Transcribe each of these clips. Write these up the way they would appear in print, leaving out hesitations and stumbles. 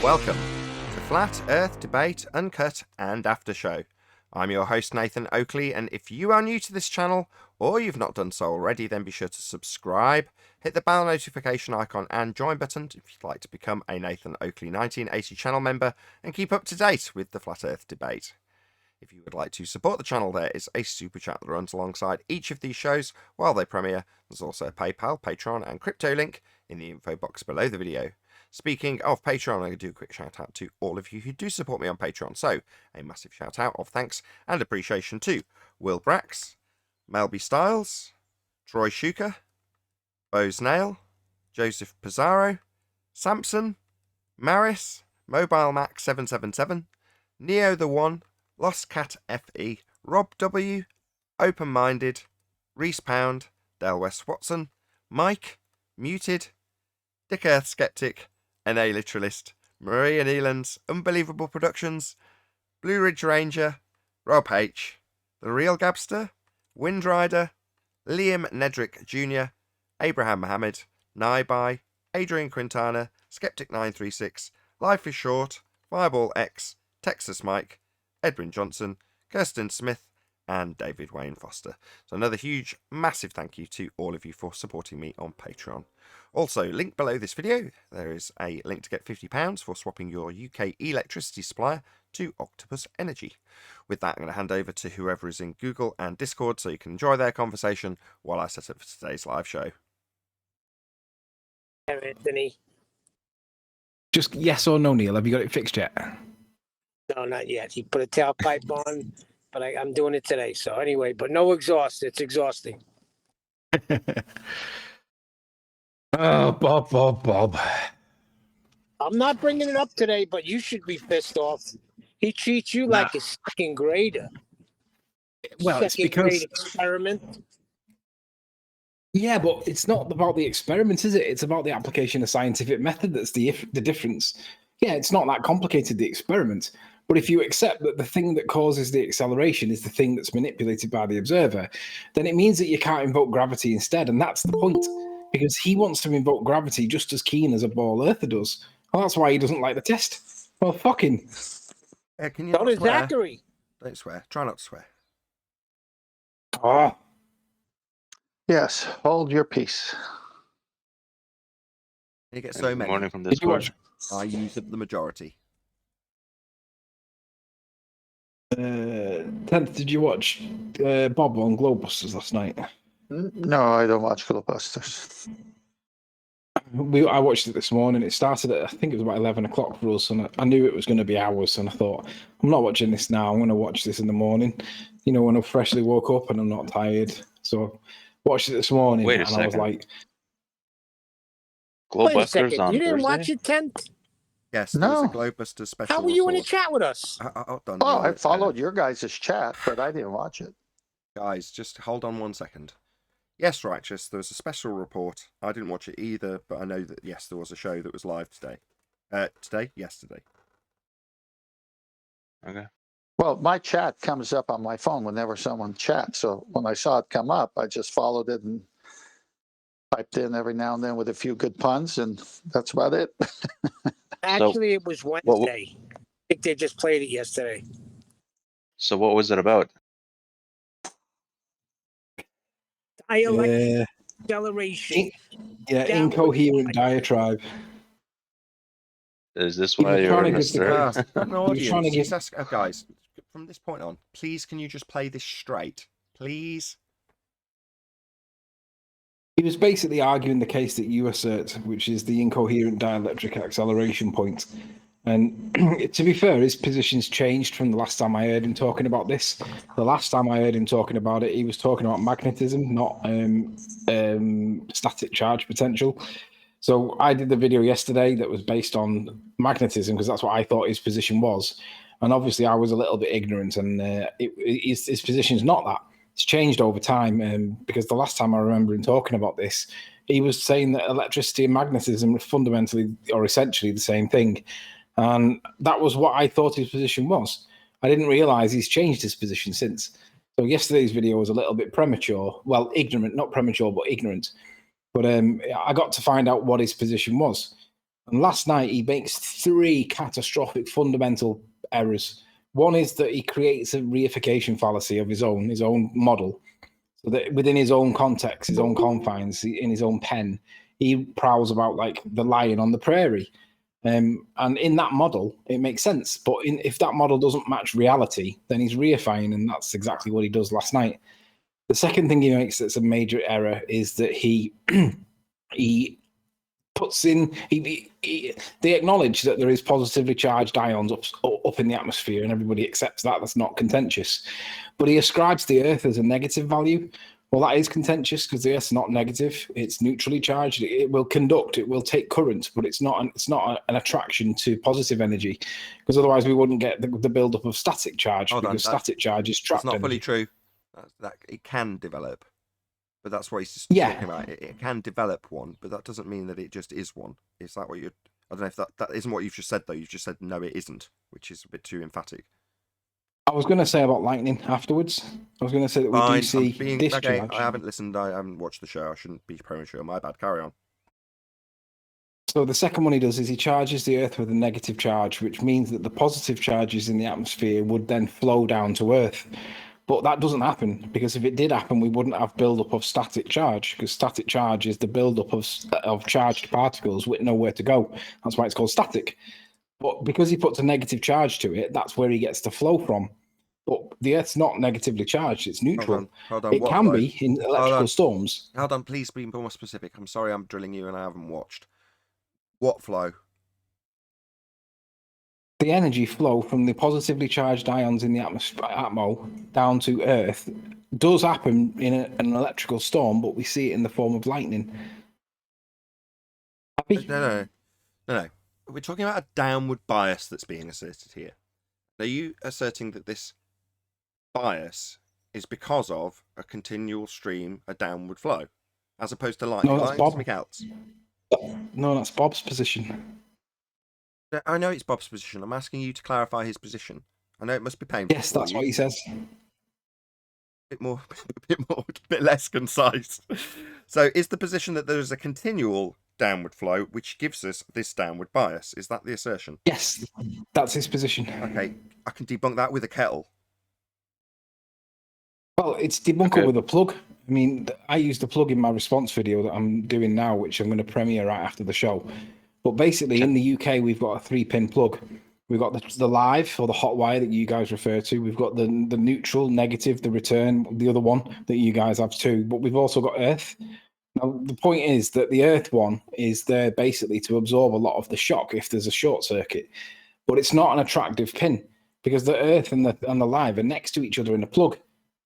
Welcome to Flat Earth Debate, Uncut and After Show. I'm your host Nathan Oakley, and if you are new to this channel, or you've not done so already, then be sure to subscribe, hit the bell notification icon and join button if you'd like to become a Nathan Oakley 1980 channel member and keep up to date with the Flat Earth Debate. If you would like to support the channel, there is a super chat that runs alongside each of these shows while they premiere. There's also a PayPal, Patreon and crypto link in the info box below the video. Speaking of Patreon, I'm going to do a quick shout out to all of you who do support me on Patreon. So, a massive shout out of thanks and appreciation to Will Brax, Melby Styles, Troy Shuker, Bose Nail, Joseph Pizarro, Samson, Maris, Mobile Mac 777, Neo the One, Lost Cat FE, Rob W, Open Minded, Reese Pound, Del West Watson, Mike, Muted, Dick Earth Skeptic, NA Literalist, Maria Neelands, Unbelievable Productions, Blue Ridge Ranger, Rob H, The Real Gabster, Windrider, Liam Nedrick Jr., Abraham Mohammed, Naibai, Adrian Quintana, Skeptic936, Life is Short, Fireball X, Texas Mike, Edwin Johnson, Kirsten Smith, and David Wayne Foster. So another huge, massive thank you to all of you for supporting me on Patreon. Also, link below this video, there is a link to get £50 for swapping your UK electricity supplier to Octopus Energy. With that, I'm going to hand over to whoever is in Google and Discord so you can enjoy their conversation while I set up for today's live show. Anthony. Just yes or no, Neil. Have you got it fixed yet? No, not yet. He put a tailpipe on, but I'm doing it today. So anyway, but no exhaust. It's exhausting. Oh, Bob. I'm not bringing it up today, but you should be pissed off. He treats you like a second grader. Well, it's second because grade experiment. Yeah, but it's not about the experiment, is it? It's about the application of scientific method. That's the difference. Yeah, it's not that complicated, the experiment. But if you accept that the thing that causes the acceleration is the thing that's manipulated by the observer, then it means that you can't invoke gravity instead. And that's the point. Because he wants to invoke gravity just as keen as a ball earther does. Well, that's why he doesn't like the test. Well, fucking. Can you So not does swear? Zachary. Don't swear. Try not to swear. Oh. Yes, hold your peace. You get so many. Morning from Did you Discord. watch I use up the majority. 10th? Did you watch Bob on Globebusters last night? No, I don't watch Globebusters. I watched it this morning. It started at, I think it was about 11 o'clock for us, and I knew it was going to be hours, and I thought, I'm not watching this now. I'm going to watch this in the morning, you know, when I freshly woke up and I'm not tired. So I watched it this morning, Wait a and I was second. like... Wait a Globebusters second. on You didn't Thursday? watch it 10th? Yes, there was a No. Globebusters special. How were you in a report. chat with us? Hold on, Oh, I Neil. followed your guys' chat, but I didn't watch it. Guys, just hold on 1 second. Yes, Righteous, there was a special report. I didn't watch it either, but I know that, yes, there was a show that was live today. Yesterday. Okay. Well, my chat comes up on my phone whenever someone chats. So when I saw it come up, I just followed it and typed in every now and then with a few good puns, and that's about it. Actually, it was Wednesday. I think they just played it yesterday. So what was it about? Dialect acceleration. Incoherent diatribe. Is this He was why you're trying to in give the Mr. class- An He was trying to audience. give... Guys, from this point on, please can you just play this straight? Please? He was basically arguing the case that you assert, which is the incoherent dielectric acceleration point. And to be fair, his position's changed from the last time I heard him talking about this. The last time I heard him talking about it, he was talking about magnetism, not static charge potential. So I did the video yesterday that was based on magnetism because that's what I thought his position was. And obviously I was a little bit ignorant, and his position's not that. It's changed over time, because the last time I remember him talking about this, he was saying that electricity and magnetism are fundamentally or essentially the same thing. And that was what I thought his position was. I didn't realize he's changed his position since. So yesterday's video was a little bit premature. Well, ignorant, not premature, but ignorant. But I got to find out what his position was. And last night he makes 3 catastrophic fundamental errors. One is that he creates a reification fallacy of his own model. So that within his own context, his own confines, in his own pen, he prowls about like the lion on the prairie. And in that model, it makes sense. But if that model doesn't match reality, then he's reifying, and that's exactly what he does last night. The second thing he makes that's a major error is that he puts in they acknowledge that there is positively charged ions up in the atmosphere, and everybody accepts that. That's not contentious. But he ascribes the Earth as a negative value. Well, that is contentious because the Earth's not negative. It's neutrally charged. It will conduct. It will take current, but it's not an attraction to positive energy, because otherwise we wouldn't get the buildup of static charge. Static charge is trapped. That's not energy. fully true. That it can develop, but that's what he's just Yeah. talking about. It can develop one, but that doesn't mean that it just is one. Is that what you? I don't know if that isn't what you've just said though. You've just said no, it isn't, which is a bit too emphatic. I was going to say about lightning afterwards. I was going to say that we do see discharge. Okay, I haven't listened. I haven't watched the show. I shouldn't be premature. My bad. Carry on. So the second one he does is he charges the Earth with a negative charge, which means that the positive charges in the atmosphere would then flow down to Earth. But that doesn't happen, because if it did happen, we wouldn't have buildup of static charge, because static charge is the buildup of charged particles with nowhere to go. That's why it's called static. But because he puts a negative charge to it, that's where he gets the flow from. But the Earth's not negatively charged; it's neutral. Hold on. It What can flow? be in electrical storms. Hold on, please be more specific. I'm sorry, I'm drilling you, and I haven't watched. What flow? The energy flow from the positively charged ions in the atmo down to Earth does happen in an electrical storm, but we see it in the form of lightning. No. We're talking about a downward bias that's being asserted here. Are you asserting that this bias is because of a continual stream, a downward flow, as opposed to lightning? No, that's Bob. Something else. No, that's Bob's position. I know it's Bob's position. I'm asking you to clarify his position. I know it must be painful. Yes, that's what he says. A bit less concise. So, is the position that there is a continual downward flow which gives us this downward bias? Is that the assertion? Yes, that's his position. Okay, I can debunk that with a kettle. Well, it's debunkable with a plug. I mean, I use the plug in my response video that I'm doing now, which I'm going to premiere right after the show. But basically, in the UK, we've got a 3-pin plug. We've got the live, or the hot wire that you guys refer to. We've got the neutral, negative, the return, the other one that you guys have too. But we've also got Earth. Now, the point is that the Earth one is there basically to absorb a lot of the shock if there's a short circuit. But it's not an attractive pin, because the Earth and the live are next to each other in the plug.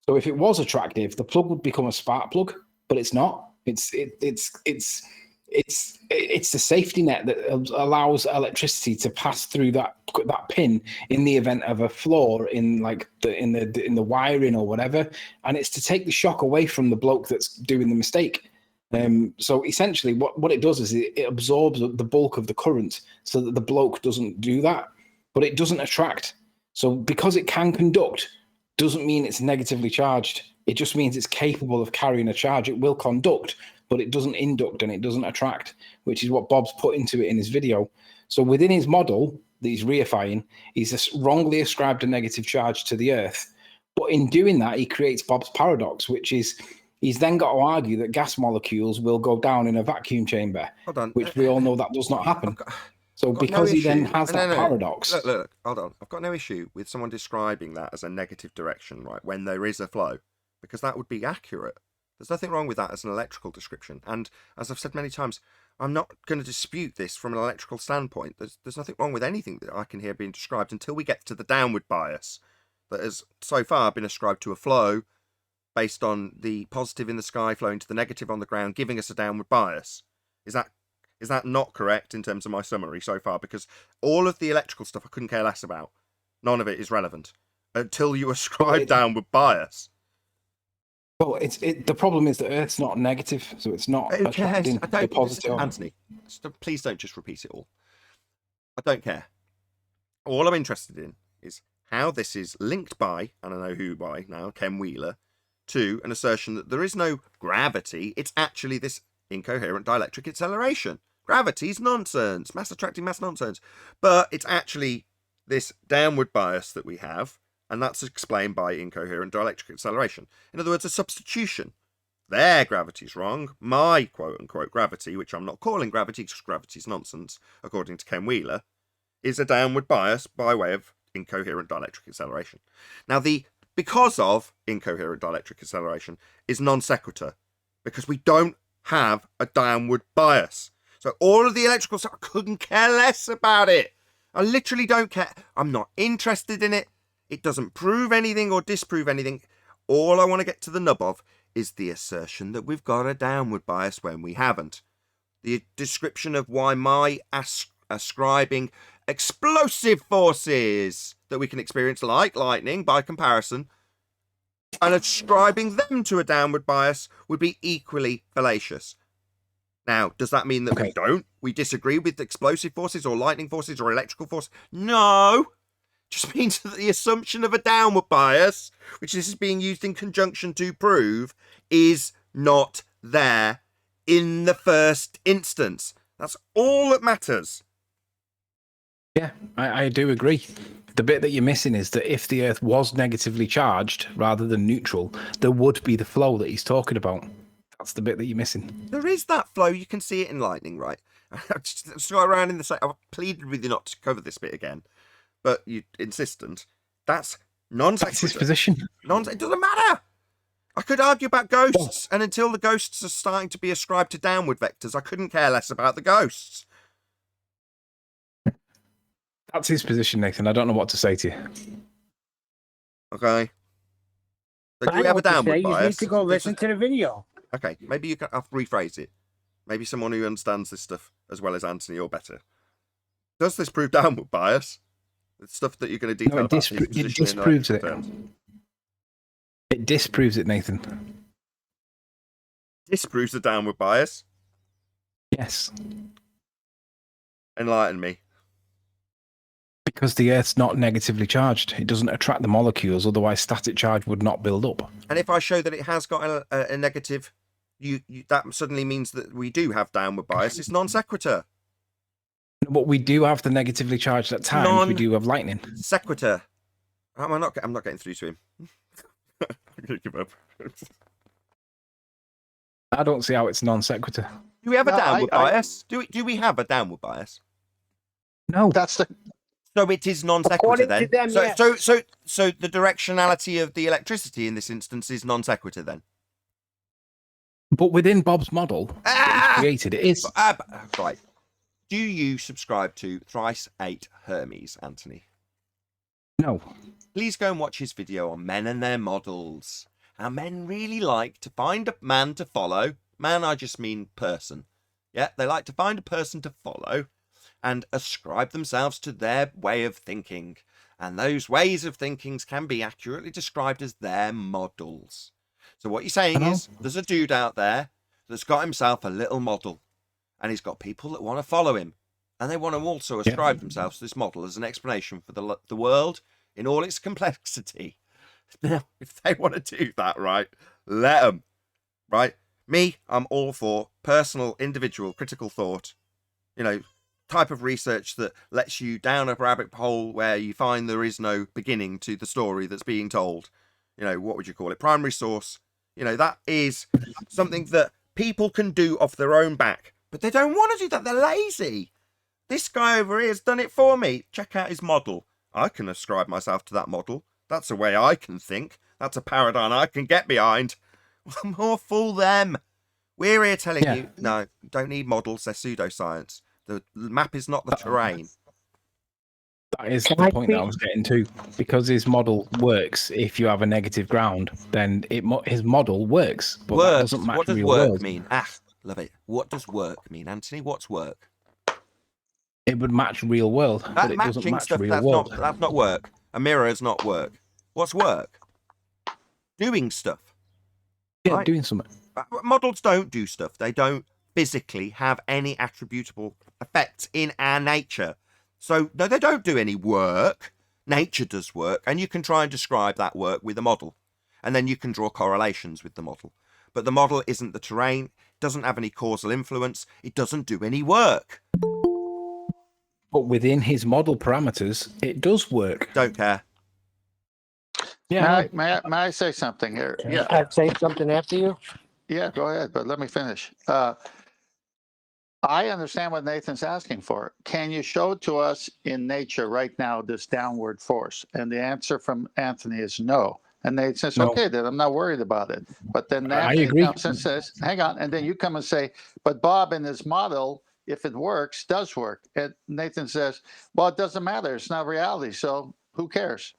So if it was attractive, the plug would become a spark plug, but it's not. It's the safety net that allows electricity to pass through that pin in the event of a flaw in the wiring or whatever, and it's to take the shock away from the bloke that's doing the mistake. So essentially, what it does is it absorbs the bulk of the current, so that the bloke doesn't do that, but it doesn't attract. So because it can conduct, doesn't mean it's negatively charged. It just means it's capable of carrying a charge. It will conduct, but it doesn't induct and it doesn't attract, which is what Bob's put into it in his video. So within his model that he's reifying, he's wrongly ascribed a negative charge to the Earth. But in doing that, he creates Bob's paradox, which is he's then got to argue that gas molecules will go down in a vacuum chamber, which we all know that does not happen. So because he then has that paradox. Look, hold on. I've got no issue with someone describing that as a negative direction, right, when there is a flow, because that would be accurate. There's nothing wrong with that as an electrical description. And as I've said many times, I'm not going to dispute this from an electrical standpoint. There's nothing wrong with anything that I can hear being described until we get to the downward bias that has so far been ascribed to a flow based on the positive in the sky flowing to the negative on the ground, giving us a downward bias. Is that not correct in terms of my summary so far? Because all of the electrical stuff I couldn't care less about. None of it is relevant until you ascribe downward bias. Well, the problem is that Earth's not negative, so it's not attracting the positive. Anthony, please don't just repeat it all. I don't care. All I'm interested in is how this is linked by, and I know who by now, Ken Wheeler, to an assertion that there is no gravity. It's actually this incoherent dielectric acceleration, Gravity's nonsense. Mass attracting mass nonsense. But it's actually this downward bias that we have, and that's explained by incoherent dielectric acceleration. In other words, a substitution. Their gravity's wrong. My quote-unquote gravity, which I'm not calling gravity because gravity's nonsense, according to Ken Wheeler, is a downward bias by way of incoherent dielectric acceleration. Now, the because of incoherent dielectric acceleration is non sequitur, because we don't have a downward bias. So all of the electrical stuff, I couldn't care less about it. I literally don't care. I'm not interested in it. It doesn't prove anything or disprove anything. All I want to get to the nub of is the assertion that we've got a downward bias when we haven't. The description of why my ascribing explosive forces that we can experience, like lightning by comparison, and ascribing them to a downward bias would be equally fallacious. Now, does that mean that we disagree with explosive forces or lightning forces or electrical force? No. Just means that the assumption of a downward bias, which this is being used in conjunction to prove, is not there in the first instance. That's all that matters. Yeah, I do agree. The bit that you're missing is that if the Earth was negatively charged rather than neutral, there would be the flow that he's talking about. That's the bit that you're missing. There is that flow. You can see it in lightning, right? I've just got around in the site. I've pleaded with you not to cover this bit again, but you're insistent. That's non-sequitur. That's his position. It doesn't matter. I could argue about ghosts, and until the ghosts are starting to be ascribed to downward vectors, I couldn't care less about the ghosts. That's his position, Nathan. I don't know what to say to you. Okay. So do I we know have a what to say. downward You bias? need to go listen to the video. Okay, maybe you can I'll rephrase it. Maybe someone who understands this stuff as well as Anthony or better. Does this prove downward bias? The stuff that you're going to detail No, about his it position disproves in it. terms. It disproves it, Nathan. Disproves the downward bias. Yes. Enlighten me. Because the Earth's not negatively charged. It doesn't attract the molecules, otherwise static charge would not build up. And if I show that it has got a negative, that suddenly means that we do have downward bias. It's non sequitur. But we do have the negatively charged at times. We do have lightning. Sequitur. I'm not getting through to him. I'm going to give up. I don't see how it's non sequitur. Do we have a No, downward bias? Do we have a downward bias? No. That's the So it is non sequitur According then. to them, yes. So the directionality of the electricity in this instance is non sequitur then. But within Bob's model that he's created, it is. Right. Do you subscribe to Thrice 8 Hermes, Anthony? No. Please go and watch his video on men and their models. How men really like to find a man to follow. Man, I just mean person. Yeah, they like to find a person to follow and ascribe themselves to their way of thinking. And those ways of thinking can be accurately described as their models. So what you're saying is there's a dude out there that's got himself a little model, and he's got people that want to follow him, and they want to also ascribe themselves to this model as an explanation for the world in all its complexity. Now, if they want to do that, right, let them. Right? Me, I'm all for personal, individual, critical thought. You know, type of research that lets you down a rabbit hole where you find there is no beginning to the story that's being told. You know, what would you call it? Primary source. You know, that is something that people can do off their own back. But they don't want to do that. They're lazy. This guy over here has done it for me. Check out his model. I can ascribe myself to that model. That's a way I can think. That's a paradigm I can get behind. More fool them. We're here telling you, no, you don't need models. They're pseudoscience. The map is not the terrain. That is the point that I was getting to. Because his model works if you have a negative ground, then his model works. But that doesn't match what does real work world. mean? Love it. What does work mean, Anthony? What's work? It would match real world, but it doesn't match stuff, real world. That's not work. A mirror is not work. What's work? Doing stuff. Yeah, right? doing something. Models don't do stuff. They don't physically have any attributable effects in our nature. So, no, they don't do any work. Nature does work, and you can try and describe that work with a model. And then you can draw correlations with the model. But the model isn't the terrain, doesn't have any causal influence, it doesn't do any work. But within his model parameters, it does work. Don't care. Yeah. May I say something here? Yeah. I'd say something after you. Yeah, go ahead, but let me finish. I understand what Nathan's asking for. Can you show to us in nature right now this downward force? And the answer from Anthony is no. And Nathan says, No. okay, then I'm not worried about it. But then I Anthony agree. comes and says, hang on. And then you come and say, but Bob in his model, if it works, does work. And Nathan says, well, it doesn't matter. It's not reality. So who cares?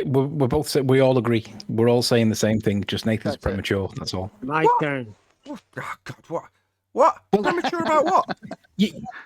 We're both we all agree. We're all saying the same thing. Just Nathan's That's it. premature. That's all. My turn. Oh, God, what? What? Premature about what?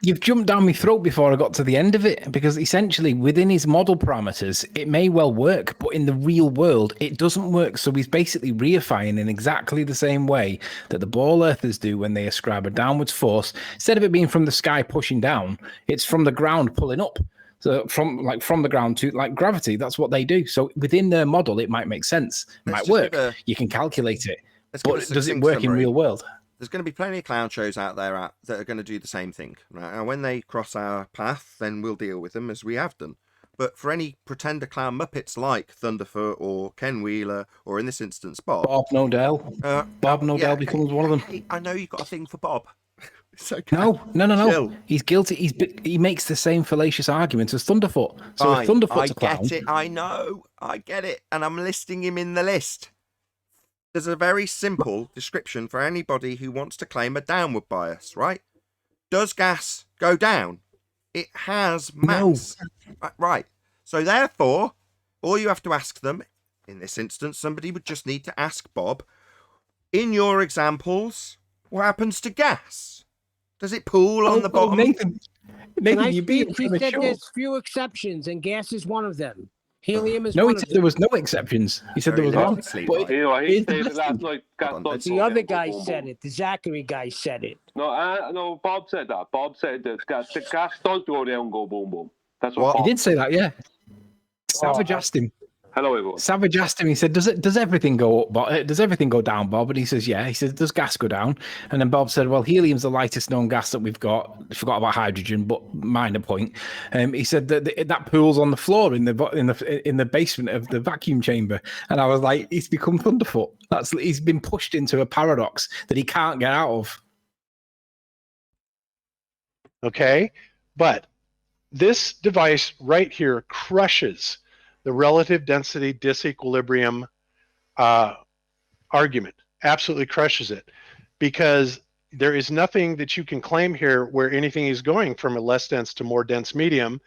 You've jumped down my throat before I got to the end of it, because essentially within his model parameters, it may well work, but in the real world, it doesn't work. So he's basically reifying in exactly the same way that the ball earthers do when they ascribe a downwards force. Instead of it being from the sky pushing down, it's from the ground pulling up. So from the ground to like gravity, that's what they do. So within their model, it might make sense, it might work. You can calculate it, but does it work in real world? There's going to be plenty of clown shows out there that are going to do the same thing. Right? And when they cross our path, then we'll deal with them as we have done. But for any pretender clown Muppets like Thunderfoot or Ken Wheeler, or in this instance, Bob Nodell. Bob Nodell becomes one of them. I know you've got a thing for Bob. It's okay. No. Chill. He's guilty. He makes the same fallacious argument as Thunderfoot. So Fine. if Thunderfoot's a clown, I get it. I know. I get it. And I'm listing him in the list. There's a very simple description for anybody who wants to claim a downward bias, right? Does gas go down? It has mass. No. Right. So therefore, all you have to ask them, in this instance, somebody would just need to ask Bob, in your examples, what happens to gas? Does it pool on the bottom? Nathan, He said there's few exceptions, and gas is one of them. Helium is no, one he of said them. there was no exceptions. He said there was one. But He said it last night. The other guy said it. The Zachary guy said it. No, Bob said that. Bob said that the gas does go down and go boom, boom. That's what What? Bob He did say that, yeah. Savage asked him. Hello, everyone. Savage asked him, he said, does everything go up, Bob? Does everything go down, Bob? And he says, yeah. He said, does gas go down? And then Bob said, well, helium's the lightest known gas that we've got. I forgot about hydrogen, but minor point. He said that pools on the floor in the basement of the vacuum chamber. And I was like, he's become Thunderfoot. He's been pushed into a paradox that he can't get out of. Okay, but this device right here crushes the relative density disequilibrium argument. Absolutely crushes it, because there is nothing that you can claim here where anything is going from a less dense to more dense medium.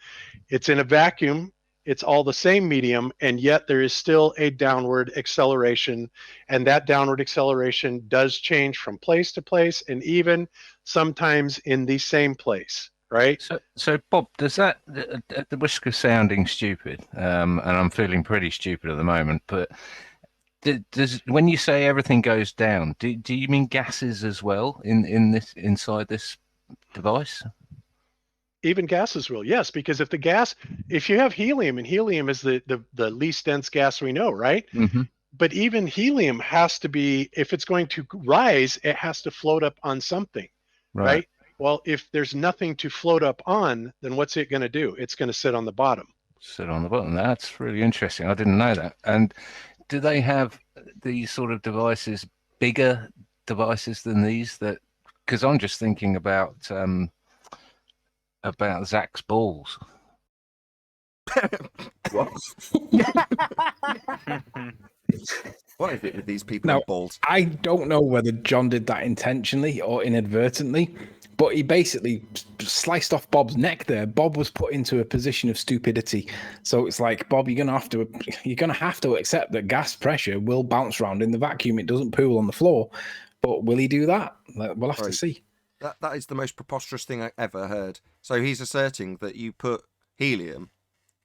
It's in a vacuum. It's all the same medium, and yet there is still a downward acceleration, and that downward acceleration does change from place to place, and even sometimes in the same place. Right. So Bob, does that, at the risk of sounding stupid, and I'm feeling pretty stupid at the moment, but does when you say everything goes down, do you mean gases as well inside this device? Even gases will, yes, because if you have helium, and helium is the least dense gas we know, right? Mm-hmm. But even helium has to be, if it's going to rise, it has to float up on something, right? Well, if there's nothing to float up on, then what's it going to do? It's going to sit on the bottom. Sit on the bottom. That's really interesting. I didn't know that. And do they have these sort of devices, bigger devices than these? That, because I'm just thinking about Zach's balls. What? What is it with these people Now, with balls? I don't know whether John did that intentionally or inadvertently, but he basically sliced off Bob's neck there. Bob was put into a position of stupidity. So it's like, Bob, you're gonna have to accept that gas pressure will bounce around in the vacuum. It doesn't pool on the floor. But will he do that? We'll have to see. That is the most preposterous thing I ever heard. So he's asserting that you put helium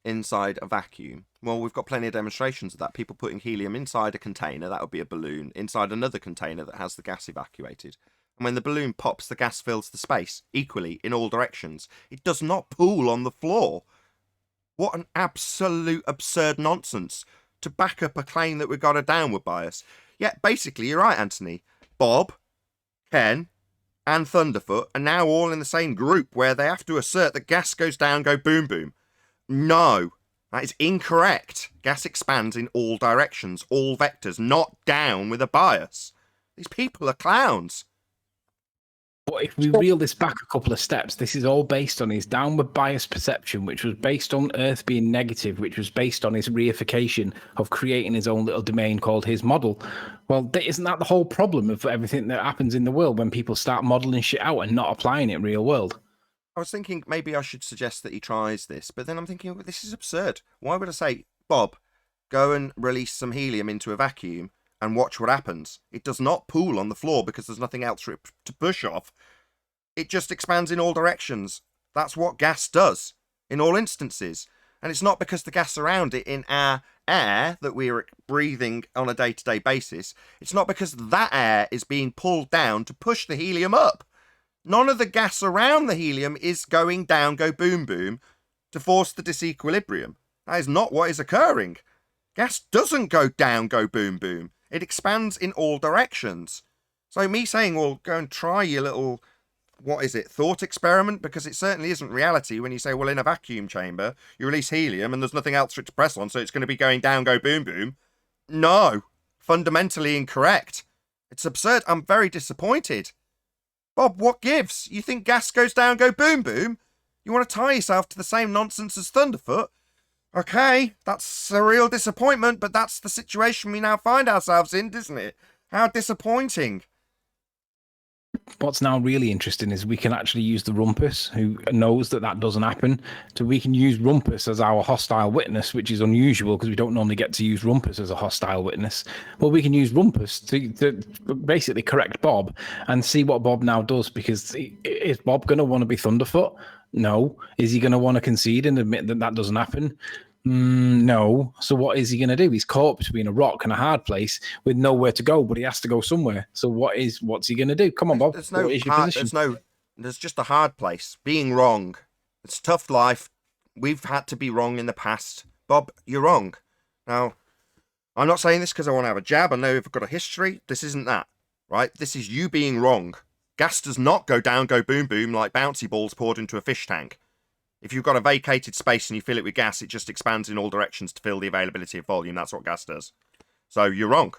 inside a vacuum. Well, we've got plenty of demonstrations of that. People putting helium inside a container, that would be a balloon, inside another container that has the gas evacuated. And when the balloon pops, the gas fills the space equally in all directions. It does not pool on the floor. What an absolute absurd nonsense to back up a claim that we've got a downward bias. Yeah, basically, you're right, Anthony. Bob, Ken, and Thunderfoot are now all in the same group where they have to assert that gas goes down, go boom boom. No, that is incorrect. Gas expands in all directions, all vectors, not down with a bias. These people are clowns. But if we reel this back a couple of steps, this is all based on his downward bias perception, which was based on Earth being negative, which was based on his reification of creating his own little domain called his model. Well, isn't that the whole problem of everything that happens in the world when people start modeling shit out and not applying it in real world? I was thinking maybe I should suggest that he tries this, but then I'm thinking, well, this is absurd. Why would I say, Bob, go and release some helium into a vacuum and watch what happens? It does not pool on the floor because there's nothing else for it to push off. It just expands in all directions. That's what gas does in all instances. And it's not because the gas around it in our air that we're breathing on a day-to-day basis. It's not because that air is being pulled down to push the helium up. None of the gas around the helium is going down, go boom boom, to force the disequilibrium. That is not what is occurring. Gas doesn't go down, go boom boom. It expands in all directions. So me saying, well, go and try your little, what is it, thought experiment? Because it certainly isn't reality when you say, well, in a vacuum chamber, you release helium and there's nothing else for it to press on, so it's going to be going down, go boom boom. No, fundamentally incorrect. It's absurd. I'm very disappointed. Bob, what gives? You think gas goes down, go boom boom? You want to tie yourself to the same nonsense as Thunderfoot? Okay, that's a real disappointment, but that's the situation we now find ourselves in, isn't it? How disappointing. What's now really interesting is we can actually use the Rumpus, who knows that that doesn't happen. So we can use Rumpus as our hostile witness, which is unusual because we don't normally get to use Rumpus as a hostile witness. Well, we can use Rumpus to basically correct Bob and see what Bob now does, because is Bob going to want to be Thunderfoot? No. Is he going to want to concede and admit that that doesn't happen? No. So what is he going to do? He's caught between a rock and a hard place with nowhere to go, but he has to go somewhere. So what's he going to do? Come on, Bob. There's no what is your hard, position? there's just a hard place. Being wrong. It's tough life. We've had to be wrong in the past. Bob, you're wrong. Now, I'm not saying this because I want to have a jab. I know you've got a history. This isn't that, right? This is you being wrong. Gas does not go down, go boom boom like bouncy balls poured into a fish tank. If you've got a vacated space and you fill it with gas, it just expands in all directions to fill the availability of volume. That's what gas does. So you're wrong.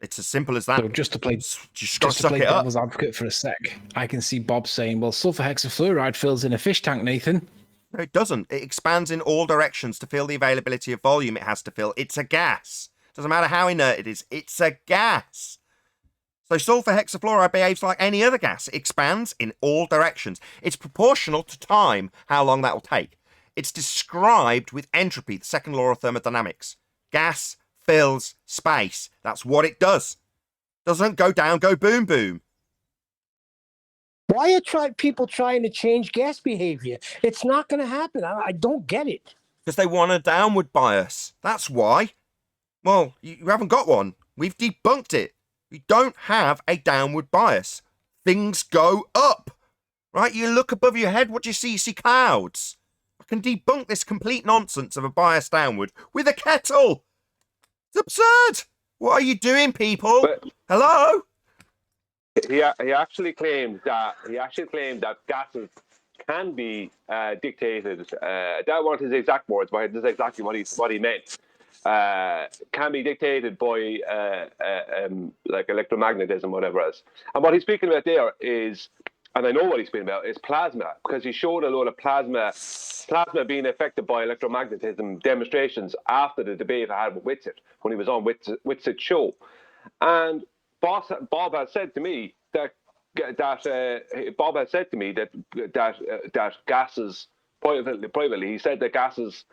It's as simple as that. So just to play suck it up. devil's advocate for a sec, I can see Bob saying, well, sulfur hexafluoride fills in a fish tank, Nathan. No, it doesn't. It expands in all directions to fill the availability of volume it has to fill. It's a gas. Doesn't matter how inert it is. It's a gas. So sulfur hexafluoride behaves like any other gas. It expands in all directions. It's proportional to time, how long that will take. It's described with entropy, the second law of thermodynamics. Gas fills space. That's what it does. Doesn't go down, go boom boom. Why are people trying to change gas behavior? It's not going to happen. I don't get it. Because they want a downward bias. That's why. Well, you haven't got one. We've debunked it. You don't have a downward bias. Things go up, right? You look above your head, what do you see? You see clouds. I can debunk this complete nonsense of a bias downward with a kettle. It's absurd. What are you doing, people? But hello? he actually claimed that gases can be dictated. That weren't his exact words, but this is exactly what he meant. Can be dictated by like electromagnetism, whatever else. And what he's speaking about there is, and I know what he's speaking about, is plasma, because he showed a lot of plasma being affected by electromagnetism demonstrations after the debate I had with Whitsitt when he was on Whitsitt's show. And Bob has said to me that gases privately. He said that gases.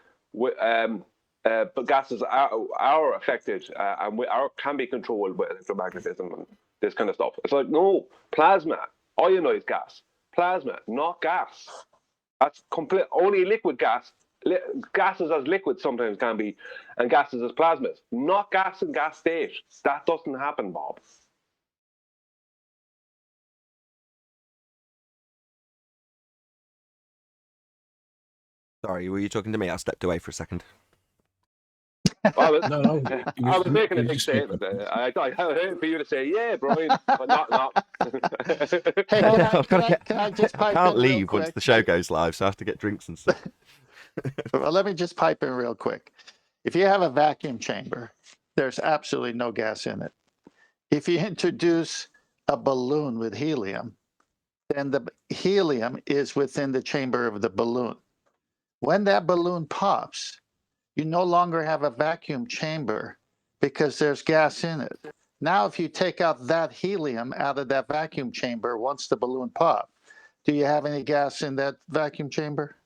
But gases are affected and can be controlled by electromagnetism and this kind of stuff. It's like, no, plasma, ionized gas, plasma, not gas. That's complete. Only liquid gas. Gases as liquids sometimes can be, and gases as plasmas, not gas in gas state. That doesn't happen, Bob. Sorry, were you talking to me? I stepped away for a second. I was, No, no. I was making a you big just speak statement. up. I thought I waiting for you to say, yeah, Brian, but not. Hey, can I just I pipe can't in real leave once quick? the show goes live, so I have to get drinks and stuff. Well, let me just pipe in real quick. If you have a vacuum chamber, there's absolutely no gas in it. If you introduce a balloon with helium, then the helium is within the chamber of the balloon. When that balloon pops, you no longer have a vacuum chamber because there's gas in it. Now, if you take out that helium out of that vacuum chamber once the balloon pops, do you have any gas in that vacuum chamber?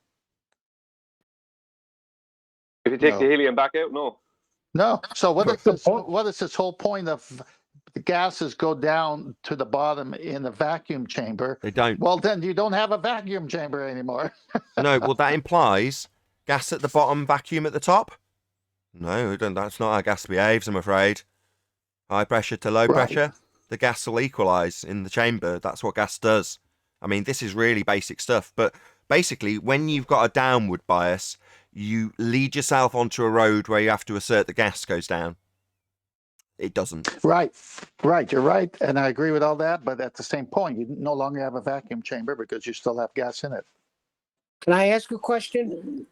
If you take No. the helium back out, no. No. So what is The this? point- What is this whole point of the gases go down to the bottom in the vacuum chamber? They don't. Well, then you don't have a vacuum chamber anymore. No, well, that implies gas at the bottom, vacuum at the top. No, that's not how gas behaves, I'm afraid. High pressure to low Right. pressure, the gas will equalise in the chamber. That's what gas does. I mean, this is really basic stuff. But basically, when you've got a downward bias, you lead yourself onto a road where you have to assert the gas goes down. It doesn't. Right. You're right. And I agree with all that. But at the same point, you no longer have a vacuum chamber because you still have gas in it. Can I ask a question?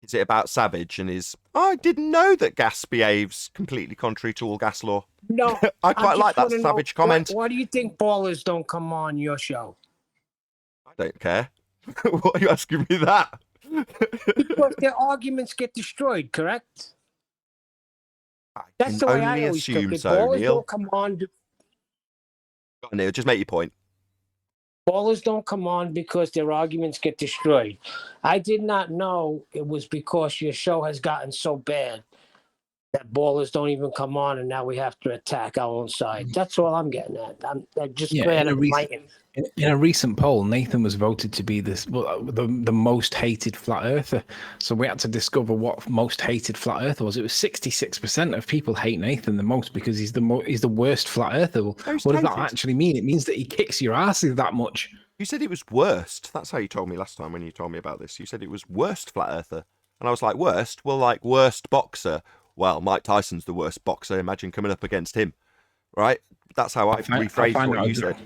Is it about Savage and his, I didn't know that gas behaves completely contrary to all gas law? No. I quite like that Savage comment. Why do you think ballers don't come on your show? I don't care. Why are you asking me that? Because their arguments get destroyed, correct? That's the way I always took it. Ballers don't come on. Go on, Neil, just make your point. Ballers don't come on because their arguments get destroyed. I did not know it was because your show has gotten so bad that ballers don't even come on, and now we have to attack our own side. That's all I'm getting at. I'm just glad I'm enlightened. In a recent poll, Nathan was voted to be the most hated flat earther. So we had to discover what most hated flat earther was. It was 66% of people hate Nathan the most because he's the worst flat earther. Well, what does that actually mean? It means that he kicks your asses that much. You said it was worst. That's how you told me last time when you told me about this. You said it was worst flat earther. And I was like, worst? Well, like worst boxer. Well, Mike Tyson's the worst boxer. Imagine coming up against him. Right? That's how I rephrased what you said.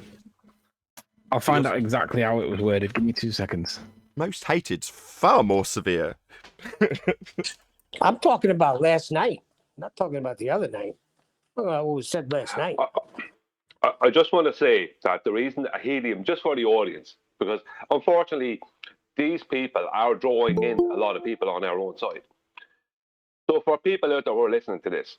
I'll find out exactly how it was worded. Give me 2 seconds. Most hated's far more severe. I'm talking about last night, not talking about the other night. What was said last night. I just want to say that the reason helium, just for the audience, because unfortunately, these people are drawing in a lot of people on our own side. So for people out there who are listening to this,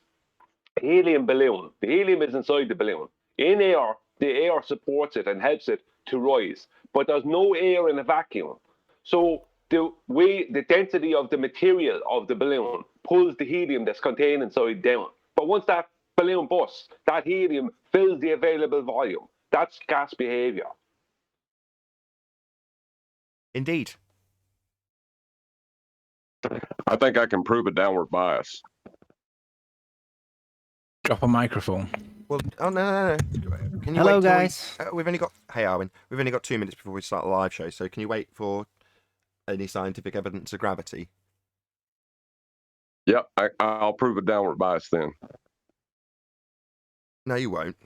helium balloon, the helium is inside the balloon. In air, the air supports it and helps it to rise, but there's no air in a vacuum. So the density of the material of the balloon pulls the helium that's contained inside down. But once that balloon busts, that helium fills the available volume. That's gas behavior. Indeed. I think I can prove a downward bias. Drop a microphone. Well, no. Can you Hello, wait till guys. we've only got. Hey, Arwin. We've only got 2 minutes before we start the live show. So can you wait for any scientific evidence of gravity? Yep, I'll prove a downward bias then. No, you won't.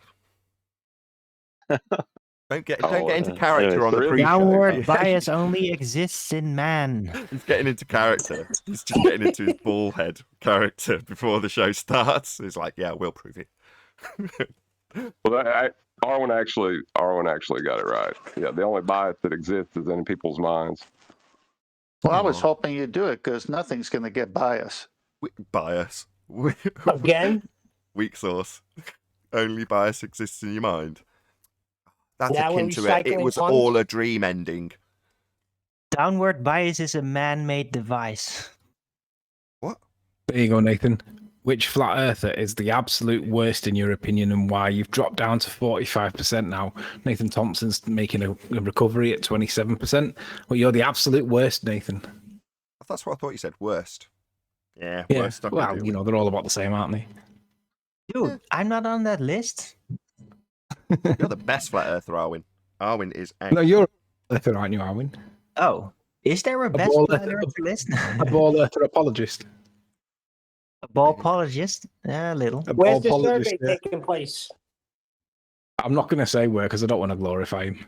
Don't get Oh, into character anyways, on the there is- pre-show. Downward bias only exists in man. He's getting into character. He's just getting into his ball head character before the show starts. He's like, yeah, we'll prove it. Well, Arwen actually got it right. Yeah, the only bias that exists is in people's minds. Well, I was hoping you'd do it because nothing's going to get bias. Bias. Again? Weak sauce. Only bias exists in your mind. That's Now akin we're to it. It recycling was funds? all a dream ending. Downward bias is a man-made device. What? There you go, Nathan. Which flat earther is the absolute worst in your opinion and why? You've dropped down to 45% now. Nathan Thompson's making a recovery at 27%. Well, you're the absolute worst, Nathan. That's what I thought you said. Worst. Yeah, Yeah, worst. I can well, deal you know, they're all about the same, aren't they? Dude, I'm not on that list. with. You're the best flat earther, Arwin. Arwin is No, you're a flat earther, aren't you, Arwin? Oh, Is there a best ball flat earther- earth list? A ball earther apologist. A ballpologist? A little. A Where's the ballpologist, survey yeah. taking place? I'm not going to say where because I don't want to glorify him.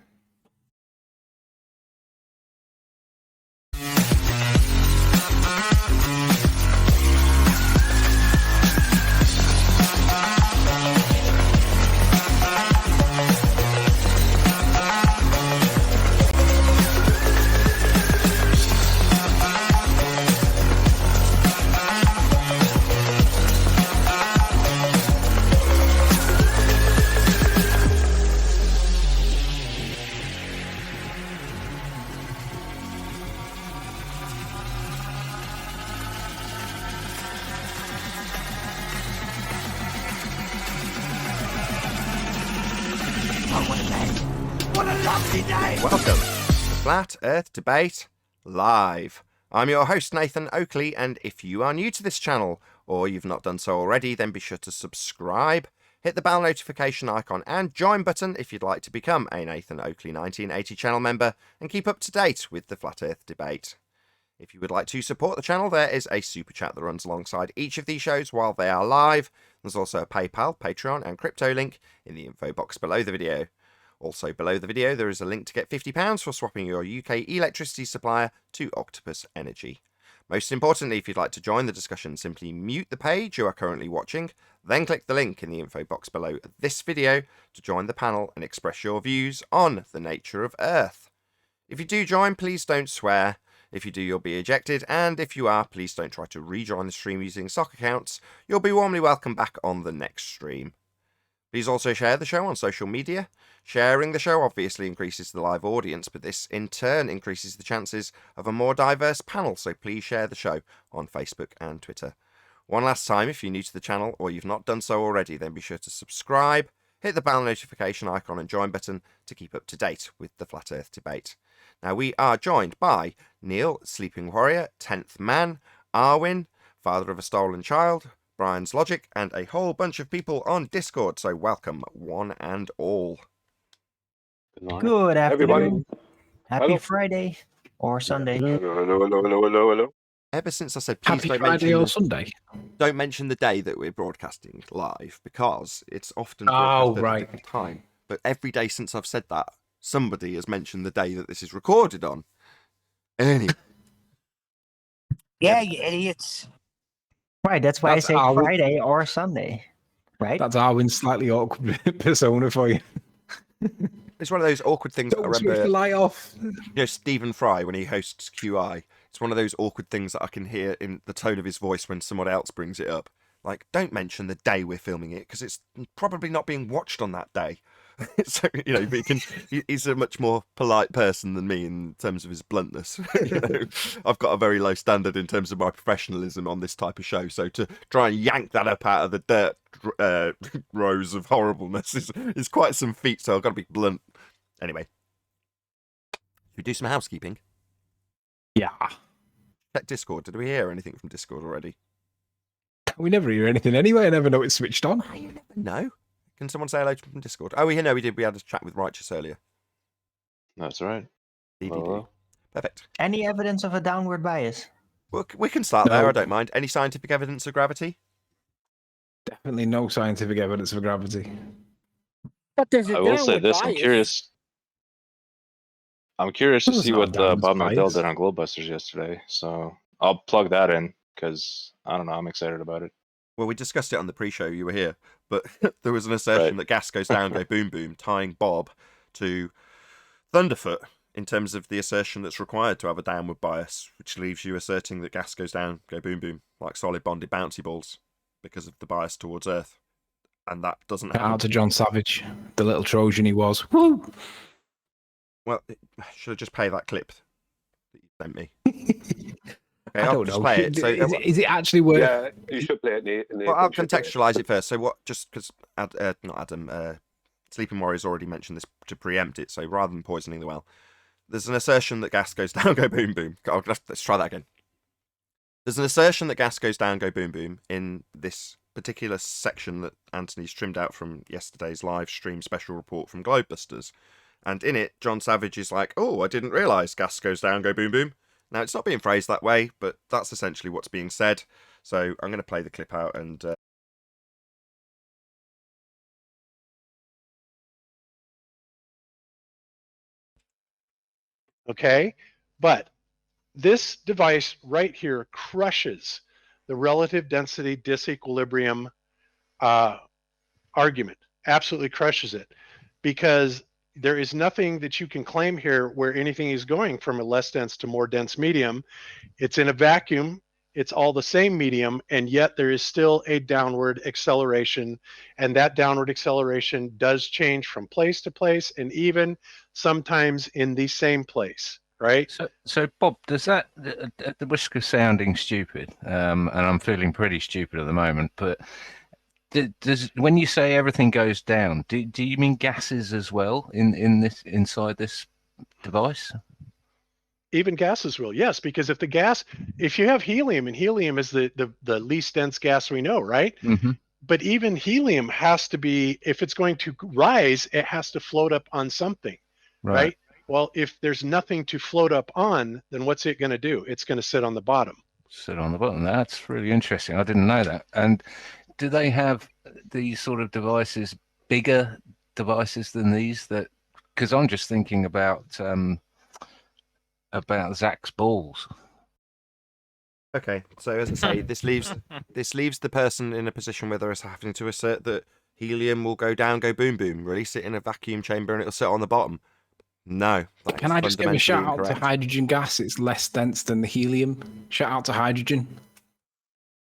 Welcome to Flat Earth Debate Live. I'm your host, Nathan Oakley, and if you are new to this channel, or you've not done so already, then be sure to subscribe, hit the bell notification icon and join button if you'd like to become a Nathan Oakley 1980 channel member and keep up to date with the Flat Earth Debate. If you would like to support the channel, there is a super chat that runs alongside each of these shows while they are live. There's also a PayPal, Patreon and crypto link in the info box below the video. Also below the video there is a link to get £50 for swapping your UK electricity supplier to Octopus Energy. Most importantly, if you'd like to join the discussion, simply mute the page you are currently watching, then click the link in the info box below this video to join the panel and express your views on the nature of Earth. If you do join, please don't swear. If you do, you'll be ejected, and if you are, please don't try to rejoin the stream using sock accounts. You'll be warmly welcome back on the next stream. Please also share the show on social media. Sharing the show obviously increases the live audience, but this in turn increases the chances of a more diverse panel, so please share the show on Facebook and Twitter. One last time, if you're new to the channel or you've not done so already, then be sure to subscribe, hit the bell notification icon and join button to keep up to date with the Flat Earth Debate. Now we are joined by Neil, Sleeping Warrior, 10th Man, Arwin, Father of a Stolen Child, Brian's Logic, and a whole bunch of people on Discord, so welcome one and all. Good afternoon. Everybody. Happy Hello. Friday or Sunday. Hello. Ever since I said please Happy don't Friday mention or Sunday. don't mention the day that we're broadcasting live, because it's often Oh, broadcast at a right. different time. But every day since I've said that, somebody has mentioned the day that this is recorded on. Anyway, Yeah, you idiots. Right, that's why That's I say our- Friday or Sunday. Right? That's Arwin's slightly awkward persona for you. it's one of those awkward things that I Don't switch remember. the light off. You know, Stephen Fry, when he hosts QI, it's one of those awkward things that I can hear in the tone of his voice when someone else brings it up. Like, don't mention the day we're filming it, because it's probably not being watched on that day. So, you know, but he's a much more polite person than me in terms of his bluntness. You know, I've got a very low standard in terms of my professionalism on this type of show. So to try and yank that up out of the dirt rows of horribleness is quite some feat. So I've got to be blunt. Anyway, should we do some housekeeping? Yeah. Check Discord. Did we hear anything from Discord already? We never hear anything anyway. I never know it's switched on. No. Can someone say hello from Discord? Oh, we did. We had a chat with Righteous earlier. That's right. DDD. Hello. Perfect. Any evidence of a downward bias? Well, we can start there. No. I don't mind. Any scientific evidence of gravity? Definitely no scientific evidence for gravity. But there's a I will say downward this. bias. I'm curious to That's see not what downward Bob Mandel bias. did on Globebusters yesterday. So I'll plug that in because I don't know. I'm excited about it. Well, we discussed it on the pre-show. You were here, but there was an assertion Right. that gas goes down, go boom boom, tying Bob to Thunderfoot in terms of the assertion that's required to have a downward bias, which leaves you asserting that gas goes down, go boom boom, like solid bonded bouncy balls, because of the bias towards Earth, and that doesn't Shout out happen. to John Savage, the little Trojan he was. Woo! Well, should I just play that clip that you sent me? Okay, I I'll don't just know. play it. So, Is it actually worth? Yeah, you should play it. Nathan. well, I'll You should play it. contextualize it first. So, what? Just because not Adam, Sleeping Warrior's already mentioned this to preempt it. So, rather than poisoning the well, there's an assertion that gas goes down, go boom boom. Let's try that again. There's an assertion that gas goes down, go boom boom in this particular section that Anthony's trimmed out from yesterday's live stream special report from Globebusters. And in it, John Savage is like, "Oh, I didn't realise gas goes down, go boom boom." Now, it's not being phrased that way, but that's essentially what's being said. So I'm going to play the clip out and... Okay, but this device right here crushes the relative density disequilibrium argument, absolutely crushes it, because there is nothing that you can claim here where anything is going from a less dense to more dense medium. It's in a vacuum, it's all the same medium, and yet there is still a downward acceleration, and that downward acceleration does change from place to place, and even sometimes in the same place, right? So Bob, does that, at the risk of sounding stupid, and I'm feeling pretty stupid at the moment, but does when you say everything goes down, do you mean gases as well inside this device? Even gases will, yes, because if you have helium, and helium is the least dense gas we know, right? Mm-hmm. But even helium has to be, if it's going to rise, it has to float up on something, right? Well, if there's nothing to float up on, then what's it going to do? It's going to sit on the bottom. Sit on the bottom. That's really interesting. I didn't know that. And do they have these sort of devices, bigger devices than these? That, because I'm just thinking about Zach's balls. Okay, so as I say, this leaves the person in a position where they're having to assert that helium will go down, go boom boom, release it in a vacuum chamber, and it'll sit on the bottom. No. Can I just give a shout out to incorrect. hydrogen gas? It's less dense than the helium. Shout out to hydrogen.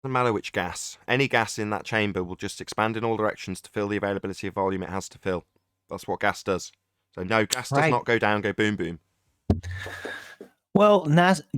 Doesn't matter which gas. Any gas in that chamber will just expand in all directions to fill the availability of volume it has to fill. That's what gas does. So no, gas does not go down, go boom boom. Well,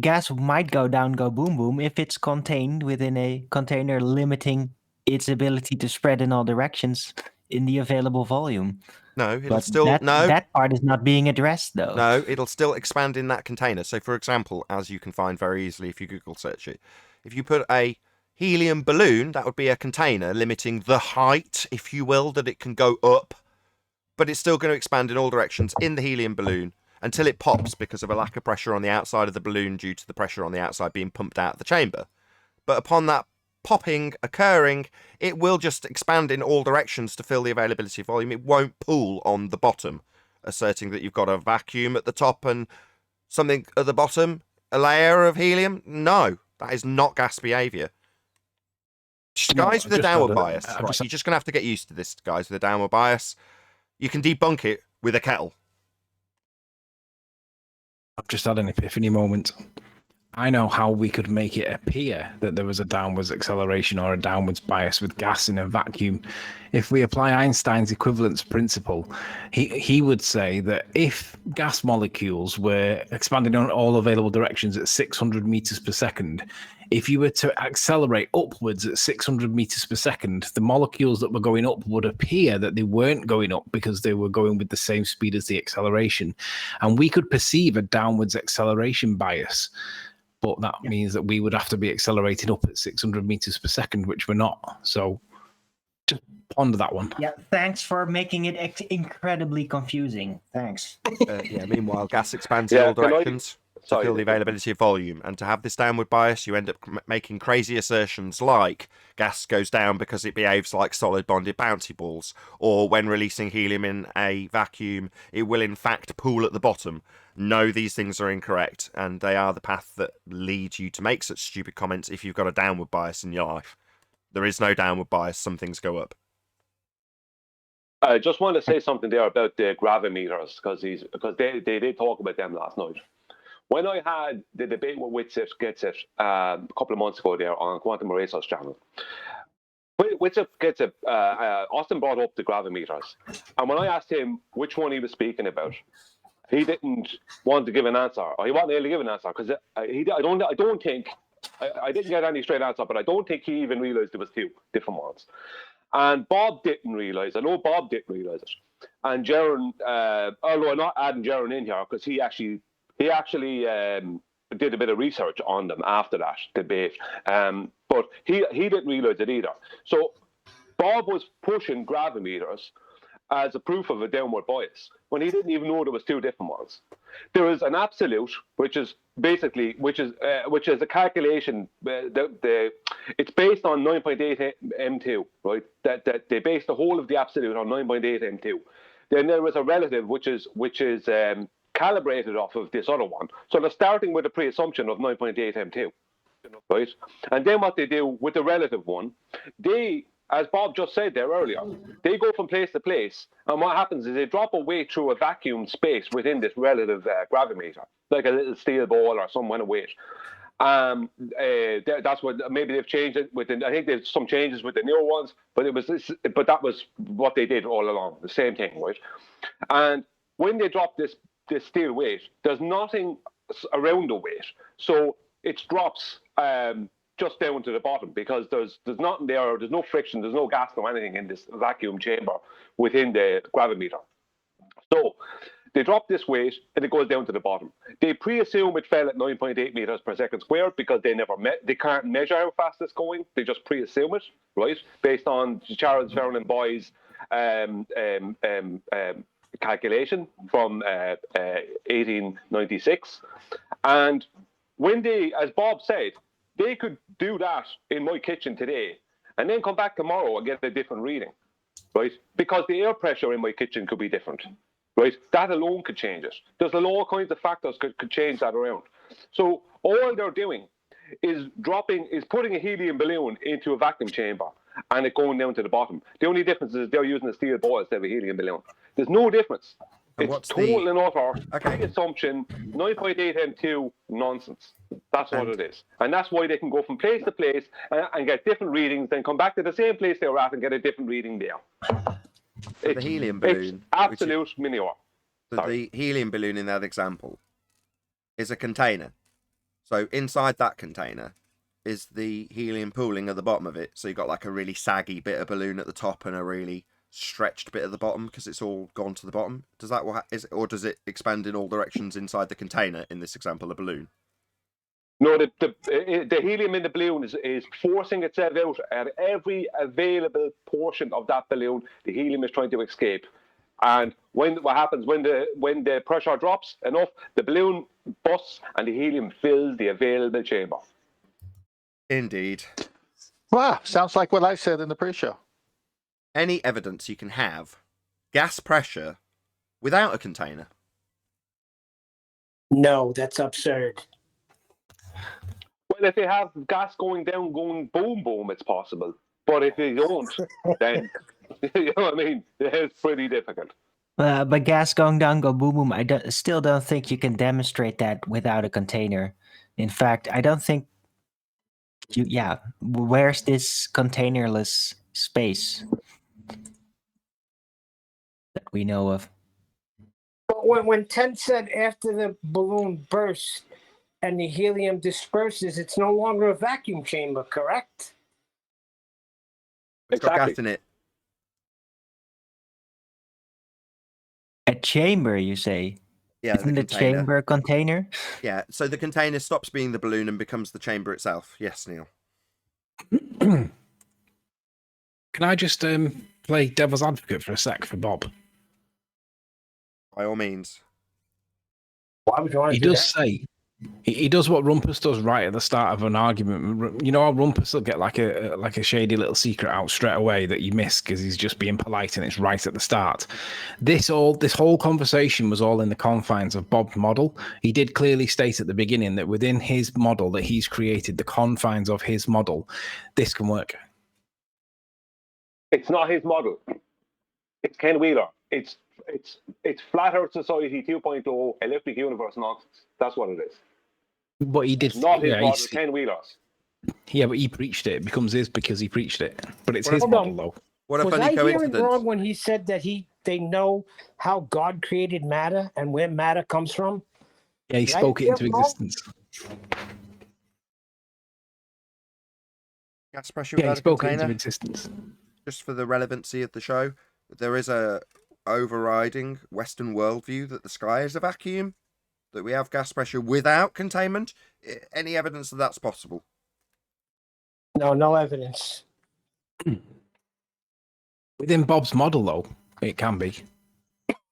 gas might go down, go boom boom if it's contained within a container limiting its ability to spread in all directions in the available volume. No, it'll But still that part is not being addressed though. No, it'll still expand in that container. So for example, as you can find very easily if you Google search it, if you put a helium balloon, that would be a container limiting the height, if you will, that it can go up, but it's still going to expand in all directions in the helium balloon until it pops because of a lack of pressure on the outside of the balloon due to the pressure on the outside being pumped out of the chamber. But upon that popping occurring, it will just expand in all directions to fill the availability of volume. It won't pool on the bottom, asserting that you've got a vacuum at the top and something at the bottom, a layer of helium. No, that is not gas behaviour. Guys with a downward bias, right, you're just going to have to get used to this, guys with a downward bias. You can debunk it with a kettle. I've just had an epiphany moment. I know how we could make it appear that there was a downwards acceleration or a downwards bias with gas in a vacuum. If we apply Einstein's equivalence principle, he would say that if gas molecules were expanding on all available directions at 600 meters per second, if you were to accelerate upwards at 600 meters per second, the molecules that were going up would appear that they weren't going up because they were going with the same speed as the acceleration. And we could perceive a downwards acceleration bias. But that means that we would have to be accelerating up at 600 meters per second, which we're not. So just ponder that one. Yeah, thanks for making it incredibly confusing. Thanks. Meanwhile, gas expands in all directions to fill the availability of volume. And to have this downward bias, you end up making crazy assertions like gas goes down because it behaves like solid bonded bouncy balls, or when releasing helium in a vacuum, it will in fact pool at the bottom. No, these things are incorrect, and they are the path that leads you to make such stupid comments if you've got a downward bias in your life. There is no downward bias, some things go up. I just want to say something there about the gravimeters, because they did talk about them last night. When I had the debate with Witsit Gets It a couple of months ago there on Quantum Eraser's channel, Witsit Gets It, Austin brought up the gravimeters, and when I asked him which one he was speaking about, he didn't want to give an answer, or he wasn't able to give an answer because I didn't get any straight answer, but I don't think he even realised there was two different ones. And Bob didn't realise. I know Bob didn't realise it. And Jaron, although I'm not adding Jaron in here because he actually did a bit of research on them after that debate, but he didn't realise it either. So Bob was pushing gravimeters, as a proof of a downward bias when he didn't even know there was two different ones. There is an absolute, which is basically a calculation. It's based on 9.8 M2, right? That they base the whole of the absolute on 9.8 M2. Then there was a relative, which is calibrated off of this other one. So they're starting with a pre-assumption of 9.8 M2, right? And then what they do with the relative one, they, as Bob just said there earlier, they go from place to place, and what happens is they drop a weight through a vacuum space within this relative gravimeter, like a little steel ball or some kind of weight. That's what maybe they've changed it with. I think there's some changes with the newer ones, but that was what they did all along, the same thing, right? And when they drop this steel weight, there's nothing around the weight, so it drops just down to the bottom because there's nothing there. There's no friction. There's no gas, no anything in this vacuum chamber within the gravimeter. So they drop this weight and it goes down to the bottom. They pre-assume it fell at 9.8 meters per second squared because they can't measure how fast it's going. They just pre-assume it, right, based on Charles Ferdinand Boy's calculation from 1896. And when they, as Bob said, they could do that in my kitchen today and then come back tomorrow and get a different reading, right? Because the air pressure in my kitchen could be different, right? That alone could change it. There's all kinds of factors could change that around. So all they're doing is putting a helium balloon into a vacuum chamber and it going down to the bottom. The only difference is they're using a steel ball instead of a helium balloon. There's no difference. It's total and utter assumption, 9.8 M2 nonsense. That's what it is. And that's why they can go from place to place and get different readings, then come back to the same place they were at and get a different reading there. The helium balloon. It's absolute manure. The helium balloon in that example is a container. So inside that container is the helium pooling at the bottom of it. So you've got like a really saggy bit of balloon at the top and a really stretched bit at the bottom because it's all gone to the bottom. Does that or does it expand in all directions inside the container in this example, a balloon? No, the helium in the balloon is forcing itself out at every available portion of that balloon. The helium is trying to escape, and what happens when the pressure drops enough, the balloon busts and the helium fills the available chamber. Indeed. Wow, sounds like what I said in the pre-show. Any evidence you can have gas pressure without a container? No, that's absurd. Well, if they have gas going down, going boom, boom, it's possible. But if they don't, then, you know what I mean? It's pretty difficult. But gas going down, go boom, boom. Still don't think you can demonstrate that without a container. In fact, I don't think where's this containerless space that we know of? But when Ted said after the balloon bursts and the helium disperses, it's no longer a vacuum chamber, correct? It's got gas in it. A chamber, you say? Yeah, isn't the chamber a container? Yeah, so the container stops being the balloon and becomes the chamber itself. Yes, Neil. Can I just play devil's advocate for a sec for Bob? By all means. Why would you want to do that? He does what Rumpus does right at the start of an argument. You know how Rumpus will get like a shady little secret out straight away that you miss because he's just being polite and it's right at the start. This whole conversation was all in the confines of Bob's model. He did clearly state at the beginning that within his model that he's created, the confines of his model, this can work. It's not his model. It's Ken Wheeler. It's Flat Earth Society 2.0 Electric Universe nonsense. That's what it is. But he did. It's not his model, Ken Wheeler's. Yeah, but he preached it. It becomes his because he preached it. But it's his model, though. What a Was funny I hearing coincidence. wrong when he said that they know how God created matter and where matter comes from? Yeah, he spoke it into existence. Gas pressure Yeah, he without a spoke it into container. existence. Just for the relevancy of the show, there is a overriding Western worldview that the sky is a vacuum, that we have gas pressure without containment. Any evidence that that's possible? No evidence. Within Bob's model, though, It can be.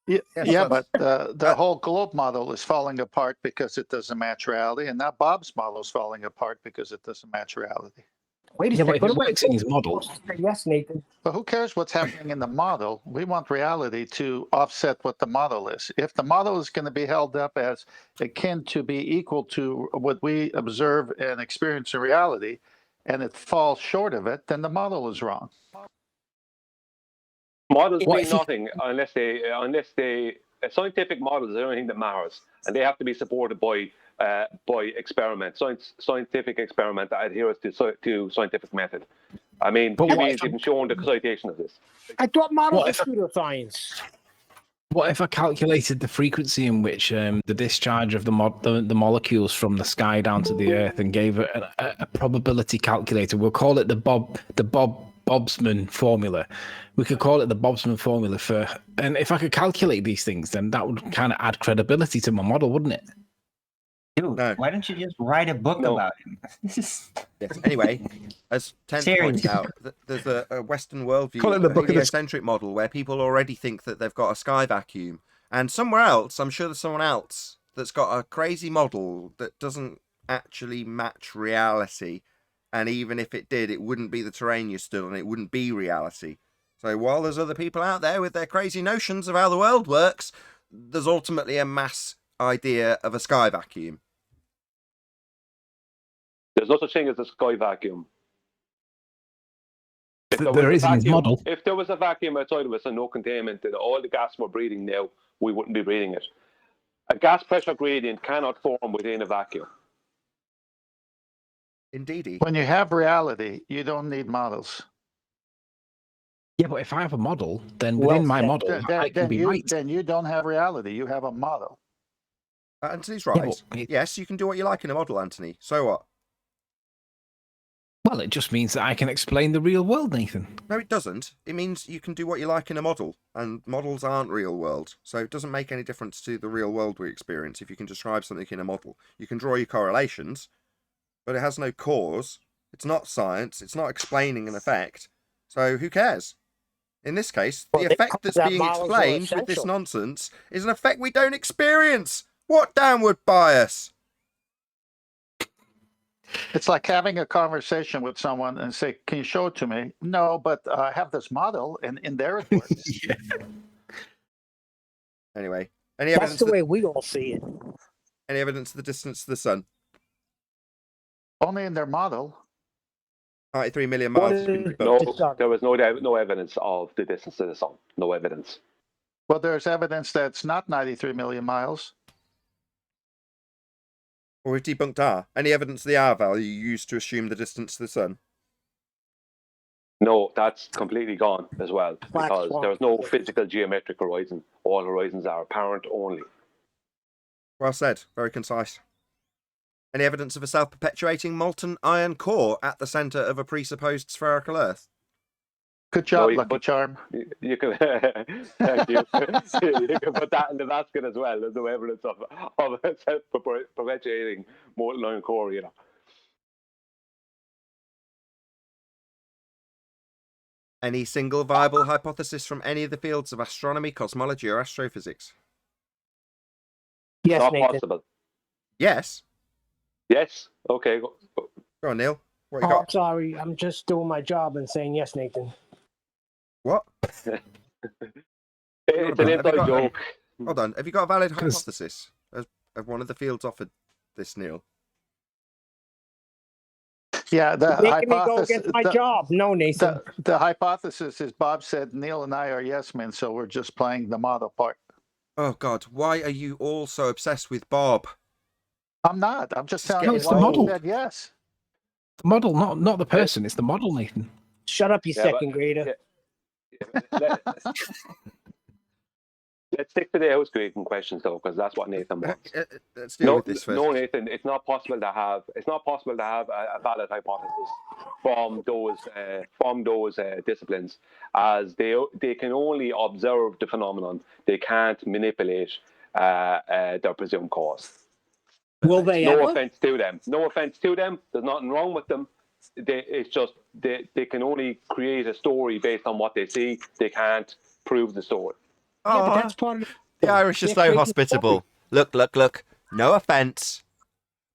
Yeah, Yes, yeah, that's- but the whole globe model is falling apart because it doesn't match reality, and now Bob's model is falling apart because it doesn't match reality. Wait a Yeah, but second. if it works in his model, Yes, Nathan. But who cares what's happening in the model? We want reality to offset what the model is. If the model is going to be held up as akin to be equal to what we observe and experience in reality, and it falls short of it, then the model is wrong. Models What mean if you- nothing unless they scientific models are the only thing that matters, and they have to be supported by experiment, scientific experiment that adheres to scientific method. I mean, But give what me if- even showing the citation of this. I thought models What were if I- pseudoscience. what if I calculated the frequency in which the discharge of the molecules from the sky down to the Earth and gave it a probability calculator? We'll call it the Bobsman formula. We could call it the Bobsman formula and if I could calculate these things, then that would kind of add credibility to my model, wouldn't it? Dude, No. why don't you just write a book No. about him? Yes. Anyway, as Tenth points Serious. out, there's a Western worldview, Call it the a book of the- heliocentric model, where people already think that they've got a sky vacuum. And somewhere else, I'm sure there's someone else that's got a crazy model that doesn't actually match reality. And even if it did, it wouldn't be the terrain you stood on. It wouldn't be reality. So while there's other people out there with their crazy notions of how the world works, there's ultimately a mass idea of a sky vacuum. There's no such thing as a sky vacuum. If There was a is in his vacuum- model. If there was a vacuum outside of us and no containment, and all the gas we're breathing now, we wouldn't be breathing it. A gas pressure gradient cannot form within a vacuum. Indeedy. When you have reality, you don't need models. Yeah, but if I have a model, then Well within my said. model, I can be right. Then you don't have reality. You have a model. Anthony's Yeah, right. but Yes, you can do what you like in a model, Anthony. So what? well, it just means that I can explain the real world, Nathan. No, it doesn't. It means you can do what you like in a model, and models aren't real world. So it doesn't make any difference to the real world we experience if you can describe something in a model. You can draw your correlations, but it has no cause. It's not science. It's not explaining an effect. So who cares? In this case, Well, the they effect that's that being models are explained with this essential. nonsense is an effect we don't experience. What downward bias? It's like having a conversation with someone and say, "Can you show it to me?" No, but I have this model, and in there it works. Yeah. Anyway, any That's evidence? the way we all see it. Any evidence of the distance to the sun? Only in their model. 93 million What miles. has been is- debunked. No, the sun. there was no evidence of the distance to the sun. No evidence. Well, there's evidence that's not 93 million miles. Or we've debunked R. Any evidence of the R value used to assume the distance to the sun? No, that's completely gone as well Black because swan. there's no physical geometric horizon. All horizons are apparent only. Well said. Very concise. Any evidence of a self-perpetuating molten iron core at the centre of a presupposed spherical Earth? Good job, you- Lucky but- Charm. You can, thank you. You can put that in the basket as well. There's no evidence of a self-perpetuating molten iron core, you know. Any single viable hypothesis from any of the fields of astronomy, cosmology, or astrophysics? Yes, Not Nathan. possible. Yes. Yes. Okay. Go on, Neil. What you Oh, I'm got? sorry. I'm just doing my job and saying yes, Nathan. What? It's an Have you inside got- joke. Hold on. Have you got a valid 'Cause- hypothesis? Have one of the fields offered this, Neil? Yeah, the Making me go hypothesis. against my job. No, Nathan. The hypothesis is Bob said Neil and I are yes men, so we're just playing the model part. Oh, God. Why are you all so obsessed with Bob? I'm not. I'm just Just telling get you it's the why he model. said yes. The model, not the person. It's the model, Nathan. Shut up, you Yeah, but- second grader. Let's stick to the house creating questions though, because that's what Nathan wants. Let's deal with this first. No, Nathan, it's not possible to have a valid hypothesis from those disciplines, as they can only observe the phenomenon. They can't manipulate their presumed cause. Will they No ever? offense to them. No offense to them. There's nothing wrong with them. It's just they can only create a story based on what they see. They can't prove the story. Yeah, but Oh, that's part of the Irish are They're so creating hospitable. Look, look, look. No offense,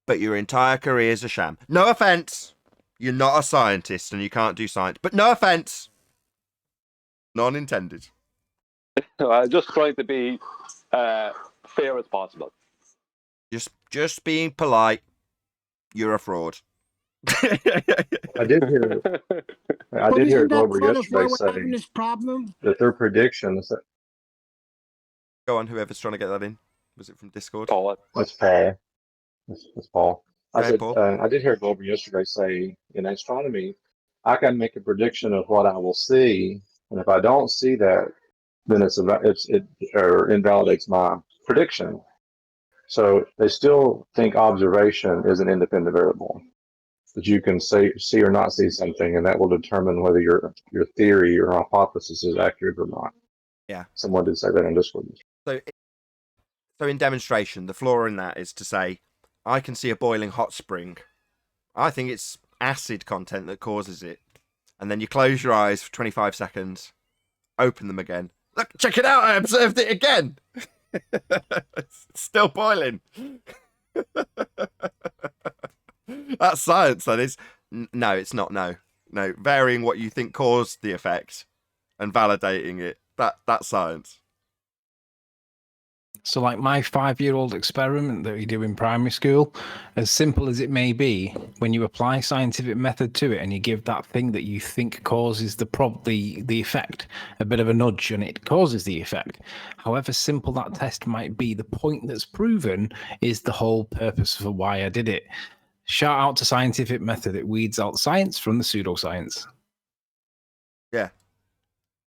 but your entire career is a sham. No offense. You're not a scientist and you can't do science. But no offense. None intended. I'm just trying to be fair as possible. Just being polite. You're a fraud. I did hear I But did hear isn't that Glover part of why yesterday we're having say this problem? that their predictions. Go on, whoever's trying to get that in. Was it from Discord? Paul. That's Paul. That's Paul. Go I ahead, said Paul. I did hear Glover yesterday say in astronomy, I can make a prediction of what I will see, and if I don't see that, then it invalidates my prediction. So they still think observation is an independent variable, that you can see or not see something, and that will determine whether your theory or hypothesis is accurate or not. Yeah. Someone did say that in Discord. So in demonstration, the flaw in that is to say, I can see a boiling hot spring. I think it's acid content that causes it. And then you close your eyes for 25 seconds, open them again. Look, check it out, I observed it again. It's still boiling. That's science, that is. No, it's not, no. No, varying what you think caused the effect and validating it. That's science. So, like my 5-year-old experiment that we do in primary school, as simple as it may be, when you apply scientific method to it and you give that thing that you think causes the effect a bit of a nudge, and it causes the effect. However simple that test might be, the point that's proven is the whole purpose for why I did it. Shout out to scientific method. It weeds out science from the pseudoscience. Yeah.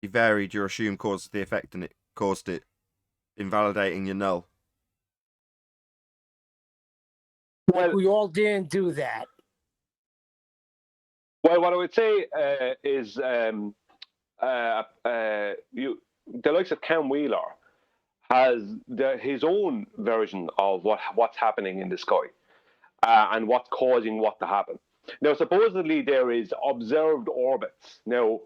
You varied your assumed cause of the effect and it caused it, invalidating your null. Like we all didn't do that. Well, what I would say is the likes of Ken Wheeler has his own version of what's happening in the sky and what's causing what to happen. Now, supposedly there is observed orbits. Now,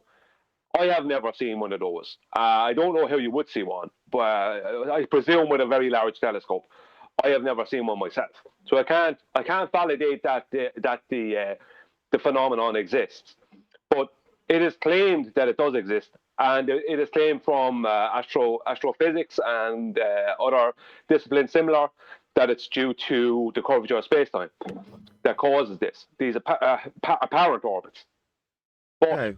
I have never seen one of those. I don't know how you would see one, but I presume with a very large telescope. I have never seen one myself, so I can't validate that the phenomenon exists. But it is claimed that it does exist, and it is claimed from astrophysics and other disciplines similar that it's due to the curvature of space-time that causes these apparent orbits. No,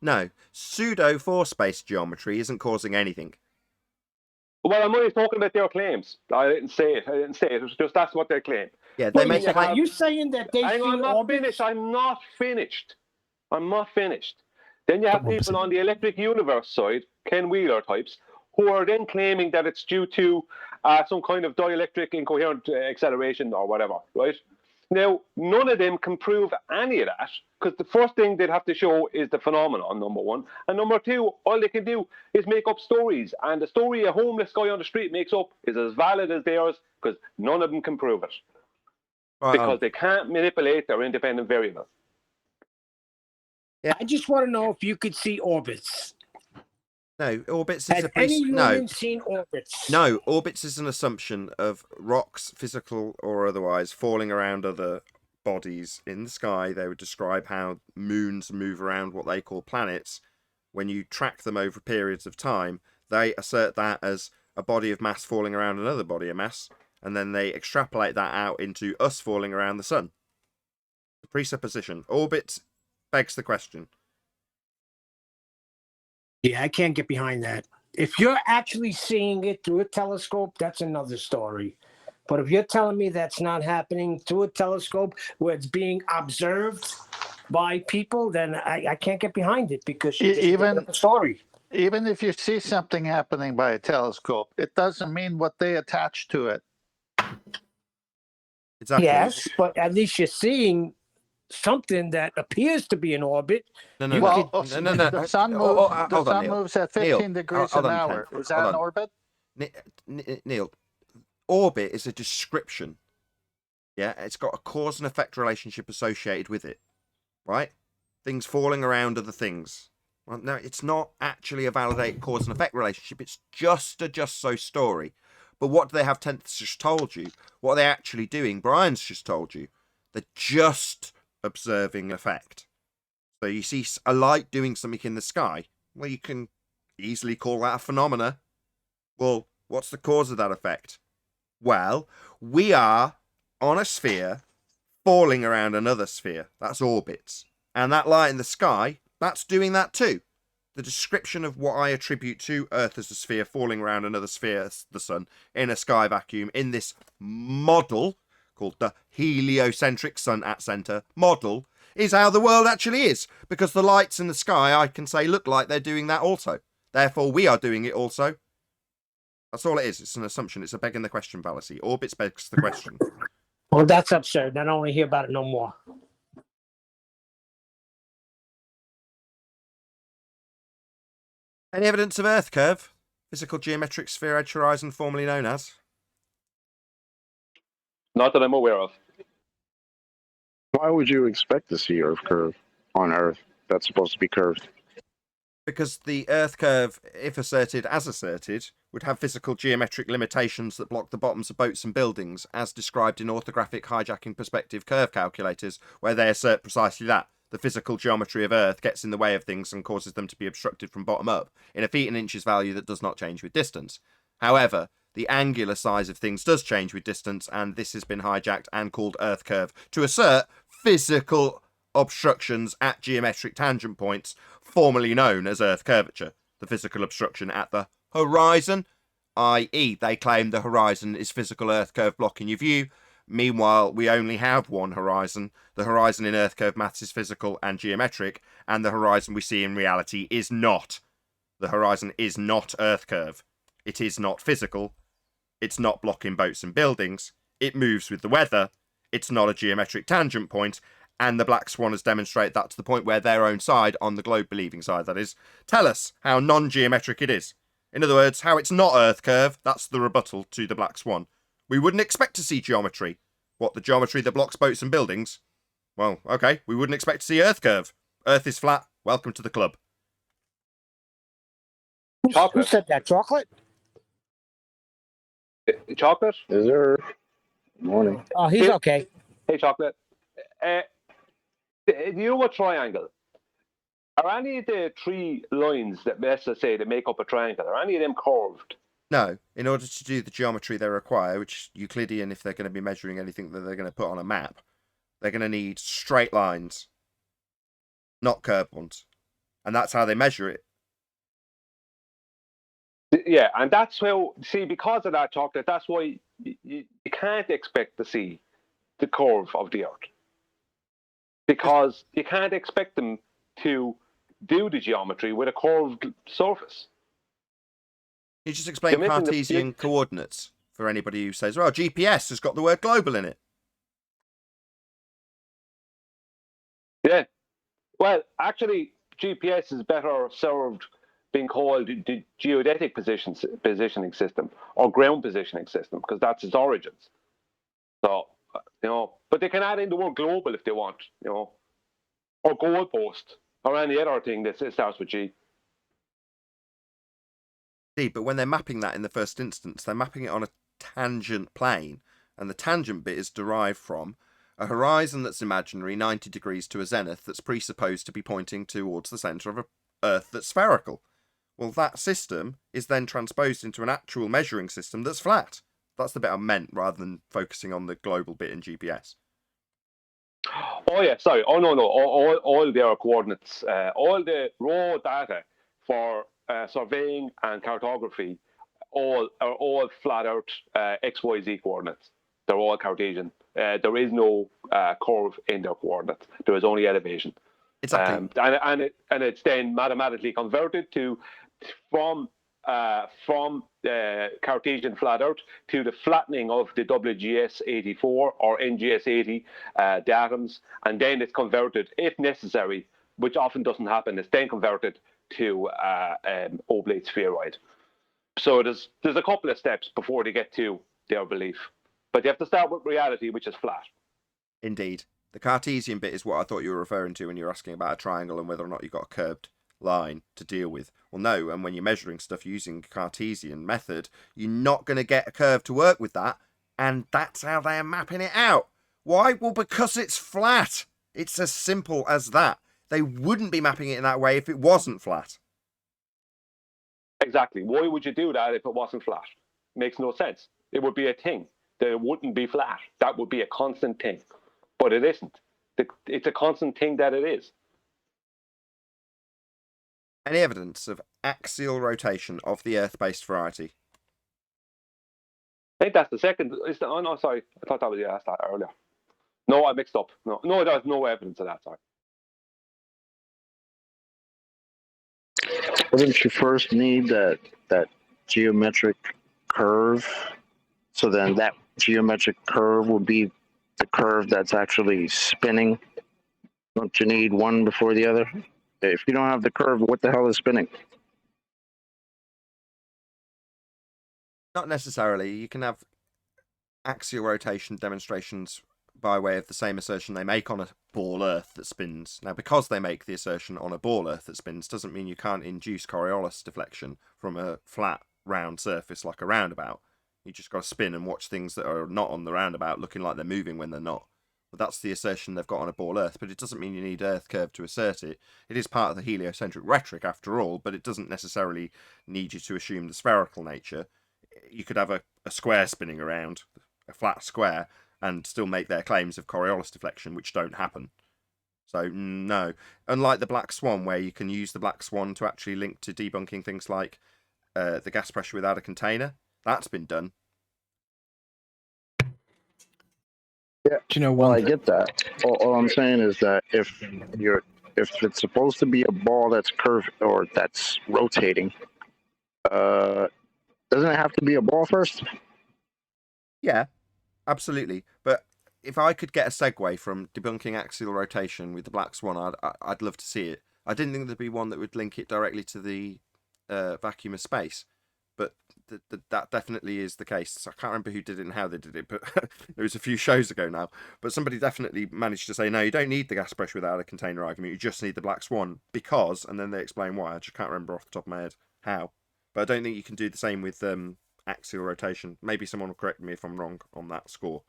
no. Pseudo four-space geometry isn't causing anything. Well, I'm only talking about their claims. I didn't say it. It was just that's what they claim. Yeah, they make. Are you saying that they see I'm not orbits? finished. I'm not finished. Then you have people on the electric universe side, Ken Wheeler types, who are then claiming that it's due to some kind of dielectric incoherent acceleration or whatever, right? Now, none of them can prove any of that, because the first thing they'd have to show is the phenomenon, number one. And number two, all they can do is make up stories. And the story a homeless guy on the street makes up is as valid as theirs, because none of them can prove it. Because they can't manipulate their independent variables. Yeah. I just want to know if you could see orbits. No, orbits is Has a any human seen orbits? No, orbits is an assumption of rocks, physical or otherwise, falling around other bodies in the sky. They would describe how moons move around what they call planets. When you track them over periods of time, they assert that as a body of mass falling around another body of mass, and then they extrapolate that out into us falling around the sun. The presupposition. Orbit begs the question. Yeah, I can't get behind that. If you're actually seeing it through a telescope, that's another story. But if you're telling me that's not happening through a telescope where it's being observed by people, then I can't get behind it, because you're just making up a story. Even if you see something happening by a telescope, it doesn't mean what they attach to it. Exactly. Yes, but at least you're seeing something that appears to be in orbit. No. The sun moves at 15 degrees an hour. Is that an orbit? Neil, orbit is a description. Yeah, it's got a cause and effect relationship associated with it, right? Things falling around other things. Well, no, it's not actually a validated cause and effect relationship. It's just a just so story. But what do they have just told you? What are they actually doing? Brian's just told you. They're just observing effect. So you see a light doing something in the sky. Well, you can easily call that a phenomena. Well, what's the cause of that effect? Well, we are on a sphere falling around another sphere. That's orbits. And that light in the sky, that's doing that too. The description of what I attribute to Earth as a sphere falling around another sphere, the sun, in a sky vacuum, in this model called the heliocentric sun at center model, is how the world actually is. Because the lights in the sky, I can say, look like they're doing that also. Therefore, we are doing it also. That's all it is. It's an assumption. It's a begging the question fallacy. Orbits begs the question. Well, that's absurd. I don't want to hear about it no more. Any evidence of Earth curve? Physical geometric sphere edge horizon, formerly known as? Not that I'm aware of. Why would you expect to see Earth curve on Earth that's supposed to be curved? Because the Earth curve, if asserted as asserted, would have physical geometric limitations that block the bottoms of boats and buildings, as described in orthographic hijacking perspective curve calculators, where they assert precisely that. The physical geometry of Earth gets in the way of things and causes them to be obstructed from bottom up, in a feet and inches value that does not change with distance. However, the angular size of things does change with distance, and this has been hijacked and called Earth curve to assert physical obstructions at geometric tangent points, formerly known as Earth curvature, the physical obstruction at the horizon, i.e. they claim the horizon is physical Earth curve blocking your view. Meanwhile, we only have one horizon. The horizon in Earth curve maths is physical and geometric, and the horizon we see in reality is not. The horizon is not Earth curve. It is not physical. It's not blocking boats and buildings. It moves with the weather. It's not a geometric tangent point, and the Black Swan has demonstrated that to the point where their own side, on the globe believing side that is, tell us how non-geometric it is. In other words, how it's not Earth curve. That's the rebuttal to the Black Swan. We wouldn't expect to see geometry. What, the geometry that blocks boats and buildings? Well, okay, we wouldn't expect to see Earth curve. Earth is flat. Welcome to the club. Who said that? Chocolate? Chocolate? Is there? Morning. Oh, he's okay. Hey, Chocolate. Do you know what triangle? Are any of the three lines that, let's say, that make up a triangle, are any of them curved? No, in order to do the geometry they require, which Euclidean, if they're going to be measuring anything that they're going to put on a map, they're going to need straight lines, not curved ones. And that's how they measure it. Yeah, and that's how, see, because of that, Chocolate, that's why you can't expect to see the curve of the Earth. Because you can't expect them to do the geometry with a curved surface. You just explain Cartesian coordinates for anybody who says, well, GPS has got the word global in it. Yeah. Well, actually, GPS is better served being called the geodetic positioning system or ground positioning system, because that's its origins. So, but they can add in the word global if they want, or goalpost, or any other thing that starts with G. See, but when they're mapping that in the first instance, they're mapping it on a tangent plane, and the tangent bit is derived from a horizon that's imaginary 90 degrees to a zenith that's presupposed to be pointing towards the centre of an Earth that's spherical. Well, that system is then transposed into an actual measuring system that's flat. That's the bit I meant, rather than focusing on the global bit in GPS. Oh yeah, sorry. Oh no. All their coordinates, all the raw data for surveying and cartography, are all flat out XYZ coordinates. They're all Cartesian. There is no curve in their coordinates. There is only elevation. Exactly. And it's then mathematically converted from Cartesian flat out to the flattening of the WGS 84 or NGS 80 the atoms, and then it's converted, if necessary, which often doesn't happen, it's then converted to oblate spheroid. So there's a couple of steps before they get to their belief, but you have to start with reality, which is flat. Indeed. The Cartesian bit is what I thought you were referring to when you were asking about a triangle and whether or not you've got a curved line to deal with. Well, no, and when you're measuring stuff using Cartesian method, you're not going to get a curve to work with that, and that's how they're mapping it out. Why? Well, because it's flat. It's as simple as that. They wouldn't be mapping it in that way if it wasn't flat. Exactly. Why would you do that if it wasn't flat? Makes no sense. It would be a thing. That it wouldn't be flat. That would be a constant thing. But it isn't. It's a constant thing that it is. Any evidence of axial rotation of the Earth-based variety? I think that's the second. Oh, no, sorry. I thought that was you asked that earlier. No, I mixed up. No, there's no evidence of that. Sorry. Wouldn't you first need that geometric curve? So then that geometric curve would be the curve that's actually spinning. Don't you need one before the other? If you don't have the curve, what the hell is spinning? Not necessarily. You can have axial rotation demonstrations by way of the same assertion they make on a ball Earth that spins. Now, because they make the assertion on a ball Earth that spins doesn't mean you can't induce Coriolis deflection from a flat, round surface like a roundabout. You just got to spin and watch things that are not on the roundabout looking like they're moving when they're not. But that's the assertion they've got on a ball Earth, but it doesn't mean you need Earth curve to assert it. It is part of the heliocentric rhetoric after all, but it doesn't necessarily need you to assume the spherical nature. You could have a square spinning around, a flat square, and still make their claims of Coriolis deflection, which don't happen. So, no. Unlike the black swan, where you can use the black swan to actually link to debunking things like the gas pressure without a container, that's been done. Yeah, Do you know well, one? I get that. All I'm saying is that if it's supposed to be a ball that's curved or that's rotating, doesn't it have to be a ball first? Yeah, absolutely. But if I could get a segue from debunking axial rotation with the black swan, I'd love to see it. I didn't think there'd be one that would link it directly to the vacuum of space, but that definitely is the case. I can't remember who did it and how they did it, but it was a few shows ago now. But somebody definitely managed to say, no, you don't need the gas pressure without a container argument. You just need the black swan because, and then they explain why. I just can't remember off the top of my head how. But I don't think you can do the same with axial rotation. Maybe someone will correct me if I'm wrong on that score.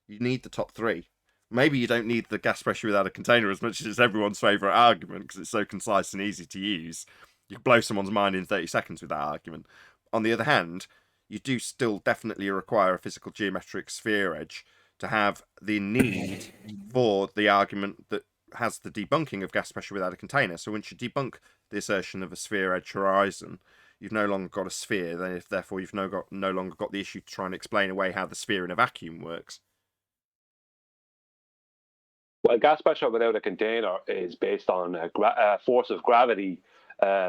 You need the top three. Maybe you don't need the gas pressure without a container as much as it's everyone's favourite argument because it's so concise and easy to use. You can blow someone's mind in 30 seconds with that argument. On the other hand, you do still definitely require a physical geometric sphere edge to have the need for the argument that has the debunking of gas pressure without a container. So once you debunk the assertion of a sphere edge horizon, you've no longer got a sphere, therefore you've no longer got the issue to try and explain away how the sphere in a vacuum works. Well, gas pressure without a container is based on a force of gravity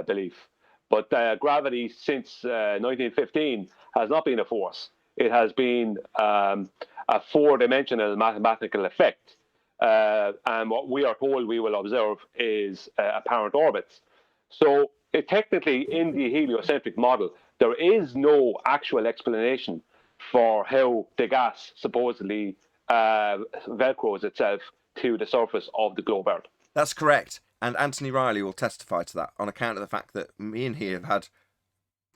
belief. But gravity since 1915 has not been a force. It has been a four-dimensional mathematical effect. And what we are told we will observe is apparent orbits. So technically, in the heliocentric model, there is no actual explanation for how the gas supposedly velcros itself to the surface of the globe Earth. That's correct. And Anthony Riley will testify to that on account of the fact that me and he have had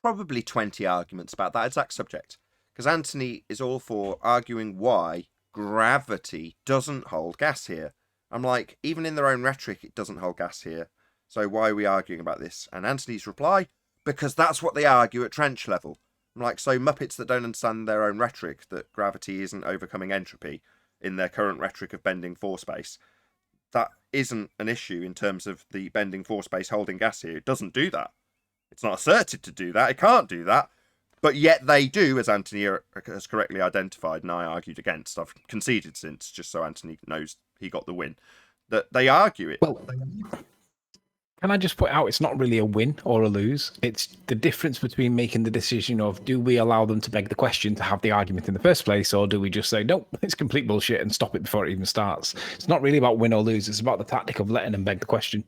probably 20 arguments about that exact subject. Because Anthony is all for arguing why gravity doesn't hold gas here. I'm like, even in their own rhetoric, it doesn't hold gas here. So why are we arguing about this? And Anthony's reply, because that's what they argue at trench level. I'm like, so Muppets that don't understand their own rhetoric, that gravity isn't overcoming entropy in their current rhetoric of bending force space, that isn't an issue in terms of the bending force space holding gas here. It doesn't do that. It's not asserted to do that. It can't do that. But yet they do, as Anthony has correctly identified, and I argued against. I've conceded since, just so Anthony knows he got the win, that they argue it. Well, can I just put out it's not really a win or a lose? It's the difference between making the decision of do we allow them to beg the question to have the argument in the first place, or do we just say, nope, it's complete bullshit and stop it before it even starts? It's not really about win or lose. It's about the tactic of letting them beg the question.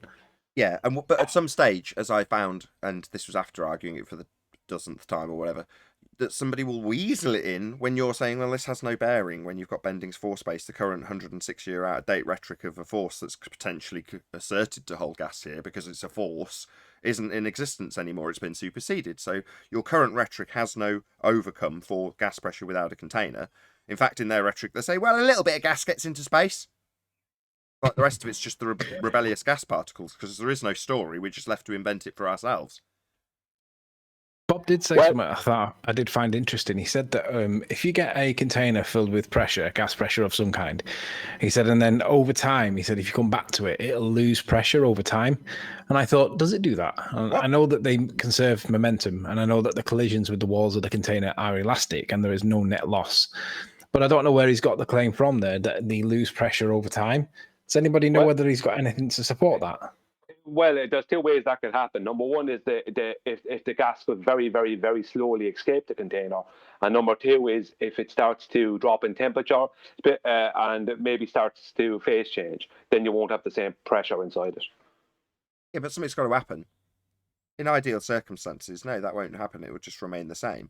Yeah, but at some stage, as I found, and this was after arguing it for the dozenth time or whatever, that somebody will weasel it in when you're saying, well, this has no bearing when you've got Bending's force base, the current 106-year out-of-date rhetoric of a force that's potentially asserted to hold gas here because it's a force isn't in existence anymore. It's been superseded. So your current rhetoric has no overcome for gas pressure without a container. In fact, in their rhetoric, they say, well, a little bit of gas gets into space. But the rest of it's just the rebellious gas particles because there is no story. We're just left to invent it for ourselves. Bob did say something I thought I did find interesting. He said that if you get a container filled with pressure, gas pressure of some kind, he said, and then over time, he said, if you come back to it, it'll lose pressure over time. And I thought, does it do that? I know that they conserve momentum, and I know that the collisions with the walls of the container are elastic, and there is no net loss. But I don't know where he's got the claim from there that they lose pressure over time. Does anybody know whether he's got anything to support that? Well, there's two ways that could happen. Number one is if the gas would very, very, very slowly escape the container, and number two is if it starts to drop in temperature and it maybe starts to phase change, then you won't have the same pressure inside it. Yeah, but something's got to happen. In ideal circumstances, no, that won't happen. It would just remain the same.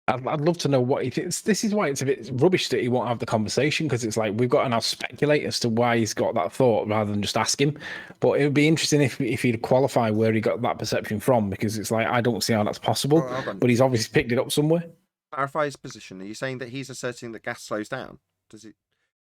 I'd love to know what he thinks. This is why it's a bit rubbish that he won't have the conversation, because it's like we've got to now speculate as to why he's got that thought rather than just ask him. But it would be interesting if he'd qualify where he got that perception from, because it's like I don't see how that's possible. But he's obviously picked it up somewhere. Clarify his position. Are you saying that he's asserting that gas slows down? Does it?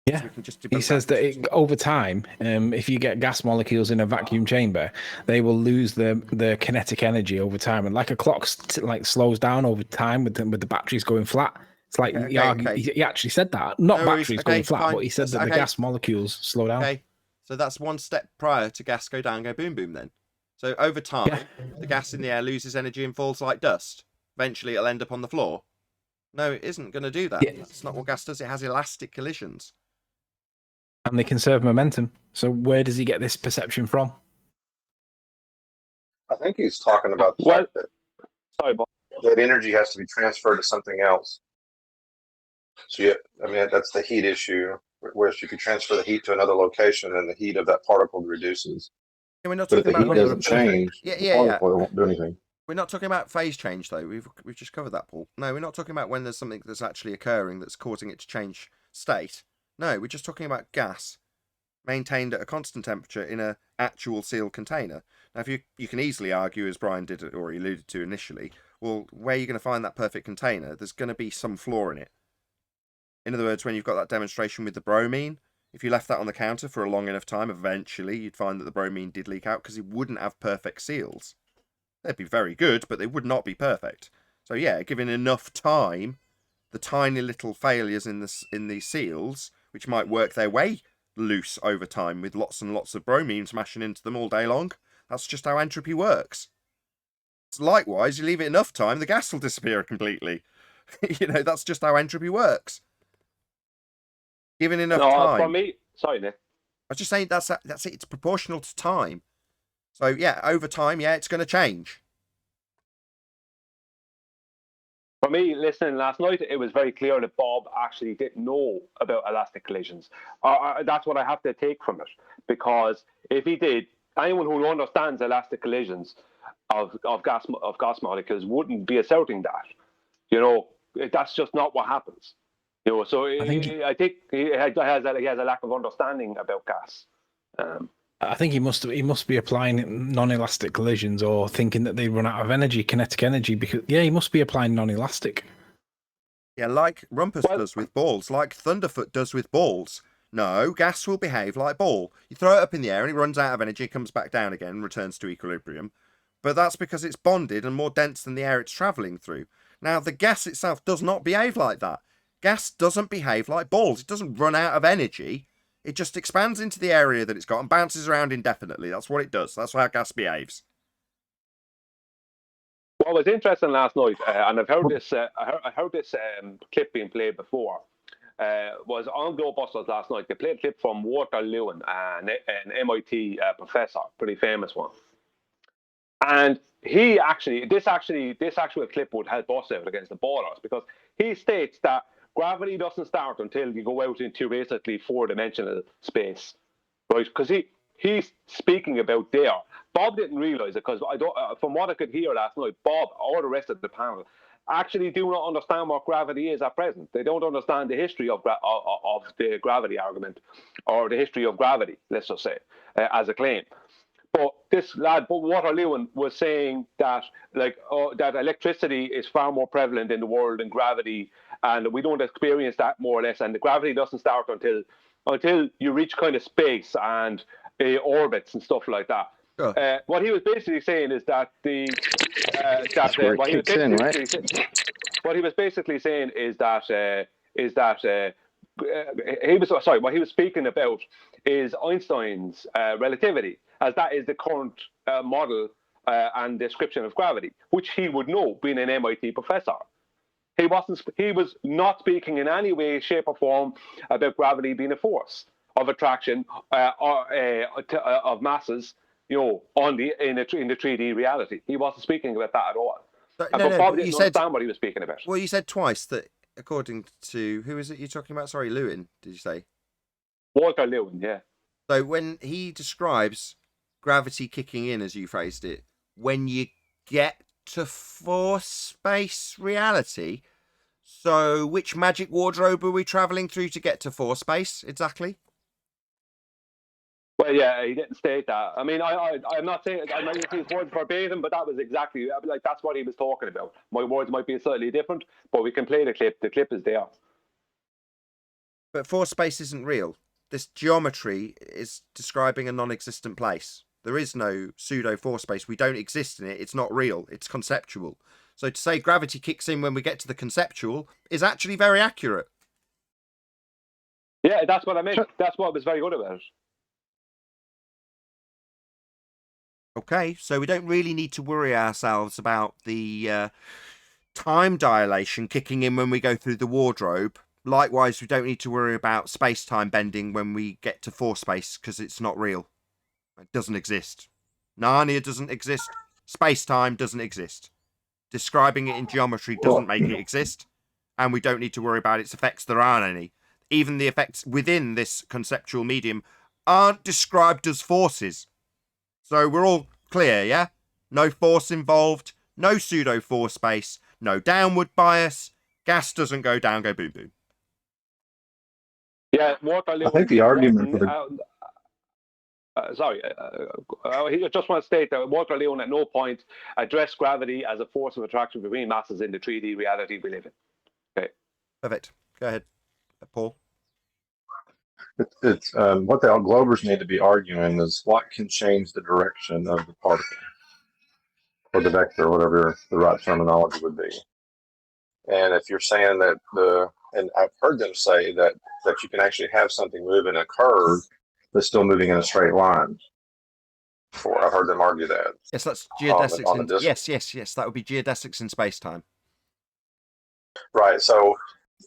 Yeah, he says that over time, if you get gas molecules in a vacuum chamber, they will lose the kinetic energy over time, and like a clock slows down over time with the batteries going flat. It's like he actually said that, not batteries going flat, but he said that the gas molecules slow down. Okay, so that's one step prior to gas go down, go boom boom. Then, so over time, the gas in the air loses energy and falls like dust. Eventually, it'll end up on the floor. No, it isn't going to do that. That's not what gas does. It has elastic collisions. And they conserve momentum. So where does he get this perception from? I think he's talking about the fact that energy has to be transferred to something else. So that's the heat issue. Whereas you could transfer the heat to another location, and the heat of that particle reduces. Yeah, we're not but if talking the about heat doesn't change, the particle won't do anything. We're not talking about phase change, though. We've just covered that, Paul. No, we're not talking about when there's something that's actually occurring that's causing it to change state. No, we're just talking about gas maintained at a constant temperature in an actual sealed container. Now, if you can easily argue, as Brian did or he alluded to initially, well, where are you going to find that perfect container? There's going to be some flaw in it. In other words, when you've got that demonstration with the bromine, if you left that on the counter for a long enough time, eventually you'd find that the bromine did leak out because it wouldn't have perfect seals. They'd be very good, but they would not be perfect. So yeah, given enough time, the tiny little failures in these seals, which might work their way loose over time with lots and lots of bromine smashing into them all day long. That's just how entropy works. Likewise, you leave it enough time, the gas will disappear completely. That's just how entropy works. Given enough time. For me, sorry, Nick. I was just saying that's it. It's proportional to time. So yeah, over time, it's going to change. For me, listening last night, it was very clear that Bob actually didn't know about elastic collisions. That's what I have to take from it. Because if he did, anyone who understands elastic collisions of gas molecules wouldn't be asserting that. That's just not what happens. So I think he has a lack of understanding about gas. I think he must be applying non-elastic collisions or thinking that they run out of energy, kinetic energy, because he must be applying non-elastic. Yeah, like Rumpus does with balls, like Thunderfoot does with balls. No, gas will behave like ball. You throw it up in the air and it runs out of energy, comes back down again and returns to equilibrium. But that's because it's bonded and more dense than the air it's travelling through. Now, the gas itself does not behave like that. Gas doesn't behave like balls. It doesn't run out of energy. It just expands into the area that it's got and bounces around indefinitely. That's what it does. That's how gas behaves. What was interesting last night, and I've heard this, clip being played before, was on GoBusters last night. They played a clip from Walter Lewin, an MIT professor, pretty famous one. And this actual clip would help us out against the ballers, because he states that gravity doesn't start until you go out into basically four-dimensional space, right? Because he's speaking about there. Bob didn't realise it, because from what I could hear last night, Bob or the rest of the panel actually do not understand what gravity is at present. They don't understand the history of the gravity argument, or the history of gravity, let's just say, as a claim. But this lad, Walter Lewin, was saying that that electricity is far more prevalent in the world than gravity, and we don't experience that more or less. And the gravity doesn't start until you reach kind of space and orbits and stuff like that. Sure. What he was basically saying is that what he was basically saying is that what he was speaking about is Einstein's relativity, as that is the current model and description of gravity, which he would know, being an MIT professor. He was not speaking in any way, shape, or form about gravity being a force of attraction of masses, in the 3D reality. He wasn't speaking about that at all. But Bob didn't understand what he was speaking about. Well, you said twice that, according to, who is it you're talking about? Sorry, Lewin, did you say? Walter Lewin, yeah. So when he describes gravity kicking in, as you phrased it, when you get to force space reality, so which magic wardrobe are we travelling through to get to force space exactly? Well, yeah, he didn't state that. I mean, I'm not saying I'm not using his words verbatim, but that was exactly that's what he was talking about. My words might be slightly different, but we can play the clip. The clip is there. But force space isn't real. This geometry is describing a non-existent place. There is no pseudo force space. We don't exist in it. It's not real. It's conceptual. So to say gravity kicks in when we get to the conceptual is actually very accurate. Yeah, that's what I meant. That's what was very good about it. Okay, so we don't really need to worry ourselves about the time dilation kicking in when we go through the wardrobe. Likewise, we don't need to worry about space-time bending when we get to force space, because it's not real. It doesn't exist. Narnia doesn't exist. Space-time doesn't exist. Describing it in geometry doesn't make it exist, and we don't need to worry about its effects. There aren't any. Even the effects within this conceptual medium aren't described as forces. So we're all clear, yeah? No force involved, no pseudo-force space, no downward bias, gas doesn't go down, go boom boom. Yeah, Walter Lewin. I think the argument for the he just want to state that Walter Lewin at no point addressed gravity as a force of attraction between masses in the 3D reality we live in. Okay. Perfect. Go ahead, Paul. it's what the Globers need to be arguing is what can change the direction of the particle or the vector, whatever the right terminology would be. And if you're saying that and I've heard them say that you can actually have something move in a curve that's still moving in a straight line. Before I've heard them argue that. Yes, that's geodesics. Yes. That would be geodesics in space-time. Right. So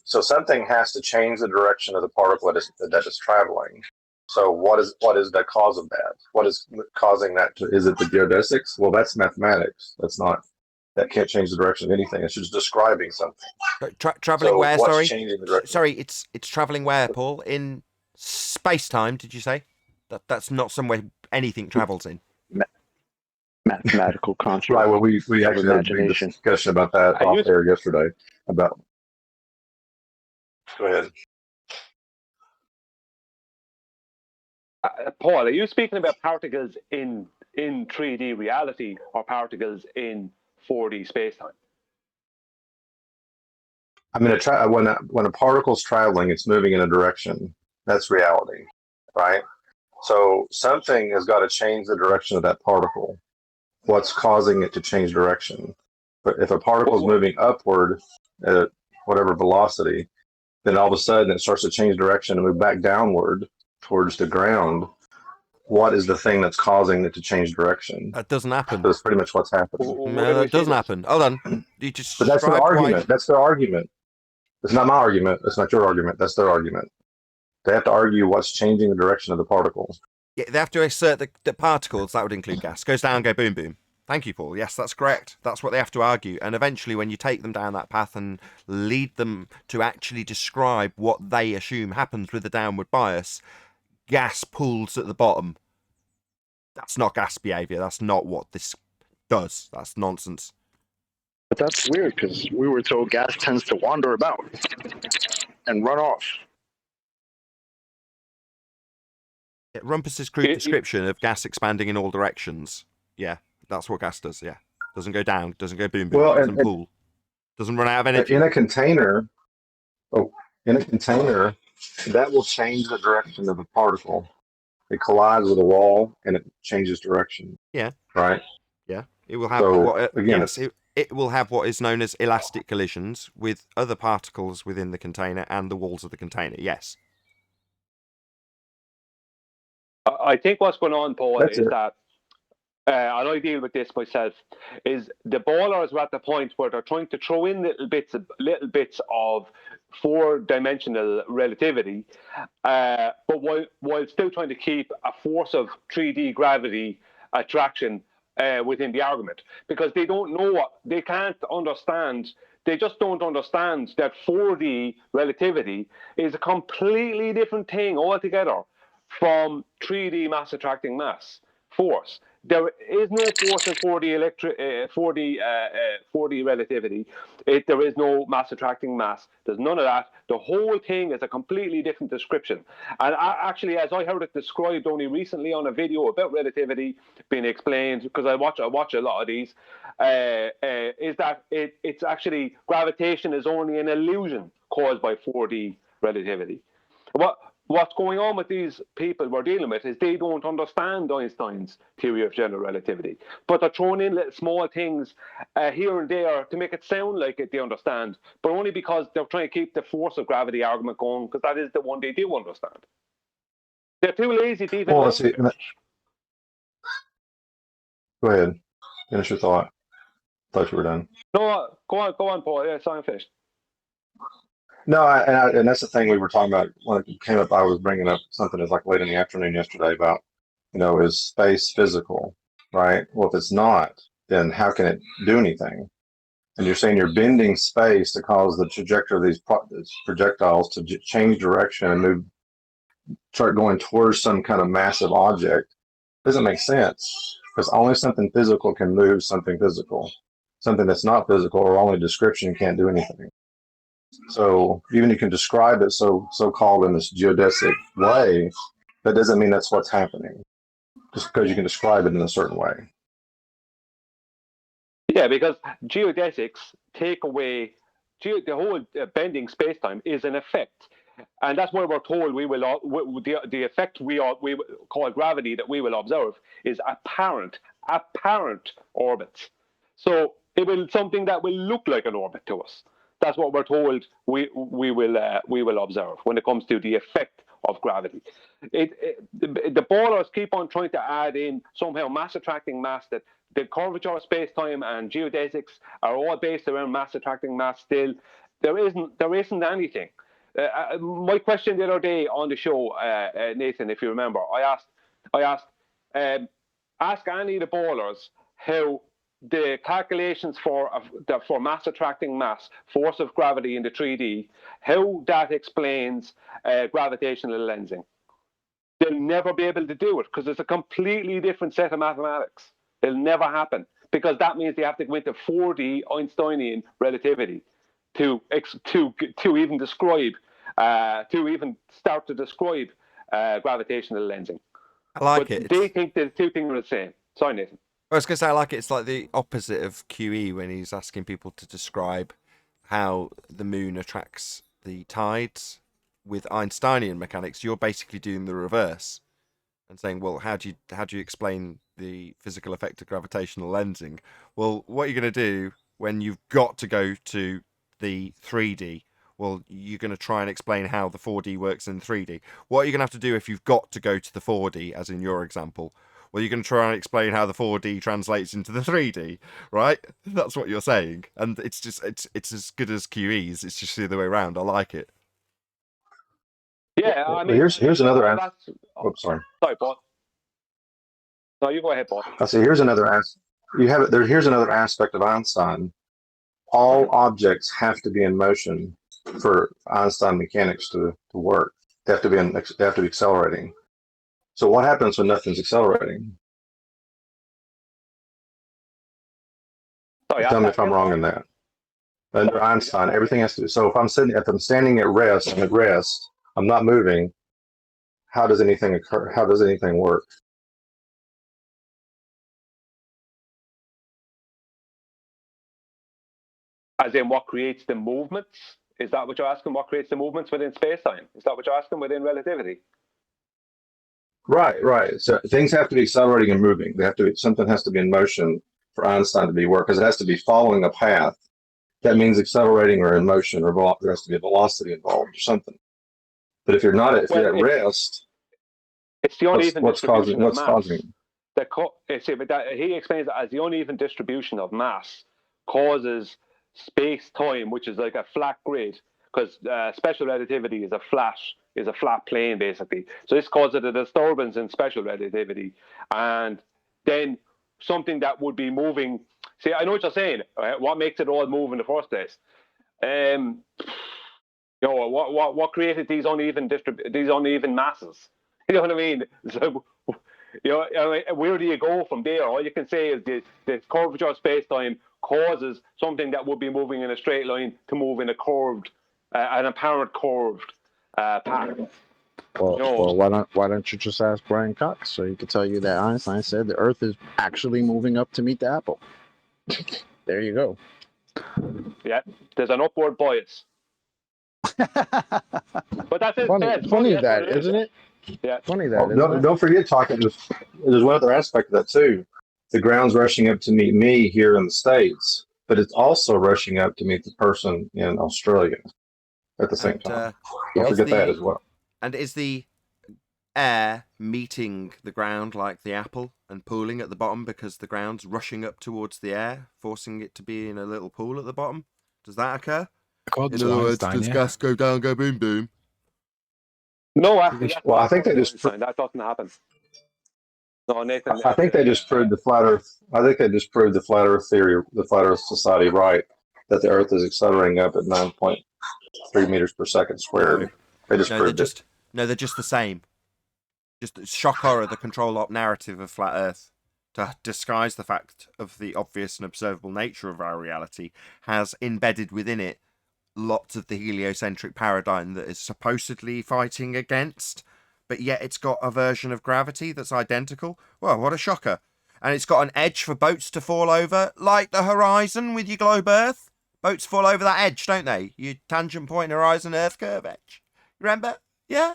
something has to change the direction of the particle that is traveling. So what is the cause of that? What is causing that? Is it the geodesics? Well, that's mathematics. That can't change the direction of anything. It's just describing something. Traveling where? What's Sorry. Changing the direction? Sorry, it's traveling where, Paul? In space-time? Did you say? That's not somewhere anything travels in. Mathematical construct. Right. Well, we actually had a big discussion about that off air yesterday. Go ahead. Paul, are you speaking about particles in 3D reality or particles in 4D space-time? I mean, when a particle's traveling, it's moving in a direction. That's reality, right? So something has got to change the direction of that particle. What's causing it to change direction? But if a particle is moving upward at whatever velocity, then all of a sudden it starts to change direction and move back downward towards the ground. What is the thing that's causing it to change direction? That doesn't happen. That's pretty much what's happening. No, that doesn't happen. Hold on. You just. But that's their argument. That's their argument. It's not my argument. It's not your argument. That's their argument. They have to argue what's changing the direction of the particle. Yeah, they have to assert that particles, that would include gas, goes down, go boom, boom. Thank you, Paul. Yes, that's correct. That's what they have to argue. And eventually, when you take them down that path and lead them to actually describe what they assume happens with the downward bias, gas pools at the bottom. That's not gas behavior. That's not what this does. That's nonsense. But that's weird because we were told gas tends to wander about and run off. Yeah, Rumpus's crude description of gas expanding in all directions. Yeah, that's what gas does. Yeah, doesn't go down, doesn't go boom boom, Well, doesn't pool, doesn't run out of energy. in a container, that will change the direction of a particle. It collides with a wall and it changes direction. Yeah. Right. Yeah. It will have So, again, yes, it will have what is known as elastic collisions with other particles within the container and the walls of the container. Yes. I think what's going on, Paul, That's is it. that, and I deal with this myself, is the ballers are at the point where they're trying to throw in little bits of four-dimensional relativity, but while still trying to keep a force of 3D gravity attraction within the argument, because they don't know they can't understand. They just don't understand that 4D relativity is a completely different thing altogether from 3D mass attracting mass force. There is no force in 4D relativity. There is no mass attracting mass. There's none of that. The whole thing is a completely different description. And actually, as I heard it described only recently on a video about relativity being explained, because I watch a lot of these, is that it's actually gravitation is only an illusion caused by 4D relativity. What's going on with these people we're dealing with is they don't understand Einstein's theory of general relativity, but they're throwing in little small things here and there to make it sound like they understand, but only because they're trying to keep the force of gravity argument going, because that is the one they do understand. They're too lazy to even. Well, let's see. Go ahead. Finish your thought. Thought you were done. No, go on, Paul. Yeah, I'm finished. No, and that's the thing we were talking about when it came up. I was bringing up something that's like late in the afternoon yesterday about, is space physical, right? Well, if it's not, then how can it do anything? And you're saying you're bending space to cause the trajectory of these projectiles to change direction and start going towards some kind of massive object. Doesn't make sense, because only something physical can move something physical. Something that's not physical or only description can't do anything. So even you can describe it so-called in this geodesic way, that doesn't mean that's what's happening, just because you can describe it in a certain way. Yeah, because geodesics take away the whole bending space-time is an effect, and that's why we're told the effect we call gravity that we will observe is apparent orbits. So it will something that will look like an orbit to us. That's what we're told we will observe when it comes to the effect of gravity. The ballers keep on trying to add in somehow mass attracting mass, that the curvature of space-time and geodesics are all based around mass attracting mass. Still, there isn't anything. My question the other day on the show, Nathan, if you remember, I asked, ask any of the ballers how the calculations for mass attracting mass, force of gravity in the 3D, how that explains gravitational lensing. They'll never be able to do it because it's a completely different set of mathematics. It'll never happen, because that means they have to go into 4D Einsteinian relativity to even describe, to even start to describe gravitational lensing. I like it. They think the two things are the same. Sorry, Nathan. I was going to say, I like it. It's like the opposite of QE when he's asking people to describe how the moon attracts the tides with Einsteinian mechanics. You're basically doing the reverse and saying, well, how do you explain the physical effect of gravitational lensing? Well, what you're going to do when you've got to go to the 3D, well, you're going to try and explain how the 4D works in 3D. What are you going to have to do if you've got to go to the 4D, as in your example? Well, you're going to try and explain how the 4D translates into the 3D, right? That's what you're saying. And it's as good as QE's. It's just the other way around. I like it. Yeah, I mean, here's another answer. Oops, sorry. Sorry, Paul. No, you go ahead, Paul. I say here's another here's another aspect of Einstein. All objects have to be in motion for Einstein mechanics to work. They have to be accelerating. So what happens when nothing's accelerating? Sorry, Tell me if I'm wrong in that. Under Einstein, everything has to be. So if I'm standing at rest, I'm at rest, I'm not moving. How does anything occur? How does anything work? As in, what creates the movements? Is that what you're asking? What creates the movements within space-time? Is that what you're asking within relativity? Right, right. So things have to be accelerating and moving. They have to be, something has to be in motion for Einstein to be work, because it has to be following a path. That means accelerating or in motion, or there has to be a velocity involved or something. But if you're not, if you're at rest, it's the uneven distribution of what's mass. causing? He explains that as the uneven distribution of mass causes space-time, which is like a flat grid, because special relativity is a flat plane basically. So this causes a disturbance in special relativity, and then something that would be moving. See, I know what you're saying. Right? What makes it all move in the first place? What created these uneven masses? You know what I mean? So, where do you go from there? All you can say is the curvature of space-time causes something that would be moving in a straight line to move in an apparent curved path. Well, why don't you just ask Brian Cox so he could tell you that Einstein said the Earth is actually moving up to meet the apple. There you go. Yeah, there's an upward bias. But that's it. Funny that, isn't it? Yeah. Funny that. Don't forget, talking. There's one other aspect of that too. The ground's rushing up to meet me here in the States, but it's also rushing up to meet the person in Australia at the same time. Don't forget that as well. And is the air meeting the ground like the apple and pooling at the bottom because the ground's rushing up towards the air, forcing it to be in a little pool at the bottom? Does that occur? In other words, does gas go down, go boom, boom? No, actually, well, I think they just that doesn't happen. No, Nathan. I think they just proved the flat Earth. I think they just proved the flat Earth theory, the flat Earth society, right? That the Earth is accelerating up at 9.3 meters per second squared. They just proved it. No, they're just the same. Just shock horror, the control op narrative of flat Earth, to disguise the fact of the obvious and observable nature of our reality, has embedded within it lots of the heliocentric paradigm that is supposedly fighting against, but yet it's got a version of gravity that's identical. Well, what a shocker. And it's got an edge for boats to fall over, like the horizon with your globe Earth. Boats fall over that edge, don't they? Your tangent point horizon Earth curve edge. Remember? Yeah?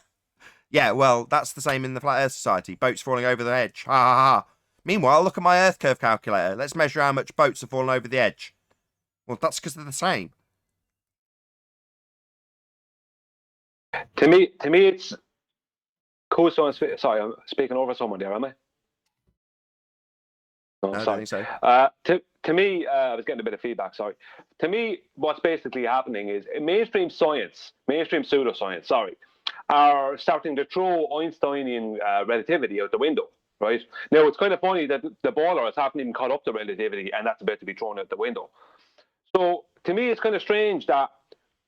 Yeah, well, that's the same in the Flat Earth Society. Boats falling over the edge. Ha ha ha. Meanwhile, look at my Earth curve calculator. Let's measure how much boats are falling over the edge. Well, that's because they're the same. To me, it's cool. Sorry, I'm speaking over someone there, am I? No, I sorry. don't think so. To me, I was getting a bit of feedback. Sorry. To me, what's basically happening is mainstream pseudoscience, are starting to throw Einsteinian relativity out the window. Right now, it's kind of funny that the ballers haven't even caught up to relativity, and that's about to be thrown out the window. So to me, it's kind of strange that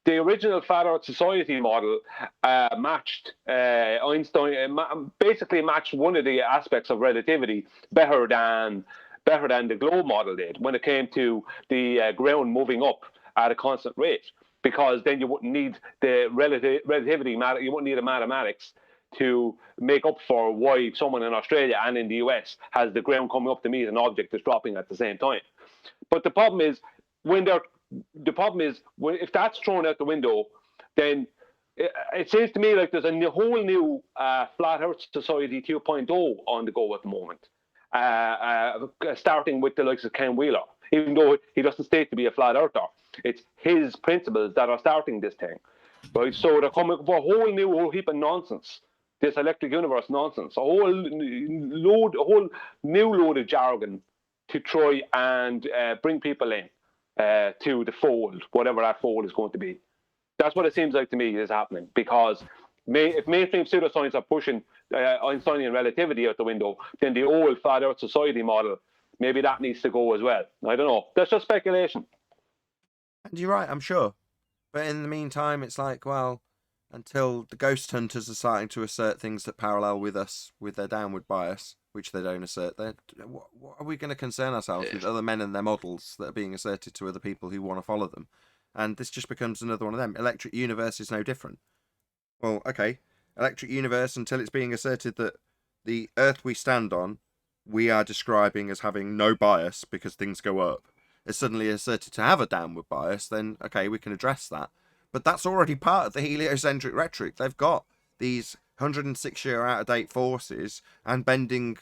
the original Flat Earth Society model matched Einstein, basically matched one of the aspects of relativity better than the globe model did when it came to the ground moving up at a constant rate. Because then you wouldn't need the relativity matter. You wouldn't need the mathematics to make up for why someone in Australia and in the US has the ground coming up to meet an object that's dropping at the same time. But the problem is if that's thrown out the window, then it seems to me like there's a whole new Flat Earth Society 2.0 on the go at the moment, starting with the likes of Ken Wheeler. Even though he doesn't state to be a flat earther, it's his principles that are starting this thing, right? So they're coming up with a whole heap of nonsense, this electric universe nonsense, a whole new load of jargon to try and bring people in to the fold, whatever that fold is going to be. That's what it seems like to me is happening, because if mainstream pseudoscience are pushing Einsteinian relativity out the window, then the old Flat Earth Society model, maybe that needs to go as well. I don't know. That's just speculation. And you're right, I'm sure. But in the meantime, it's like, well, until the ghost hunters are starting to assert things that parallel with us with their downward bias, which they don't assert, then what are we going to concern ourselves with other men and their models that are being asserted to other people who want to follow them? And this just becomes another one of them. Electric universe is no different. Well, okay, electric universe until it's being asserted that the Earth we stand on, we are describing as having no bias because things go up. Is suddenly asserted to have a downward bias, then okay, we can address that. But that's already part of the heliocentric rhetoric. They've got these 106-year out-of-date forces and bending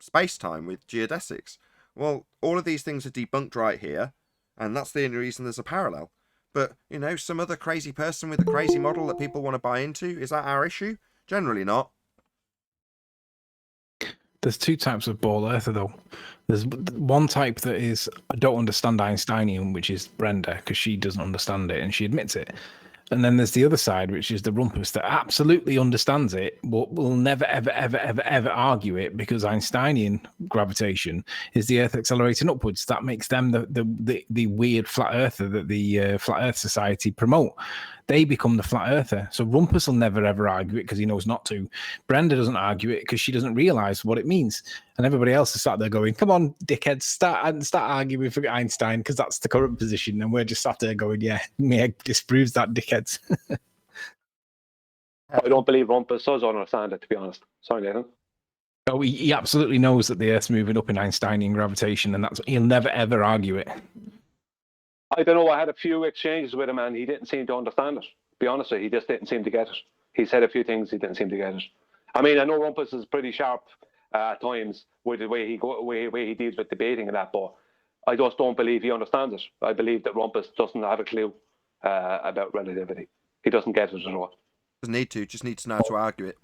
space-time with geodesics. Well, all of these things are debunked right here, and that's the only reason there's a parallel. But, you know, some other crazy person with a crazy model that people want to buy into, is that our issue? Generally not. There's two types of ball earther, though. There's one type that is, I don't understand Einsteinium, which is Brenda, because she doesn't understand it, and she admits it. And then there's the other side, which is the rumpus that absolutely understands it, but will never, ever, ever, ever, ever argue it because Einsteinian gravitation is the Earth accelerating upwards. That makes them the weird flat earther that the Flat Earth Society promote. They become the flat earther. So Rumpus will never, ever argue it because he knows not to. Brenda doesn't argue it because she doesn't realize what it means. And everybody else is sat there going, come on, dickheads, start arguing for Einstein because that's the current position. And we're just sat there going, yeah, Meg disproves that, dickheads. I don't believe Rumpus does understand it, to be honest. Sorry, Nathan. Oh, he absolutely knows that the Earth's moving up in Einsteinian gravitation, and he'll never, ever argue it. I don't know. I had a few exchanges with him, and he didn't seem to understand it. To be honest with you, he just didn't seem to get it. He said a few things, he didn't seem to get it. I mean, I know Rumpus is pretty sharp at times with the way he deals with debating and that, but I just don't believe he understands it. I believe that Rumpus doesn't have a clue about relativity. He doesn't get it at all. Doesn't need to. Just needs to know how to argue it.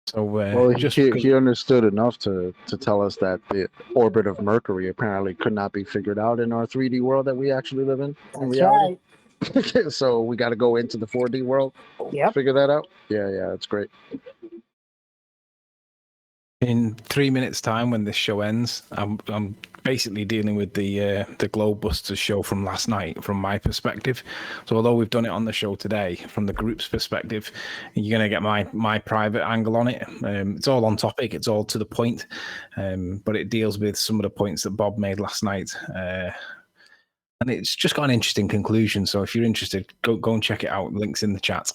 So, well, he understood enough to tell us that the orbit of Mercury apparently could not be figured out in our 3D world that we actually live in reality. Right. So we got to go into the 4D world. Yep. Figure that out. Yeah, that's great. In 3 minutes' time, when this show ends, I'm basically dealing with the Globebusters show from last night, from my perspective. So although we've done it on the show today, from the group's perspective, you're going to get my private angle on it. It's all on topic, it's all to the point, but it deals with some of the points that Bob made last night. And it's just got an interesting conclusion. So if you're interested, go and check it out. Links in the chat.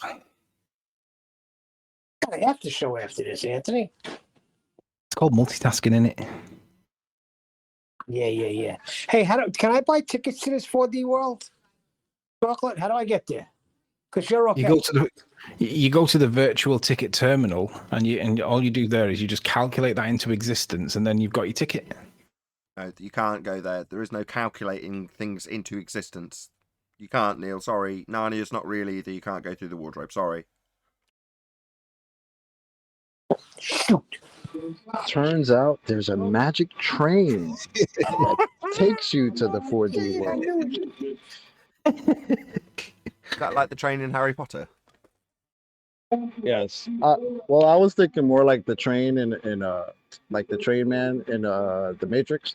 I have to show after this, Anthony. It's called multitasking, innit? Yeah. Hey, can I buy tickets to this 4D world? Chocolate, how do I get there? Because you're okay. You go to the virtual ticket terminal, and all you do there is you just calculate that into existence, and then you've got your ticket. No, you can't go there. There is no calculating things into existence. You can't, Neil. Sorry. Narnia's not real either. You can't go through the wardrobe. Sorry. Shoot. Turns out there's a magic train that takes you to the 4D world. Is that like the train in Harry Potter? Yes. Well, I was thinking more like the train in like the train man in the Matrix.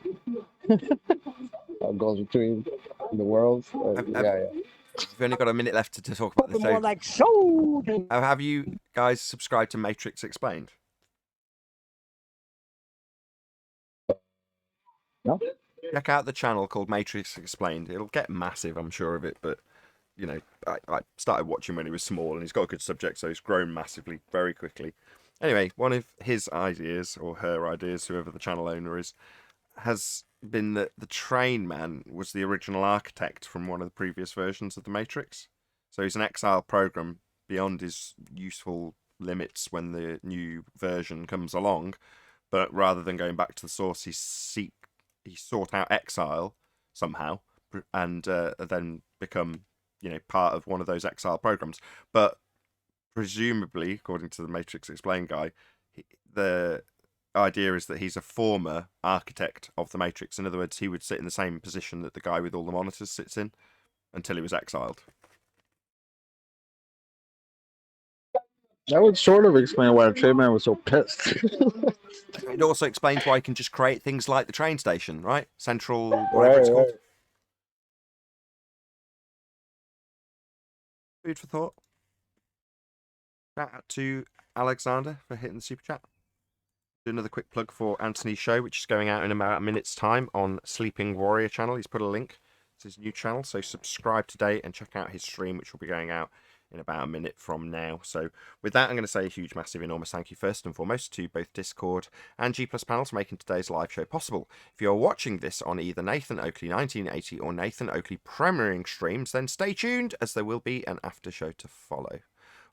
Goes between the worlds. Yeah. We've only got a minute left to talk about the show. More like so. Have you guys subscribed to Matrix Explained? No. Check out the channel called Matrix Explained. It'll get massive, I'm sure of it, but you know, I started watching when he was small, and he's got a good subject, so he's grown massively very quickly. Anyway, one of his ideas, or her ideas, whoever the channel owner is, has been that the train man was the original architect from one of the previous versions of the Matrix. So he's an exile program beyond his useful limits when the new version comes along, but rather than going back to the source, he sought out exile somehow, and then become, you know, part of one of those exile programs. But presumably, according to the Matrix Explained guy, the idea is that he's a former architect of the Matrix. In other words, he would sit in the same position that the guy with all the monitors sits in until he was exiled. That would sort of explain why the train man was so pissed. It also explains why he can just create things like the train station, right? Central, whatever it's called. Food for thought. Shout out to Alexander for hitting the super chat. Do another quick plug for Anthony's show, which is going out in about a minute's time on Sleeping Warrior channel. He's put a link to his new channel, so subscribe today and check out his stream, which will be going out in about a minute from now. So with that, I'm going to say a huge, massive, enormous thank you first and foremost to both Discord and G+ Panels for making today's live show possible. If you're watching this on either Nathan Oakley 1980 or Nathan Oakley premiering streams, then stay tuned, as there will be an after show to follow.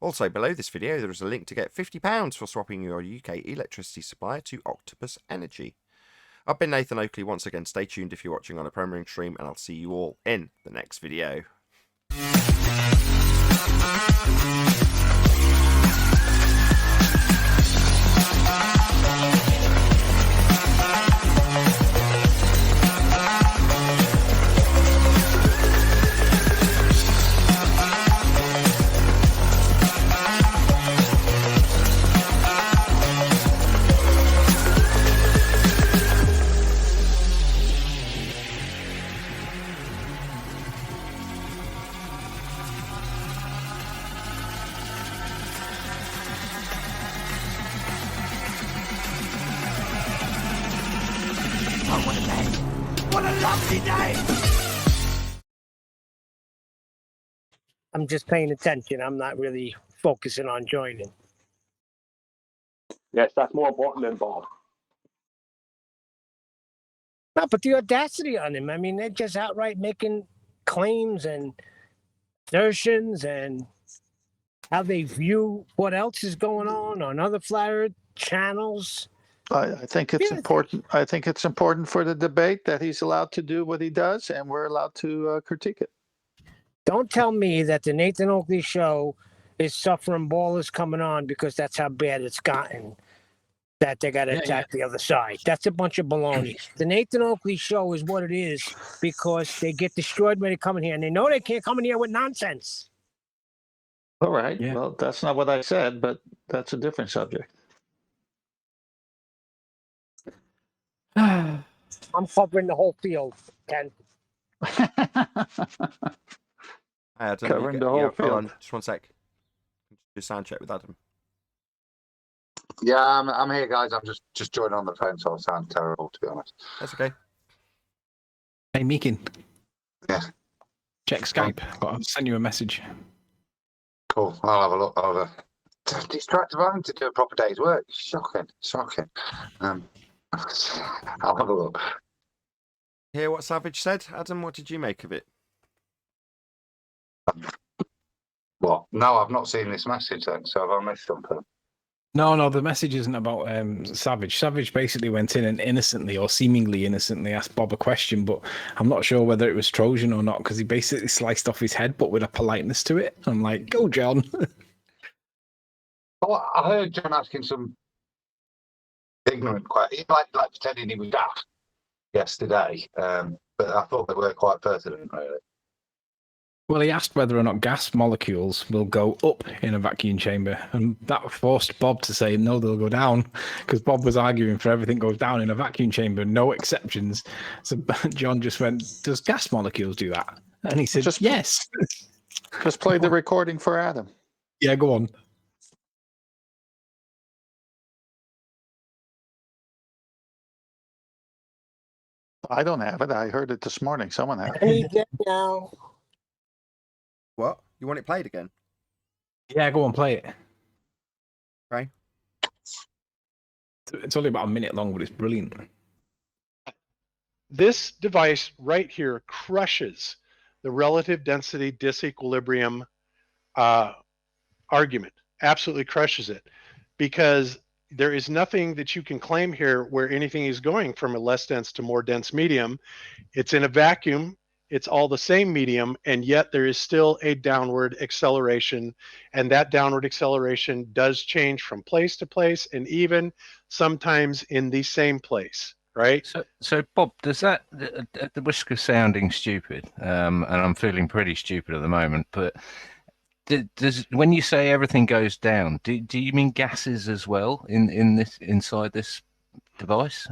Also, below this video, there is a link to get £50 for swapping your UK electricity supplier to Octopus Energy. I've been Nathan Oakley. Once again, stay tuned if you're watching on a premiering stream, and I'll see you all in the next video. What a lovely day! I'm just paying attention. I'm not really focusing on joining. Yes, that's more important than Bob. No, but the audacity on him. I mean, they're just outright making claims and assertions and how they view what else is going on other flat earth channels. I think it's important. I think it's important for the debate that he's allowed to do what he does, and we're allowed to critique it. Don't tell me that the Nathan Oakley show is suffering ballers coming on because that's how bad it's gotten, that they got to attack the other side. That's a bunch of baloney. The Nathan Oakley show is what it is because they get destroyed when they come in here, and they know they can't come in here with nonsense. All right. Yeah. Well, that's not what I said, but that's a different subject. I'm covering the whole field, Ken. Covering the whole field. Hold on, just one sec. Do sound check with Adam. Yeah, I'm here, guys. I'm just joining on the phone, so I sound terrible, to be honest. That's okay. Hey, Meekin. Yeah. Check Skype. I'll send you a message. Cool. I'll have a look over. Distracted having to do a proper day's work. Shocking. I'll have a look. Hear what Savage said, Adam? What did you make of it? What? No, I've not seen this message then, so have I missed something? No, the message isn't about Savage. Savage basically went in and innocently or seemingly innocently asked Bob a question, but I'm not sure whether it was Trojan or not because he basically sliced off his head, but with a politeness to it. I'm like, go, John. Oh, I heard John asking some ignorant questions, like pretending he was daft yesterday, but I thought they were quite pertinent, really. Well, he asked whether or not gas molecules will go up in a vacuum chamber, and that forced Bob to say no, they'll go down, because Bob was arguing for everything goes down in a vacuum chamber, no exceptions. So John just went, does gas molecules do that? And he said, yes. Just play the recording for Adam. Yeah, go on. I don't have it. I heard it this morning. Someone had it. I need that now. What? You want it played again? Yeah, go on, play it. Right. It's only about a minute long, but it's brilliant. This device right here crushes the relative density disequilibrium argument. Absolutely crushes it, because there is nothing that you can claim here where anything is going from a less dense to more dense medium. It's in a vacuum. It's all the same medium, and yet there is still a downward acceleration, and that downward acceleration does change from place to place, and even sometimes in the same place, right? So Bob, does that, at the risk of sounding stupid, and I'm feeling pretty stupid at the moment, but does when you say everything goes down, do you mean gases as well inside this device?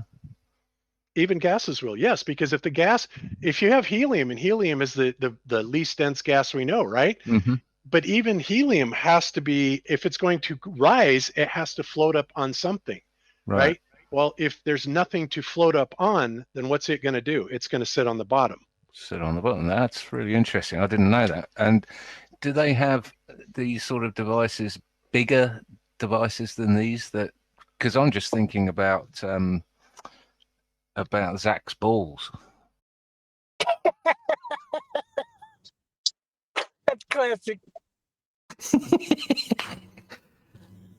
Even gases will, yes, because if you have helium, and helium is the least dense gas we know, right? Mm-hmm. But even helium has to be, if it's going to rise, it has to float up on something, right? Well, if there's nothing to float up on, then what's it going to do? It's going to sit on the bottom. Sit on the bottom. That's really interesting. I didn't know that. And do they have these sort of devices, bigger devices than these? That, because I'm just thinking about Zach's balls. That's classic.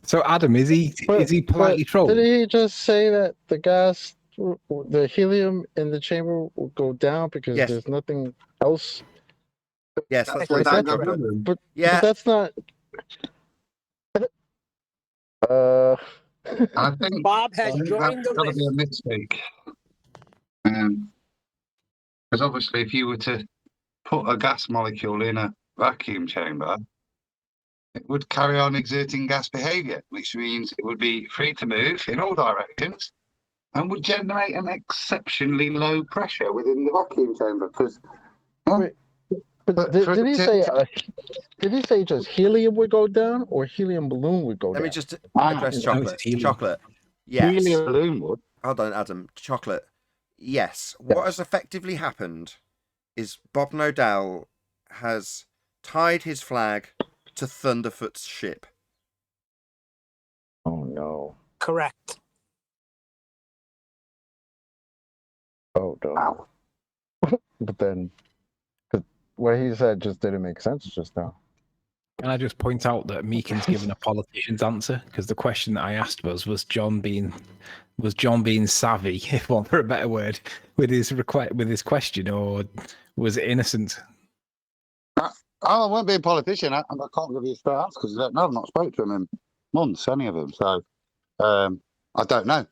So Adam, is he politely trolling? Did he just say that the helium in the chamber will go down because Yes. there's nothing else? Yes, that's But what he said, that's- Chocolate. But Yeah. that's not. I think Bob has joined that's the got to list. be a mistake. Because obviously, if you were to put a gas molecule in a vacuum chamber, it would carry on exerting gas behavior, which means it would be free to move in all directions and would generate an exceptionally low pressure within the vacuum chamber. Because Did he say? Did he say just helium would go down or helium balloon would go down? Let me just address Chocolate. Chocolate. Yes. Helium balloon would. Hold on, Adam. Chocolate. Yes. What has effectively happened is Bob Nodell has tied his flag to Thunderfoot's ship. Oh no. Correct. Oh no. But then, what he said just didn't make sense just now. Can I just point out that Meekin's given a politician's answer? Because the question that I asked was John being savvy, if one for a better word, with his question, or was it innocent? I won't be a politician. I can't give you a straight answer because I've not spoke to him in months, any of them. So I don't know.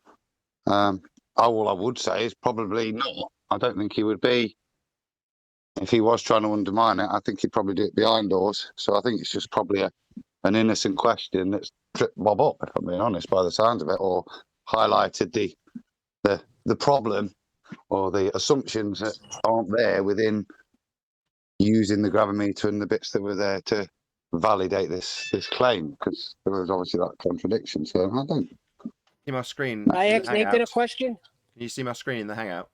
All I would say is probably not. I don't think he would be. If he was trying to undermine it, I think he'd probably do it behind doors. So I think it's just probably an innocent question that's tripped Bob up, if I'm being honest, by the sounds of it, or highlighted the problem or the assumptions that aren't there within using the gravimeter and the bits that were there to validate this claim, because there was obviously that contradiction. So I don't See my screen. Can I in ask the Nathan a Hangout? question? Can you see my screen in the Hangout?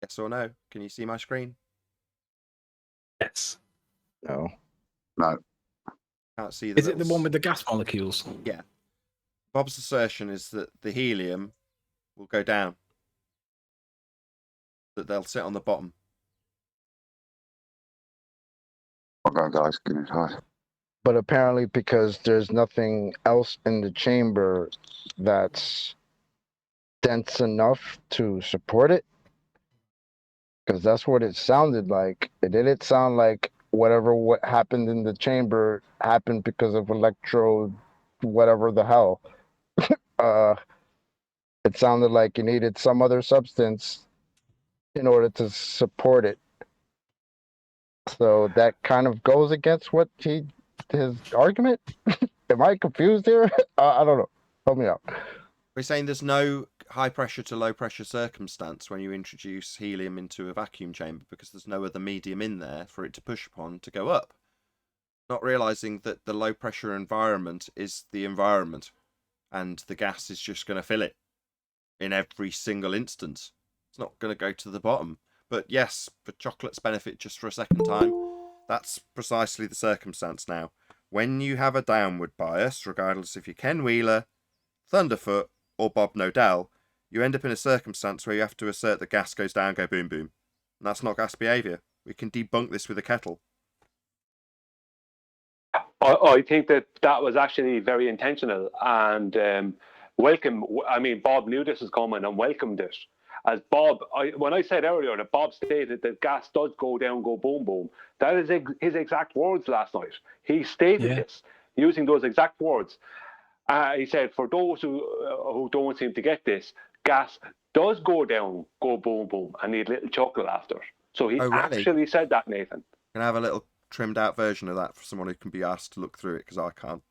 Yes or no? Can you see my screen? Yes. No. Can't see the Is it the one with the gas molecules? Yeah. Bob's assertion is that the helium will go down. That they'll sit on the bottom. Okay, guys, give me time. But apparently, because there's nothing else in the chamber that's dense enough to support it, because that's what it sounded like. It didn't sound like what happened in the chamber happened because of electrode, whatever the hell. It sounded like you needed some other substance in order to support it. So that kind of goes against his argument. Am I confused here? I don't know. Help me out. We're saying there's no high pressure to low pressure circumstance when you introduce helium into a vacuum chamber because there's no other medium in there for it to push upon to go up. Not realizing that the low pressure environment is the environment and the gas is just going to fill it in every single instance. It's not going to go to the bottom. But yes, for Chocolate's benefit, just for a second time, that's precisely the circumstance now. When you have a downward bias, regardless if you're Ken Wheeler, Thunderfoot, or Bob Nodell, you end up in a circumstance where you have to assert that gas goes down, go boom boom. And that's not gas behaviour. We can debunk this with a kettle. I think that was actually very intentional and welcome. I mean, Bob knew this was coming and welcomed it. As Bob, when I said earlier that Bob stated that gas does go down, go boom boom, that is his exact words last night. He stated this using those exact words. He said, for those who don't seem to get this, gas does go down, go boom boom, and need a little chuckle after. So he actually said that, Nathan. Can I have a little trimmed out version of that for someone who can be asked to look through it, because I can't.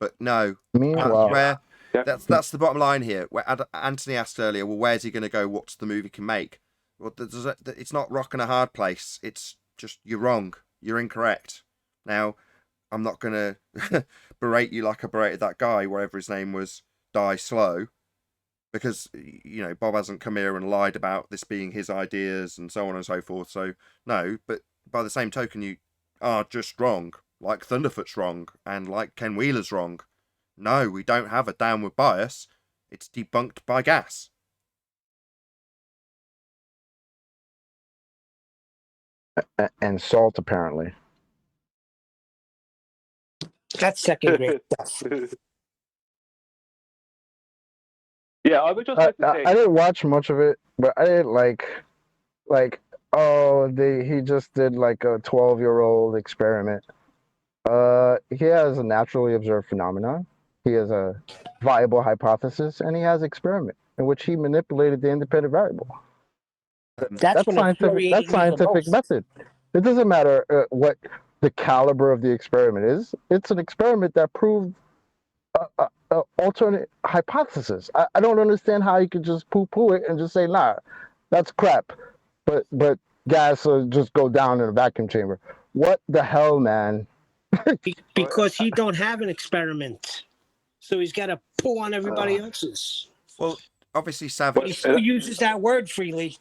But no, that's the bottom line here. Where Anthony asked earlier, well, where's he going to go? What's the movie can make? Well, it's not rock and a hard place. It's just you're wrong. You're incorrect. Now, I'm not going to berate you like I berated that guy, whatever his name was, Die Slow, because, you know, Bob hasn't come here and lied about this being his ideas and so on and so forth. So, no, but by the same token, you are just wrong, like Thunderfoot's wrong and like Ken Wheeler's wrong. No, we don't have a downward bias. It's debunked by gas. And salt, apparently. That's second grade stuff. Yeah, I would just like to say I didn't watch much of it, but I didn't like he just did like a 12-year-old experiment. He has a naturally observed phenomenon. He has a viable hypothesis, and he has experiment in which he manipulated the independent variable. That's That's scientific method. It doesn't matter what the caliber of the experiment is. It's an experiment that proved alternate hypothesis. I don't understand how you could just poo-poo it and just say, nah, that's crap. But gas will just go down in a vacuum chamber. What the hell, man? Because he don't have an experiment, so he's got to pull on everybody else's. Well, obviously Savage. He still uses that word freely.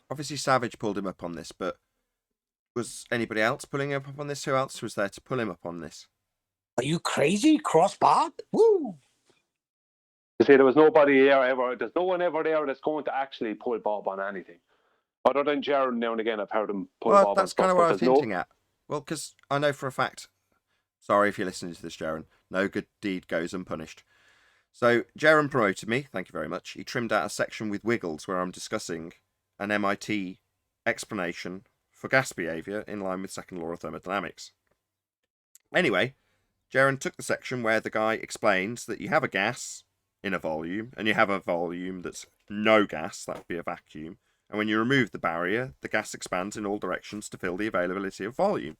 Obviously Savage pulled him up on this, but was anybody else pulling him up on this? Who else was there to pull him up on this? Are you crazy? Cross Bob? Woo! You see, there was nobody there ever. There's no one ever there that's going to actually pull Bob on anything. Other than Jaron, now and again, I've heard him pull Bob on. That's kind of what I was hinting at. Well, because I know for a fact. Sorry if you're listening to this, Jaron. No good deed goes unpunished. So Jaron promoted me. Thank you very much. He trimmed out a section with Wiggles where I'm discussing an MIT explanation for gas behavior in line with second law of thermodynamics. Anyway, Jaron took the section where the guy explains that you have a gas in a volume, and you have a volume that's no gas, that would be a vacuum, and when you remove the barrier, the gas expands in all directions to fill the availability of volume.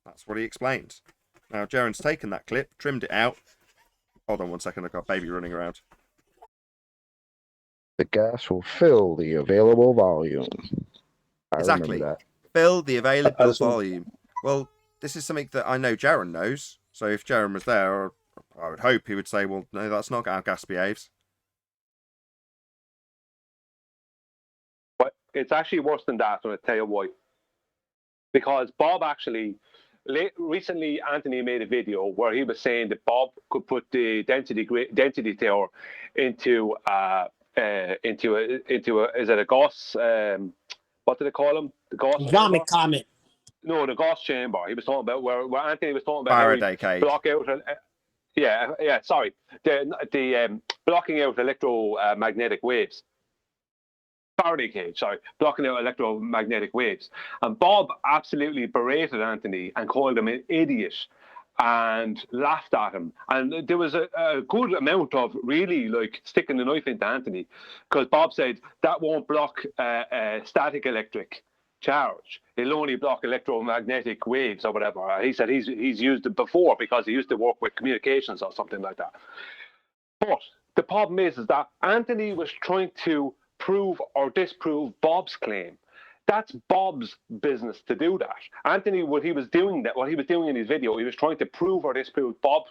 That's what he explains. Now, Jaron's taken that clip, trimmed it out. Hold on one second, I've got a baby running around. The gas will fill the available volume. Exactly. Remember that. Fill the available volume. Well, this is something that I know Jaron knows. So if Jaron was there, I would hope he would say, well, no, that's not how gas behaves. But it's actually worse than that, and I'll tell you why. Because Bob actually, recently Anthony made a video where he was saying that Bob could put the density theory into is it a Gauss? What do they call them? The Gauss Vomit comet. No, the Gauss chamber. He was talking about where Anthony was talking about Faraday cage. Block out. Sorry. The blocking out electromagnetic waves. Faraday cage, sorry, blocking out electromagnetic waves. And Bob absolutely berated Anthony and called him an idiot and laughed at him. And there was a good amount of really like sticking the knife into Anthony, because Bob said that won't block static electric charge. It'll only block electromagnetic waves or whatever. He said he's used it before because he used to work with communications or something like that. But the problem is that Anthony was trying to prove or disprove Bob's claim. That's Bob's business to do that. Anthony, what he was doing in his video, he was trying to prove or disprove Bob's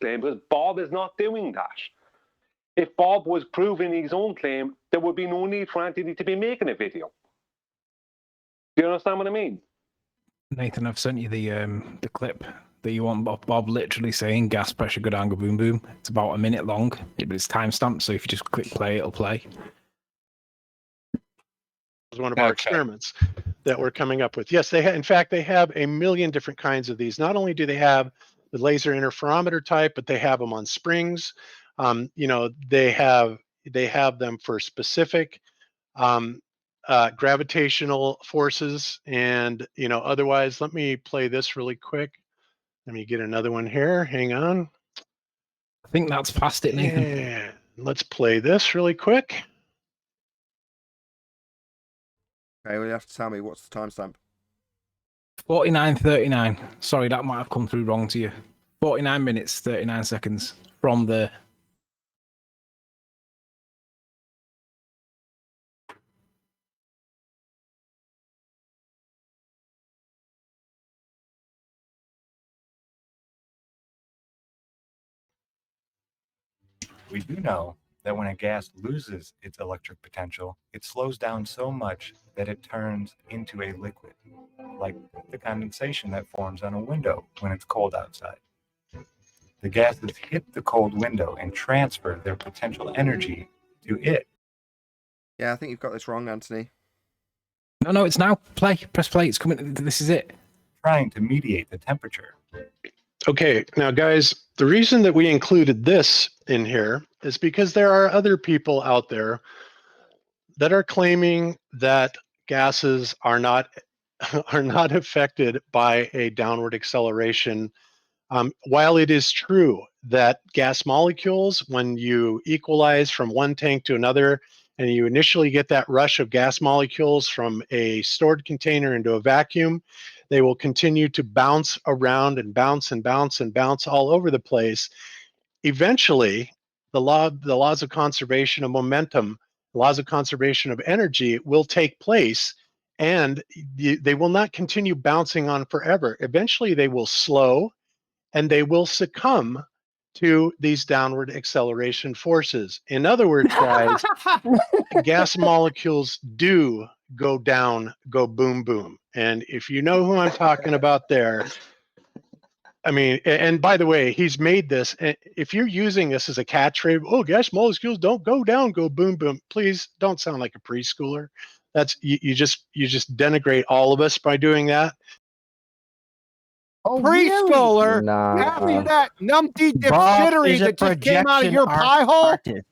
claim, because Bob is not doing that. If Bob was proving his own claim, there would be no need for Anthony to be making a video. Do you understand what I mean? Nathan, I've sent you the clip that you want Bob literally saying gas pressure go down, go boom boom. It's about a minute long, but it's timestamped, so if you just click play, it'll play. Was one of our experiments that we're coming up with. Yes, in fact, they have a million different kinds of these. Not only do they have the laser interferometer type, but they have them on springs. They have them for specific gravitational forces, and otherwise. Let me play this really quick. Let me get another one here. Hang on. I think that's past it, Nathan. Yeah. Let's play this really quick. Okay, well, you have to tell me what's the timestamp. 49:39. Sorry, that might have come through wrong to you. 49 minutes, 39 seconds from the. We do know that when a gas loses its electric potential, it slows down so much that it turns into a liquid, like the condensation that forms on a window when it's cold outside. The gases hit the cold window and transfer their potential energy to it. Yeah, I think you've got this wrong, Anthony. No, it's now. Play. Press play. It's coming. This is it. Trying to mediate the temperature. Okay, now guys, the reason that we included this in here is because there are other people out there that are claiming that gases are not affected by a downward acceleration. While it is true that gas molecules, when you equalize from one tank to another, and you initially get that rush of gas molecules from a stored container into a vacuum, they will continue to bounce around and bounce and bounce and bounce all over the place. Eventually, the laws of conservation of momentum, laws of conservation of energy will take place, and they will not continue bouncing on forever. Eventually, they will slow and they will succumb to these downward acceleration forces. In other words, guys, gas molecules do go down, go boom, boom. And if you know who I'm talking about there, I mean, and by the way, he's made this. If you're using this as a catchphrase, oh, gas molecules don't go down, go boom, boom. Please don't sound like a preschooler. That's you just denigrate all of us by doing that. Oh, Preschooler. really? Nah. After that numpty Bob dipshittery is a that just came out of projection your pie hole. artist.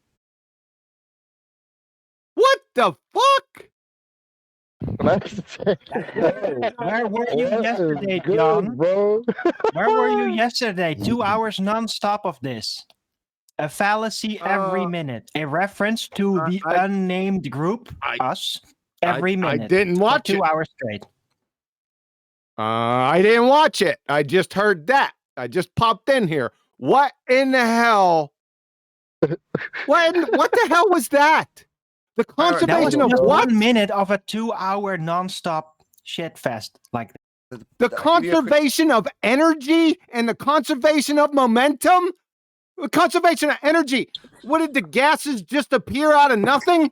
What the fuck? Where were you What is yesterday, good, John? bro? Where were you yesterday? 2 hours non-stop of this. A fallacy every minute. A reference to the unnamed group, us, every minute. I didn't watch for 2 it. hours straight. I didn't watch it. I just heard that. I just popped in here. What in the hell? What the hell was that? The conservation of just what? 1 minute of a 2 hour non-stop shit fest like that. The conservation of energy and the conservation of momentum? The conservation of energy. What, did the gases just appear out of nothing?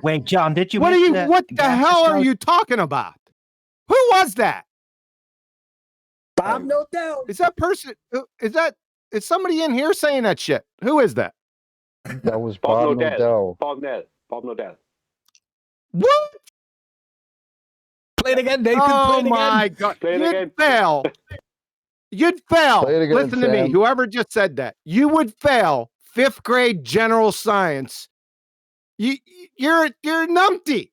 Wait, John, did you What miss the hell are you talking about? Who was that? Bob Nodell. Is that person? Is somebody in here saying that shit? Who is that? That was Bob Nodell. Bob Nodell. What? Play it again, Nathan. Oh my God! You'd fail. You'd fail. Play it again, Listen to me. Sam. Whoever just said that, you would fail 5th grade general science. You're a numpty.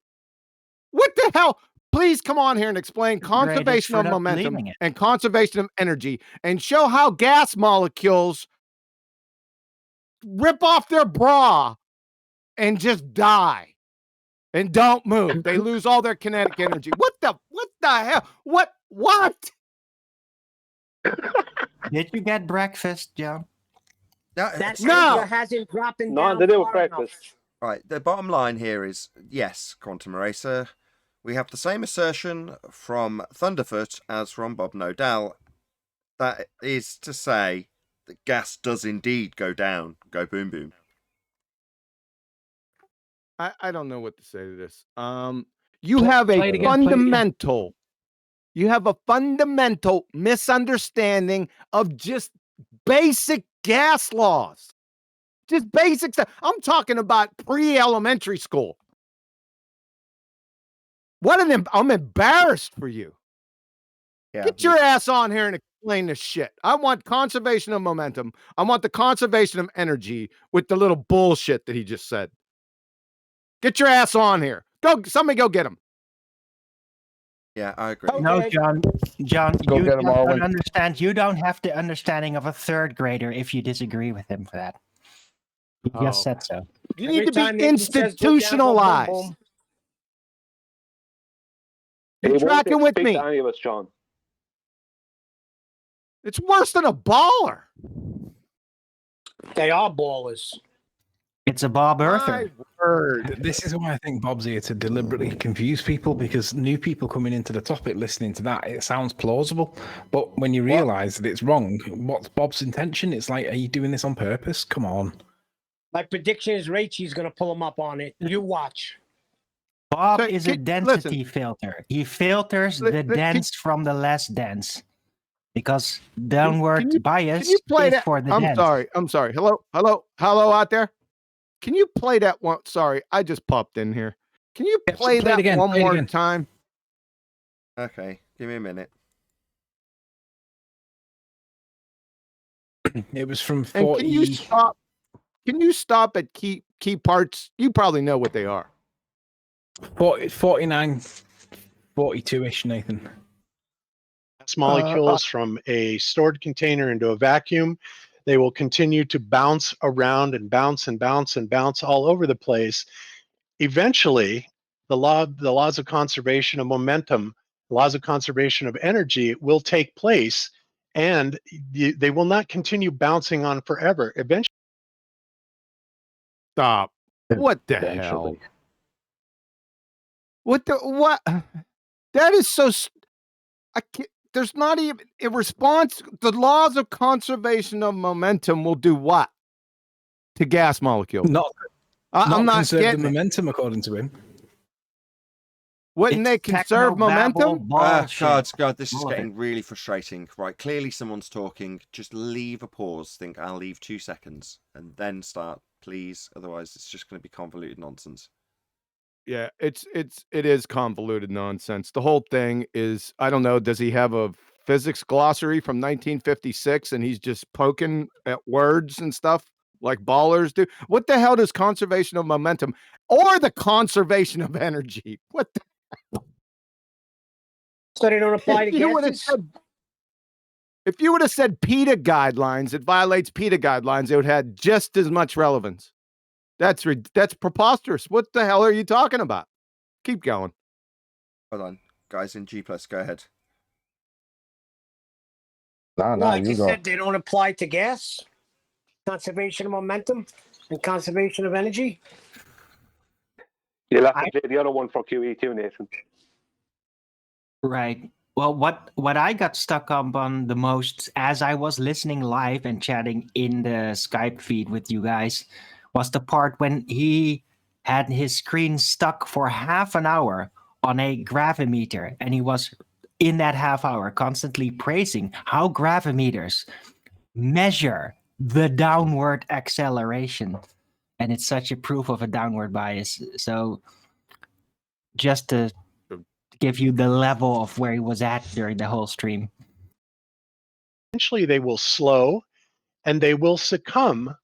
What the hell? Please come on here and explain conservation of momentum and conservation of energy, and show how gas molecules rip off their bra and just die and don't move. They lose all their kinetic energy. What the hell? What? Did you get breakfast, John? That No. anchor hasn't dropped No, down they did far breakfast. Right, the bottom line here is, yes, Quantum Racer, we have the same assertion from Thunderfoot as from Bob Nodell. That is to say that gas does indeed go down, go boom boom. I don't know what to say to this. You have a fundamental misunderstanding of just basic gas laws. Just basic stuff. I'm talking about pre-elementary school. I'm embarrassed for you. Yeah, Get your ass on here and explain this shit. I want conservation of momentum. I want the conservation of energy with the little bullshit that he just said. Get your ass on here. Somebody go get him. Yeah, I agree. Okay. No, John, Go you get 'em, don't Arwen. understand. You don't have the understanding of a 3rd grader if you disagree with him for that. He just said so. You need to be institutionalized. You tracking with me? Any of us, John. It's worse than a baller. They are ballers. It's a Bob Earther. My word. This is why I think Bob's here to deliberately confuse people, because new people coming into the topic listening to that, it sounds plausible. But when you realize that it's wrong, what's Bob's intention? It's like, are you doing this on purpose? Come on. My prediction is Rachel's going to pull him up on it. You watch. Bob is a density filter. He filters the dense from the less dense. Because downward bias Can you play is that? for the I'm dense. sorry. Hello out there. Can you play that one? Sorry, I just popped in here. Can you play that again, one play it more again. time? Okay, give me a minute. It was from And 40. Can you stop at key parts? You probably know what they are. 49, 42-ish, Nathan. Gas molecules from a stored container into a vacuum. They will continue to bounce around and bounce and bounce and bounce all over the place. Eventually, the laws of conservation of momentum, the laws of conservation of energy will take place, and they will not continue bouncing on forever. Eventually. Stop. What the hell? What? That is so. I can't. There's not even a response. The laws of conservation of momentum will do what to gas molecules? I'm not conserve the getting it. momentum, according to him. Wouldn't they conserve momentum? God, this is getting really frustrating. Right, clearly someone's talking. Just leave a pause. Think I'll leave 2 seconds and then start, please. Otherwise, it's just going to be convoluted nonsense. Yeah, it is convoluted nonsense. The whole thing is, I don't know. Does he have a physics glossary from 1956 and he's just poking at words and stuff like ballers do? What the hell does conservation of momentum or the conservation of energy? What the hell? So they don't apply to gases? If you would have said PETA guidelines, it violates PETA guidelines, it would have had just as much relevance. That's preposterous. What the hell are you talking about? Keep going. Hold on, guys in G+, go ahead. Like you said, they don't apply to gas, conservation of momentum, and conservation of energy. You'll have to play the other one for QE too, Nathan. Right. Well, what I got stuck up on the most as I was listening live and chatting in the Skype feed with you guys was the part when he had his screen stuck for half an hour on a gravimeter, and he was in that half hour constantly praising how gravimeters measure the downward acceleration. And it's such a proof of a downward bias. So just to give you the level of where he was at during the whole stream. Eventually, they will slow and they will succumb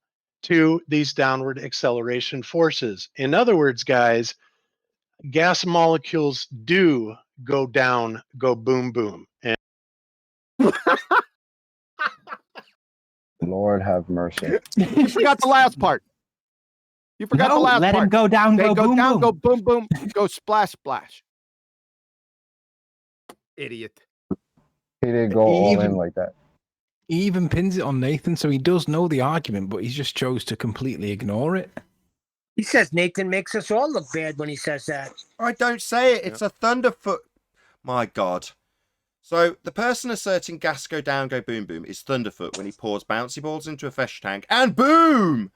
to these downward acceleration forces. In other words, guys, gas molecules do go down, go boom, boom. And Lord have mercy. You forgot the last part. You forgot the last part. Let him go down, They go boom, down, boom. go boom, boom, go splash, splash. Idiot. He didn't go all in like that. He even pins it on Nathan, so he does know the argument, but he just chose to completely ignore it. He says Nathan makes us all look bad when he says that. I don't say it. It's a thunderfoot. My God. So the person asserting gas go down, go boom, boom is Thunderfoot when he pours bouncy balls into a fish tank and boom!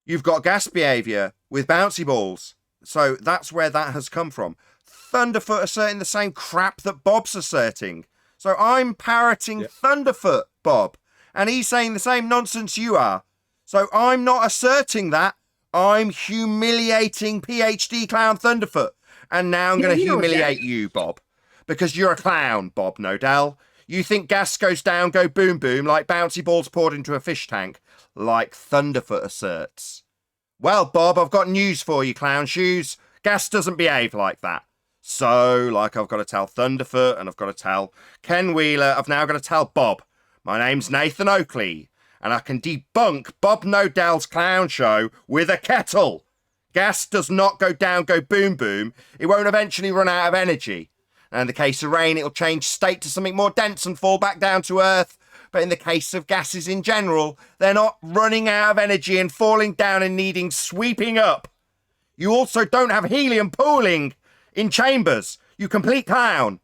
You've got gas behavior with bouncy balls. So that's where that has come from. Thunderfoot asserting the same crap that Bob's asserting. So I'm parroting Thunderfoot, Bob. And he's saying the same nonsense you are. So I'm not asserting that. I'm humiliating PhD clown Thunderfoot. And now I'm going to humiliate you, Bob. Because you're a clown, Bob Nodell. You think gas goes down, go boom, boom, like bouncy balls poured into a fish tank, like Thunderfoot asserts. Well, Bob, I've got news for you, clown shoes. Gas doesn't behave like that. So, like I've got to tell Thunderfoot and I've got to tell Ken Wheeler, I've now got to tell Bob. My name's Nathan Oakley, and I can debunk Bob Nodell's clown show with a kettle. Gas does not go down, go boom, boom. It won't eventually run out of energy. And in the case of rain, it'll change state to something more dense and fall back down to Earth. But in the case of gases in general, they're not running out of energy and falling down and needing sweeping up. You also don't have helium pooling in chambers, you complete clown.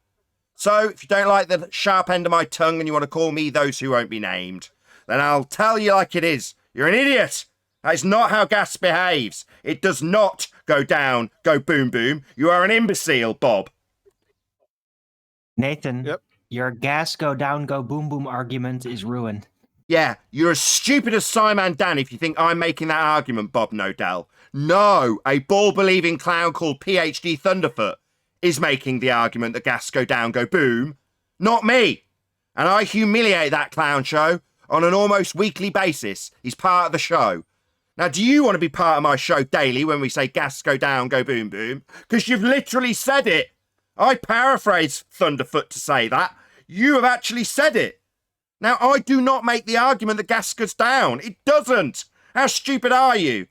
So if you don't like the sharp end of my tongue and you want to call me those who won't be named, then I'll tell you like it is. You're an idiot. That is not how gas behaves. It does not go down, go boom boom. You are an imbecile, Bob. Nathan, your gas go down, go boom boom argument is ruined. Yeah, you're as stupid as Simon Dan if you think I'm making that argument, Bob Nodell. No, a ball-believing clown called PhD Thunderfoot is making the argument that gas go down, go boom, not me. And I humiliate that clown show on an almost weekly basis. He's part of the show. Now, do you want to be part of my show daily when we say gas go down, go boom, boom? Because you've literally said it. I paraphrase Thunderfoot to say that. You have actually said it. Now, I do not make the argument that gas goes down. It doesn't. How stupid are you?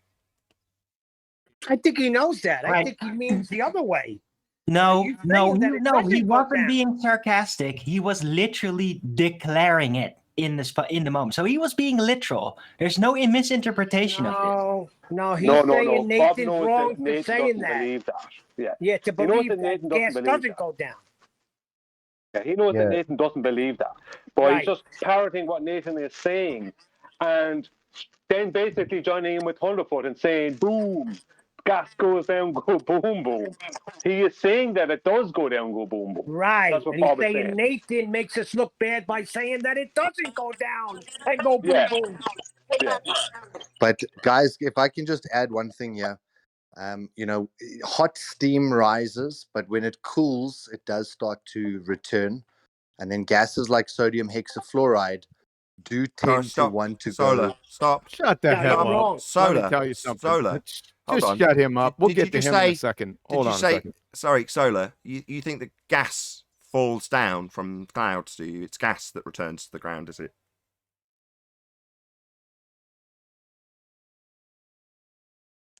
I think he knows that. I Right. think he means the other way. No, You no, saying that it no, he doesn't go wasn't down. being sarcastic. He was literally declaring it in the moment. So he was being literal. There's no misinterpretation of No, no, he's No. saying Bob Nathan's knows wrong that for Nathan saying doesn't that. believe that. Yeah. Yeah, to He knows believe that that Nathan gas doesn't believe doesn't go down. Yeah, he knows that Nathan doesn't believe that. But Right. he's just parroting what Nathan is saying and then basically joining in with Thunderfoot and saying, boom, gas goes down, go boom, boom. He is saying that it does go down, go boom, boom. Right. That's what And he's Bob is saying saying. Nathan makes us look bad by saying that it doesn't go down and go boom, Yeah. boom. Yeah. But guys, if I can just add one thing here, hot steam rises, but when it cools, it does start to return, and then gases like sodium hexafluoride do tend to want to Solar, go. stop. Shut the No, hell you're up. wrong. Solar. Let me tell you something. Solar. Hold Just on. shut him up. We'll Did get you to just him in say- a second. Did Hold you on a say, second. sorry, Solar, you think that gas falls down from clouds, do you? It's gas that returns to the ground, is it?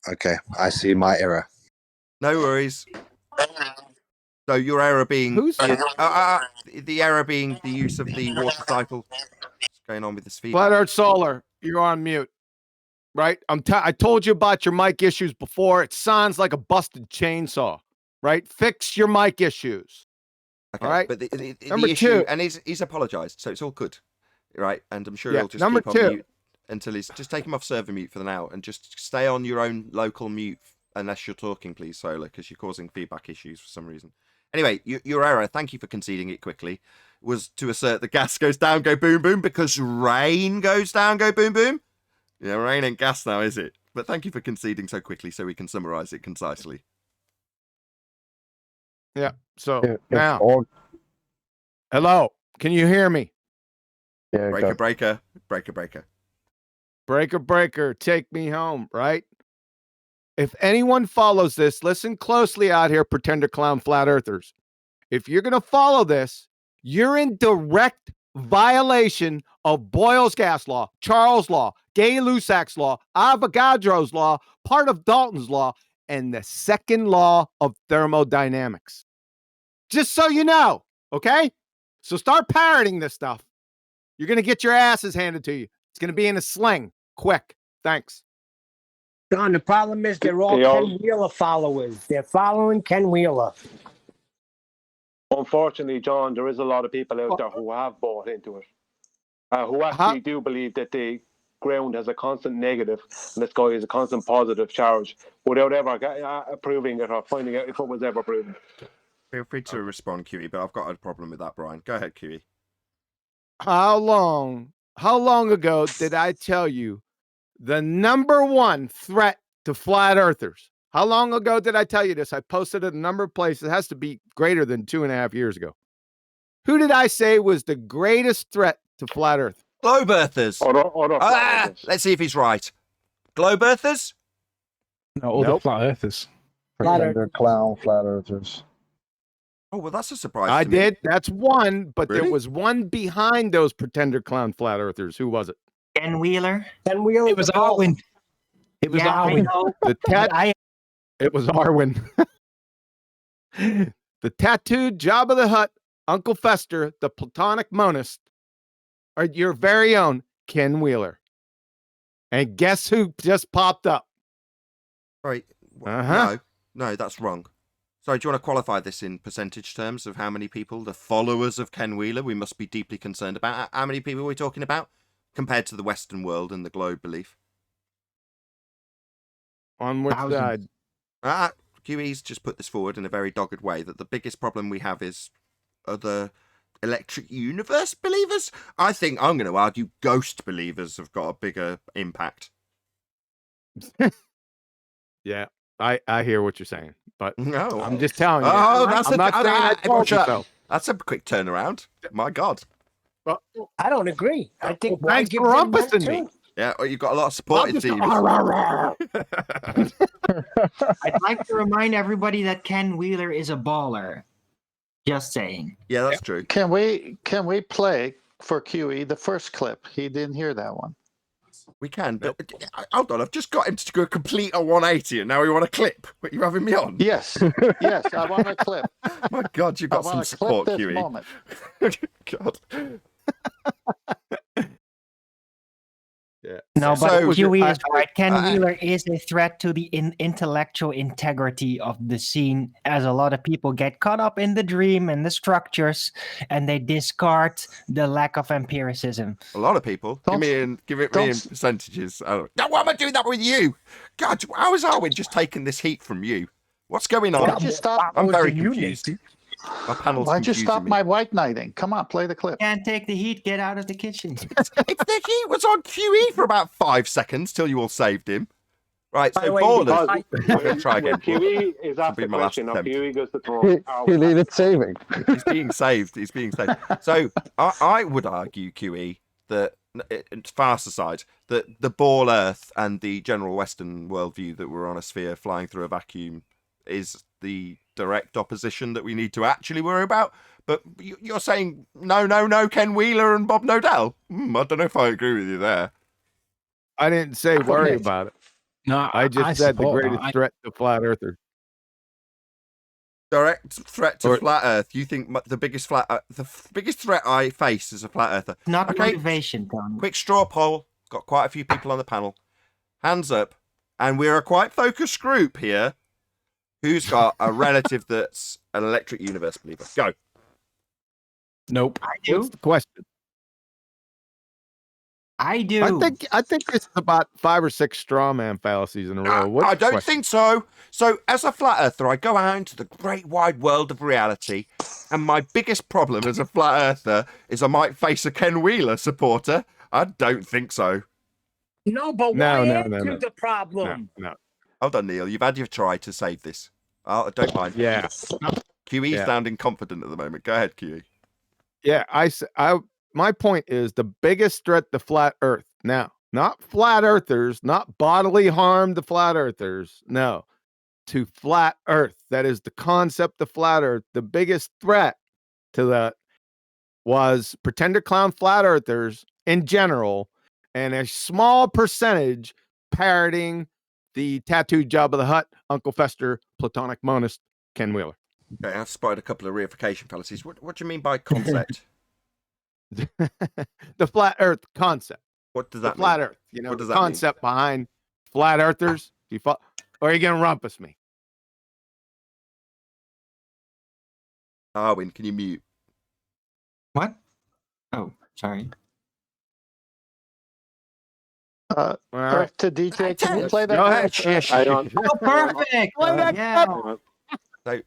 Okay, I see my error. No worries. So your error being the error being the use of the water cycle. What's going on with this feedback? Flat Earth Solar, you're on mute. Right? I told you about your mic issues before. It sounds like a busted chainsaw. Right? Fix your mic issues. Okay, all right. But the Number issue, two. and he's apologized, so it's all good, right? And I'm sure Yeah, he'll just number keep on two. mute until he's just take him off server mute for the now, and just stay on your own local mute unless you're talking, please, Solar, because you're causing feedback issues for some reason. Anyway, your error, thank you for conceding it quickly, was to assert that gas goes down, go boom boom, because rain goes down, go boom boom. Yeah, rain ain't gas now, is it? But thank you for conceding so quickly so we can summarize it concisely. Yeah. So If now, all- hello. Can you hear me? Yeah, Breaker, breaker, breaker, breaker. Breaker, breaker, take me home, right? If anyone follows this, listen closely out here, pretender clown flat earthers. If you're going to follow this, you're in direct violation of Boyle's gas law, Charles' law, Gay-Lussac's law, Avogadro's law, part of Dalton's law, and the second law of thermodynamics. Just so you know, okay? So start parroting this stuff. You're going to get your asses handed to you. It's going to be in a sling. Quick. Thanks. Don, the problem is they're all Ken Wheeler followers. They're following Ken Wheeler. Unfortunately, John, there is a lot of people out there who have bought into it, who actually do believe that the ground has a constant negative and the sky is a constant positive charge without ever proving it or finding out if it was ever proven. Feel free to respond, QE, but I've got a problem with that, Brian. Go ahead, QE. How long ago did I tell you the number one threat to flat earthers? How long ago did I tell you this? I posted it a number of places. It has to be greater than 2.5 years ago. Who did I say was the greatest threat to flat earth? Globe earthers. Flat earthers. Let's see if he's right. Globe earthers? No, all the flat earthers. Pretender clown flat earthers. Oh, well, that's a surprise. I to me. did. That's one, but Really? there was one behind those pretender clown flat earthers. Who was it? Ken Wheeler. Ken Wheeler. It was Arwen. It was Yeah, I Arwen. know. The But it was Arwen. the tattooed Jabba the Hutt, Uncle Fester, the Platonic monist, are your very own Ken Wheeler. And guess who just popped up? Right. Uh-huh. No, that's wrong. Sorry, do you want to qualify this in percentage terms of how many people, the followers of Ken Wheeler, we must be deeply concerned about? How many people are we talking about compared to the Western world and the globe belief? On which side? QE's just put this forward in a very dogged way, that the biggest problem we have is other electric universe believers. I think I'm going to argue ghost believers have got a bigger impact. Yeah, I hear what you're saying, but no, I'm just telling you. That's I'm not saying I told you so. That's a quick turnaround. My God. Well, I don't agree. I think thanks for rumpusing me. Yeah, well, you've got a lot of supported teams. I'd like to remind everybody that Ken Wheeler is a baller. Just saying. Yeah, that's true. Can we play for QE the first clip? He didn't hear that one. We can, but hold on. I've just got him to go complete a 180, and now we want a clip. What, you having me on? Yes, yes, I want a clip. My God, you've got some support, this QE. moment. God. Yeah. No, but So- QE is right. Ken Wheeler is a threat to the intellectual integrity of the scene, as a lot of people get caught up in the dream and the structures, and they discard the lack of empiricism. A lot of people. Give it me in percentages. Oh, no, why am I doing that with you? God, how is Arwin just taking this heat from you? What's going on? Why'd you stop? I'm very confused. My panel's Why'd you confusing stop me. my white knighting? Come on, play the clip. Can't take the heat. Get out of the kitchen. If the heat was on QE for about 5 seconds till you all saved him. Right, so ballers. I'm going to try again. QE is after Be my last question. Now attempt. QE goes to throw. He needed saving. He's being saved. He's being saved. So I would argue, QE, that it's farce aside, that the ball Earth and the general Western worldview that we're on a sphere flying through a vacuum is the direct opposition that we need to actually worry about. But you're saying no, Ken Wheeler and Bob Nodell. I don't know if I agree with you there. I didn't say worry about it. No, I just said the support greatest that. threat to flat earthers. Direct threat to flat Earth. You think the biggest threat I face is a flat earther? Not Okay. motivation, Tom. Quick straw poll. Got quite a few people on the panel. Hands up. And we're a quite focused group here. Who's got a relative that's an electric universe believer? Go. Nope. What's the question? I do. I think this is about 5 or 6 straw man fallacies in a row. What's I the don't question? think so. So, as a flat earther, I go out into the great wide world of reality, and my biggest problem as a flat earther is I might face a Ken Wheeler supporter. I don't think so. No, but No, why no, add no, to no. the problem? No. Hold on, Neil. You've had your try to save this. I don't mind. Yeah. QE's Yeah. sounding confident at the moment. Go ahead, QE. Yeah, my point is the biggest threat to flat Earth. Now, not flat earthers, not bodily harm to flat earthers. No, to flat Earth. That is the concept of flat Earth. The biggest threat to that was pretender clown flat earthers in general, and a small percentage parroting the tattooed Jabba the Hutt, Uncle Fester, Platonic monist, Ken Wheeler. Okay, I've spotted a couple of reification fallacies. What do you mean by concept? The flat Earth concept. What does The that flat mean? Earth. You know, What does the that mean? concept behind flat earthers. Or are you gonna rumpus me? Arwin, can you mute? What? Oh, sorry. Earth to DJ, can you play that? Go ahead. I don't. Oh, perfect. Yeah. So,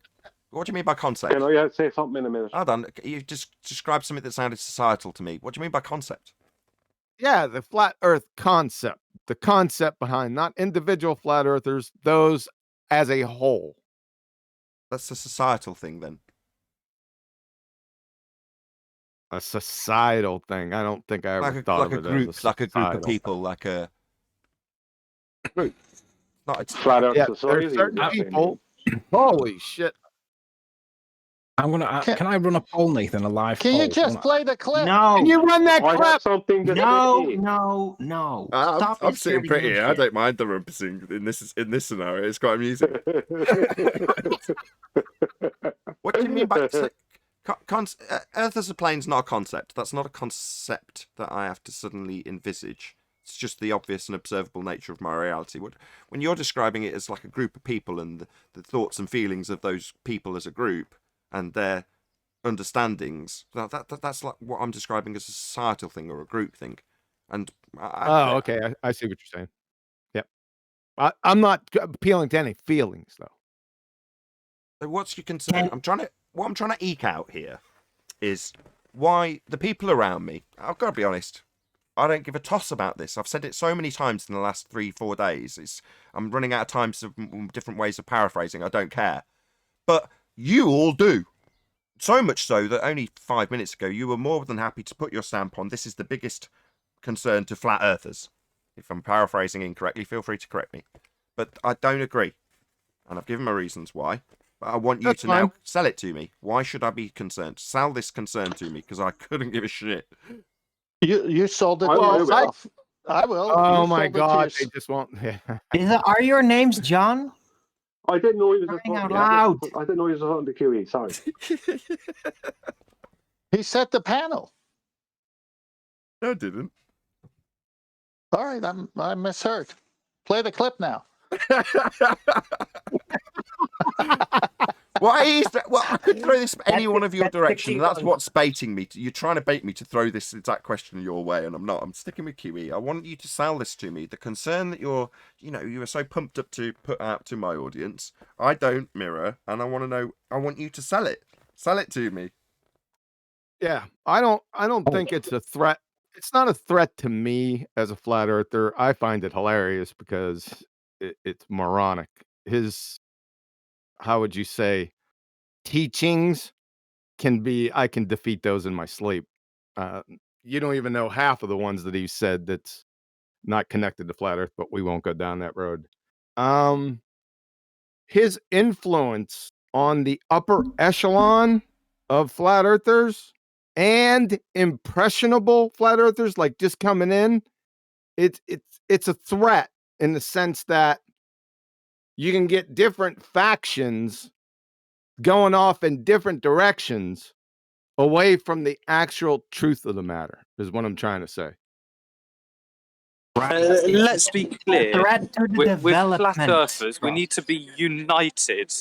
what do you mean by concept? Can I say something in a minute? Hold on. You just described something that sounded societal to me. What do you mean by concept? Yeah, the flat Earth concept. The concept behind not individual flat earthers, those as a whole. That's a societal thing, then. A societal thing. I don't think I ever Like thought a of it group, as a like a group of societal people, like a group. Not it's Flat Earth Yeah, Society. there's certain people. Holy shit! I'm gonna. Can I run a poll, Nathan? A live Can poll? you just play the clip? No. Can you run that I have clip? something to No, say. no. Stop I'm this sitting silly pretty here. I bullshit. don't mind the rumpusing in this scenario. It's quite amusing. What What do you mean by Earth as a plane's not a concept? That's not a concept that I have to suddenly envisage. It's just the obvious and observable nature of my reality. When you're describing it as like a group of people and the thoughts and feelings of those people as a group and their understandings, that's like what I'm describing as a societal thing or a group thing. And okay, I see what you're saying. Yep. I'm not appealing to any feelings though. So what's your concern? What I'm trying to eke out here is why the people around me, I've got to be honest, I don't give a toss about this. I've said it so many times in the last 3-4 days. I'm running out of time of different ways of paraphrasing. I don't care. But you all do. So much so that only 5 minutes ago, you were more than happy to put your stamp on this is the biggest concern to flat earthers. If I'm paraphrasing incorrectly, feel free to correct me. But I don't agree. And I've given my reasons why. But I want you to now sell it to me. Why should I be concerned? Sell this concern to me, because I couldn't give a shit. You sold it to yourself. I will. Oh my God! They just won't. Are your names John? I didn't know he was out loud. I didn't know he was on the QE. Sorry. He set the panel. No, I didn't. All right, I misheard. Play the clip now. Why is that? Well, I could throw this any one of your direction. That's what's baiting me. You're trying to bait me to throw this exact question your way, and I'm not. I'm sticking with QE. I want you to sell this to me. The concern that you were so pumped up to put out to my audience, I don't mirror, and I want to know. I want you to sell it. Sell it to me. Yeah, I don't think it's a threat. It's not a threat to me as a flat earther. I find it hilarious because it's moronic. How would you say, teachings I can defeat those in my sleep. You don't even know half of the ones that he said that's not connected to flat earth, but we won't go down that road. His influence on the upper echelon of flat earthers and impressionable flat earthers, like just coming in, it's a threat in the sense that you can get different factions going off in different directions away from the actual truth of the matter, is what I'm trying to say. Let's be clear. Threat to the With flat development. earthers, we need to be united.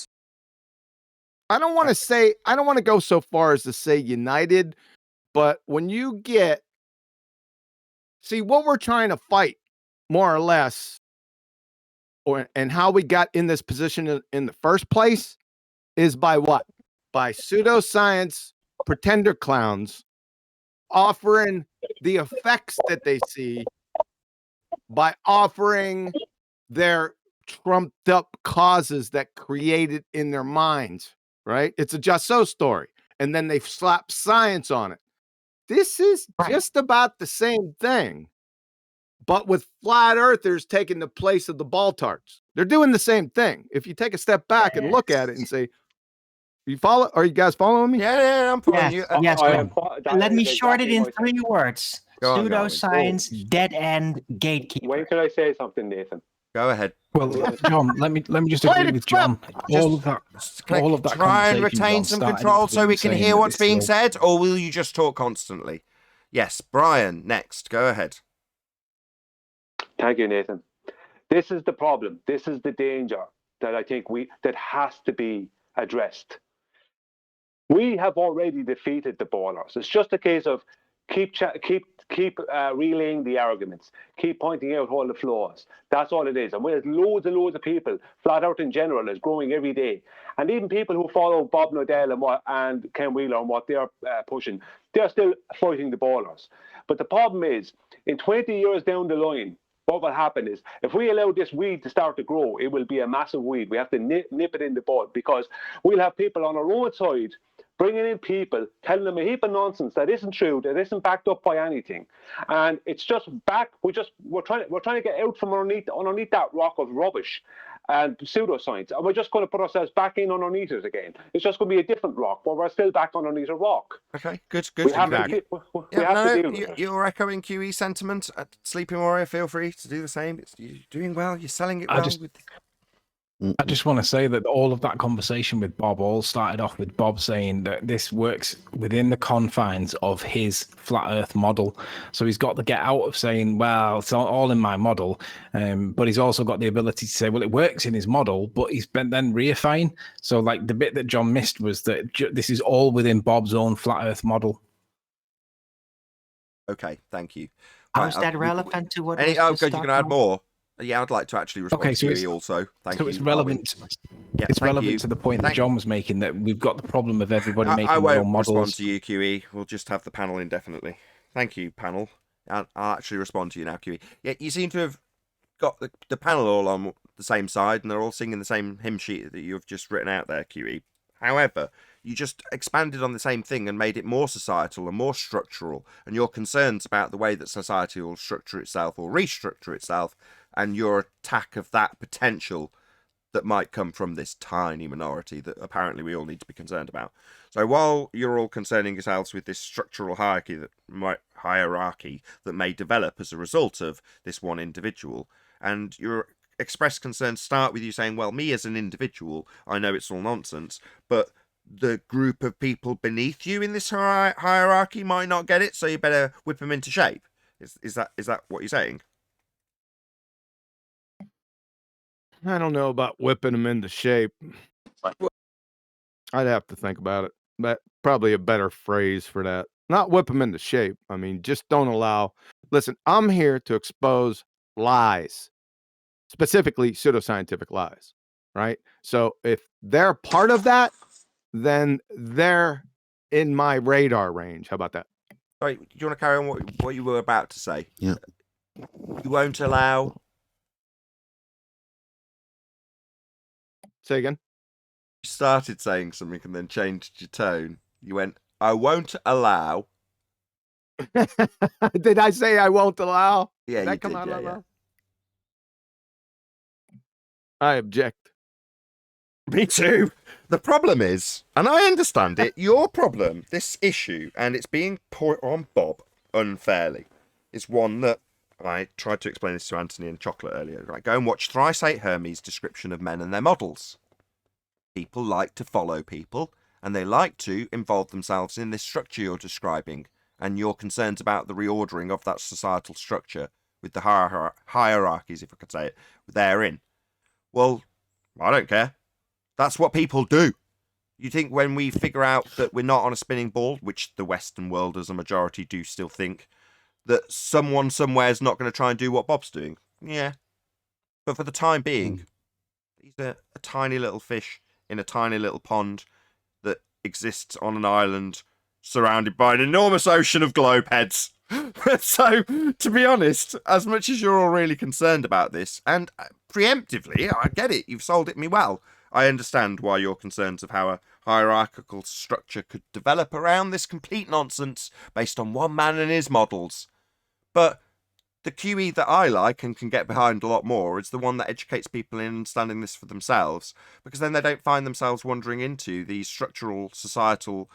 I don't want to go so far as to say united, but when you see what we're trying to fight, more or less, and how we got in this position in the first place, is by what? By pseudoscience pretender clowns offering the effects that they see by offering their trumped up causes that created in their minds, right? It's a just so story. And then they slap science on it. This is just about the same thing, but with flat earthers taking the place of the Baltards. They're doing the same thing. If you take a step back and look at it and say, you follow? Are you guys following me? Yeah, I'm following you. Yes. Let me short it in 3 words. Pseudoscience, dead end, gatekeeper. When can I say something, Nathan? Go ahead. Well, John, let me just agree with John. All of that Try and retain John, some starting control off so with we can saying hear that what's it's being all- said, or will you just talk constantly? Yes, Brian, next. Go ahead. Thank you, Nathan. This is the problem. This is the danger that I think that has to be addressed. We have already defeated the ballers. It's just a case of keep relaying the arguments, keep pointing out all the flaws. That's all it is. And there's loads and loads of people. Flat Earth in general is growing every day, and even people who follow Bob Nodell and Ken Wheeler and what they're pushing, they're still fighting the ballers. But the problem is, in 20 years down the line, what will happen is, if we allow this weed to start to grow, it will be a massive weed. We have to nip it in the bud, because we'll have people on our own side bringing in people, telling them a heap of nonsense that isn't true, that isn't backed up by anything, and it's just back. We're trying to get out from underneath that rock of rubbish and pseudoscience, and we're just going to put ourselves back in underneath it again. It's just going to be a different rock, but we're still back underneath a rock. Okay, good. We have to deal with it. You're echoing QE sentiment. Sleeping Warrior, feel free to do the same. You're doing well. You're selling it well. I just want to say that all of that conversation with Bob all started off with Bob saying that this works within the confines of his flat Earth model. So he's got to get out of saying, well, it's all in my model. But he's also got the ability to say, well, it works in his model, but he's been then reifying. So like the bit that John missed was that this is all within Bob's own flat Earth model. Okay, thank you. How's that relevant to what? Any, was oh, just good. You can talked add about? more. Yeah, I'd like to actually respond Okay, to so you it's also. Thank so you. it's relevant. Yeah, it's thank relevant you. to the point that John was making, that we've got the problem of everybody making I their won't own models. respond to you, QE. We'll just have the panel indefinitely. Thank you, panel. I'll actually respond to you now, QE. Yeah, you seem to have got the panel all on the same side, and they're all singing the same hymn sheet that you've just written out there, QE. However, you just expanded on the same thing and made it more societal and more structural, and your concerns about the way that society will structure itself or restructure itself, and your attack of that potential that might come from this tiny minority that apparently we all need to be concerned about. So while you're all concerning yourselves with this structural hierarchy that may develop as a result of this one individual, and your expressed concerns start with you saying, well, me as an individual, I know it's all nonsense, but the group of people beneath you in this hierarchy might not get it, so you better whip them into shape. Is that what you're saying? I don't know about whipping them into shape. I'd have to think about it. But probably a better phrase for that. Not whip them into shape. I mean, just don't allow. Listen, I'm here to expose lies, specifically pseudoscientific lies, right? So if they're part of that, then they're in my radar range. How about that? All right, do you want to carry on what you were about to say? Yeah. You won't allow. Say again. You started saying something and then changed your tone. You went, I won't allow. Did I say I won't allow? Yeah, Did that you come did, out of yeah, my yeah. mouth? I object. Me too. The problem is, and I understand it, your problem, this issue, and it's being put on Bob unfairly, is one that I tried to explain this to Anthony and Chocolate earlier. Right, go and watch Thrice 8 Hermes' description of men and their models. People like to follow people, and they like to involve themselves in this structure you're describing, and your concerns about the reordering of that societal structure with the hierarchies, if I could say it, therein. Well, I don't care. That's what people do. You think when we figure out that we're not on a spinning ball, which the Western world as a majority do still think, that someone somewhere is not going to try and do what Bob's doing? Yeah. But for the time being, he's a tiny little fish in a tiny little pond that exists on an island surrounded by an enormous ocean of globe heads. So, to be honest, as much as you're all really concerned about this, and preemptively, I get it, you've sold it me well. I understand why your concerns of how a hierarchical structure could develop around this complete nonsense based on one man and his models. But the QE that I like and can get behind a lot more is the one that educates people in understanding this for themselves, because then they don't find themselves wandering into these structural, societal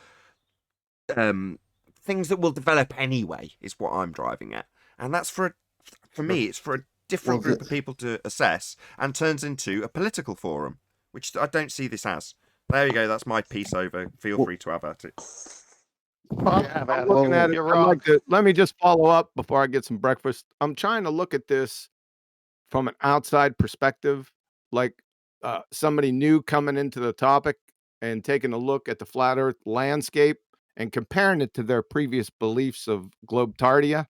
things that will develop anyway, is what I'm driving at. And that's for me, it's for a different group of people to assess, and turns into a political forum, which I don't see this as. There you go, that's my piece over. Feel free to have at it. I'm looking at it. I'd like to, let me just follow up before I get some breakfast. I'm trying to look at this from an outside perspective, like somebody new coming into the topic and taking a look at the flat Earth landscape and comparing it to their previous beliefs of globetardia.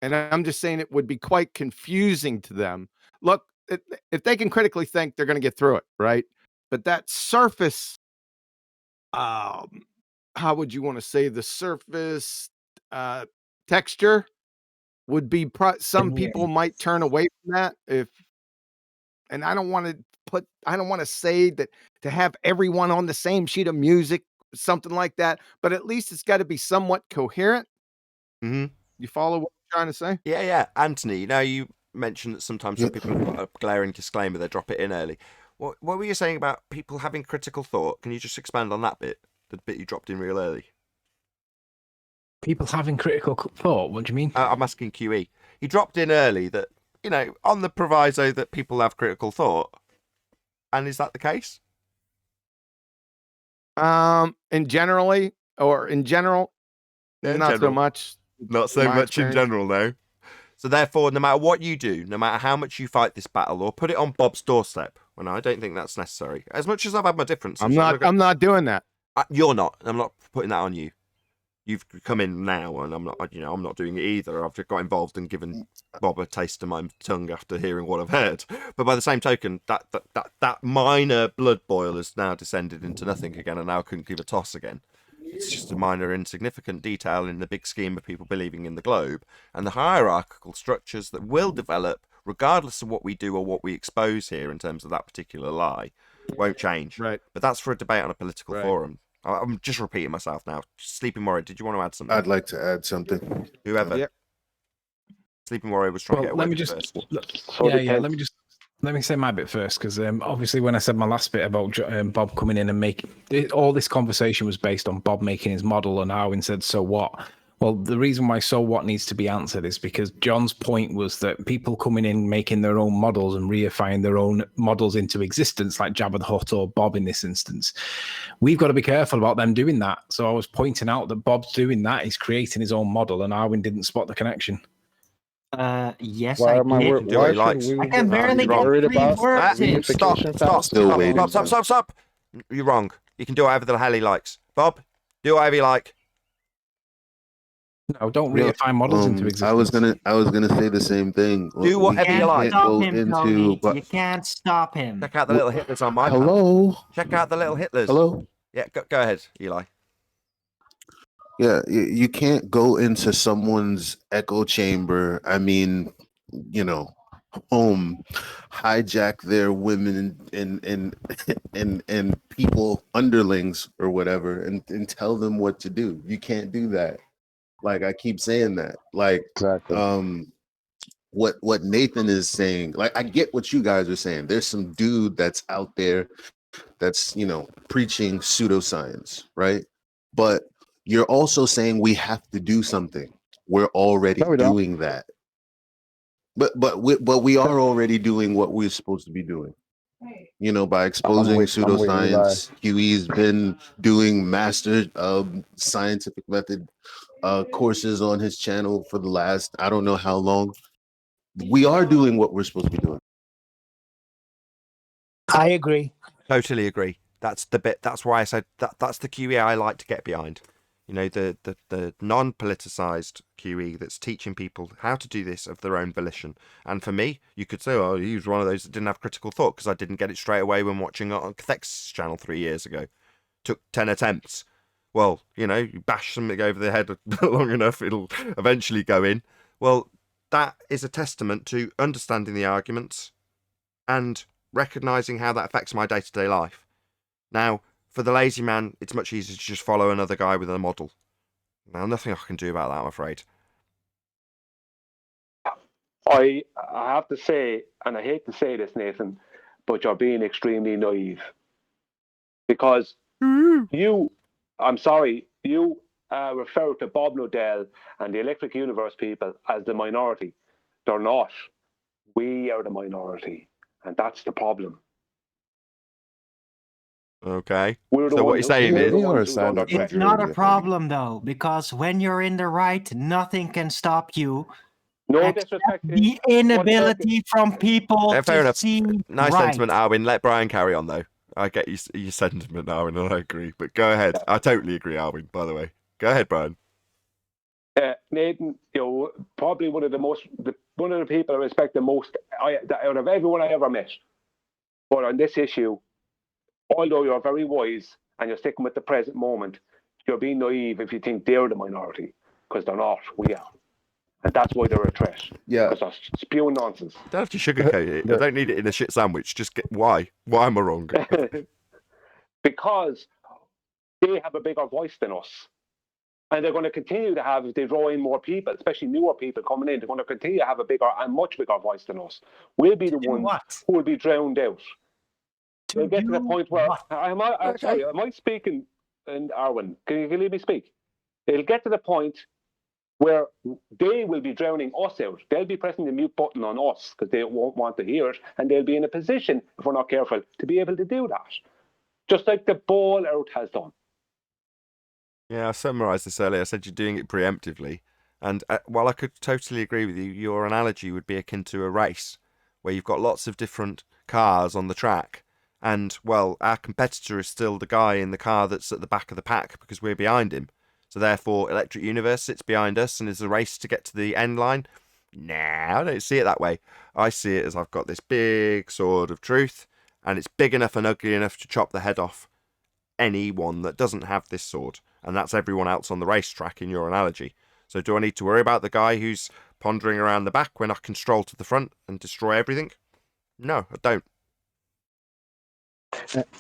And I'm just saying it would be quite confusing to them. Look, if they can critically think, they're going to get through it, right? But that surface, how would you want to say, the surface texture would be some people might turn away from that and I don't want to say that to have everyone on the same sheet of music, something like that, but at least it's got to be somewhat coherent. Mm-hmm. You follow what I'm trying to say? Yeah. Anthony, you mentioned that sometimes some people have got a glaring disclaimer, they drop it in early. What were you saying about people having critical thought? Can you just expand on that bit? The bit you dropped in real early. People having critical thought? What do you mean? I'm asking QE. He dropped in early that, on the proviso that people have critical thought. And is that the case? In general, not so much. Not so much in general, though. So therefore, no matter what you do, no matter how much you fight this battle, or put it on Bob's doorstep, when I don't think that's necessary. As much as I've had my differences, I'm not doing that. You're not. I'm not putting that on you. You've come in now, and I'm not doing it either. I've just got involved and given Bob a taste of my tongue after hearing what I've heard. But by the same token, that minor blood boil has now descended into nothing again, and now couldn't give a toss again. It's just a minor insignificant detail in the big scheme of people believing in the globe, and the hierarchical structures that will develop, regardless of what we do or what we expose here in terms of that particular lie, won't change. Right. But that's for a debate on a political forum. I'm just repeating myself now. Sleeping Warrior, did you want to add something? I'd like to add something. Whoever. Yep. Sleeping Warrior was trying to get away let me with just first. let me say my bit first, because obviously when I said my last bit about Bob coming in and making all this conversation was based on Bob making his model, and Arwin said, so what? Well, the reason why so what needs to be answered is because John's point was that people coming in making their own models and reifying their own models into existence, like Jabba the Hutt or Bob in this instance, we've got to be careful about them doing that. So I was pointing out that Bob's doing that, he's creating his own model, and Arwin didn't spot the connection. Yes, Why I am I did. wor- why should likes. we I can barely be get worried 3 about words in. Stop. You're wrong. You can do whatever the hell he likes. Bob, do whatever you like. No, don't reify models into existence. I was gonna say the same thing. Do whatever you like. Stop him, Tony. You can't stop him. Check out the little Hitlers on my Hello? panel. Check out the little Hitlers. Hello? Yeah, go ahead, Eli. Yeah, you can't go into someone's echo chamber. I mean, home, hijack their women and people, underlings or whatever, and tell them what to do. You can't do that. Like, I keep saying that. Like, exactly. What Nathan is saying, like, I get what you guys are saying. There's some dude that's out there that's preaching pseudoscience, right? But you're also saying we have to do something. We're already doing that. But we are already doing what we're supposed to be doing. By exposing pseudoscience. QE's been doing master scientific method courses on his channel for the last, I don't know how long. We are doing what we're supposed to be doing. I agree. Totally agree. That's the bit. That's why I said that's the QE I like to get behind. The non-politicized QE that's teaching people how to do this of their own volition. And for me, you could say, oh, he was one of those that didn't have critical thought because I didn't get it straight away when watching it on Kthek's channel 3 years ago. Took 10 attempts. Well, you bash something over the head long enough, it'll eventually go in. Well, that is a testament to understanding the arguments and recognizing how that affects my day-to-day life. Now, for the lazy man, it's much easier to just follow another guy with a model. Now, nothing I can do about that, I'm afraid. I have to say, and I hate to say this, Nathan, but you're being extremely naive. Because you refer to Bob Nodell and the Electric Universe people as the minority. They're not. We are the minority, and that's the problem. Okay. So what you're saying is... It's not a problem, though, because when you're in the right, nothing can stop you. No disrespect. The inability from people fair to enough. see Nice right. sentiment, Arwin. Let Brian carry on, though. I get your sentiment, Arwin, and I agree. But go ahead. I totally agree, Arwin, by the way. Go ahead, Brian. Nathan, probably one of the people I respect the most out of everyone I ever met. But on this issue, although you're very wise and you're sticking with the present moment, you're being naive if you think they're the minority, because they're not. We are. And that's why they're a threat. Yeah. Because they're spewing nonsense. Don't have to sugarcoat it. I don't need it in a shit sandwich. Just get why. Why am I wrong? Because they have a bigger voice than us. And they're going to continue to have, if they draw in more people, especially newer people coming in, they're going to continue to have a bigger and much bigger voice than us. We'll be the ones who will be drowned out. They'll get to the point where, am I speaking, and Arwin, can you leave me speak? It'll get to the point where they will be drowning us out. They'll be pressing the mute button on us because they won't want to hear it, and they'll be in a position, if we're not careful, to be able to do that. Just like the ball out has done. Yeah, I summarised this earlier. I said you're doing it preemptively. And while I could totally agree with you, your analogy would be akin to a race where you've got lots of different cars on the track. And, well, our competitor is still the guy in the car that's at the back of the pack because we're behind him. So therefore, Electric Universe sits behind us and is a race to get to the end line. Nah, I don't see it that way. I see it as I've got this big sword of truth, and it's big enough and ugly enough to chop the head off anyone that doesn't have this sword. And that's everyone else on the racetrack in your analogy. So do I need to worry about the guy who's pondering around the back when I can stroll to the front and destroy everything? No, I don't.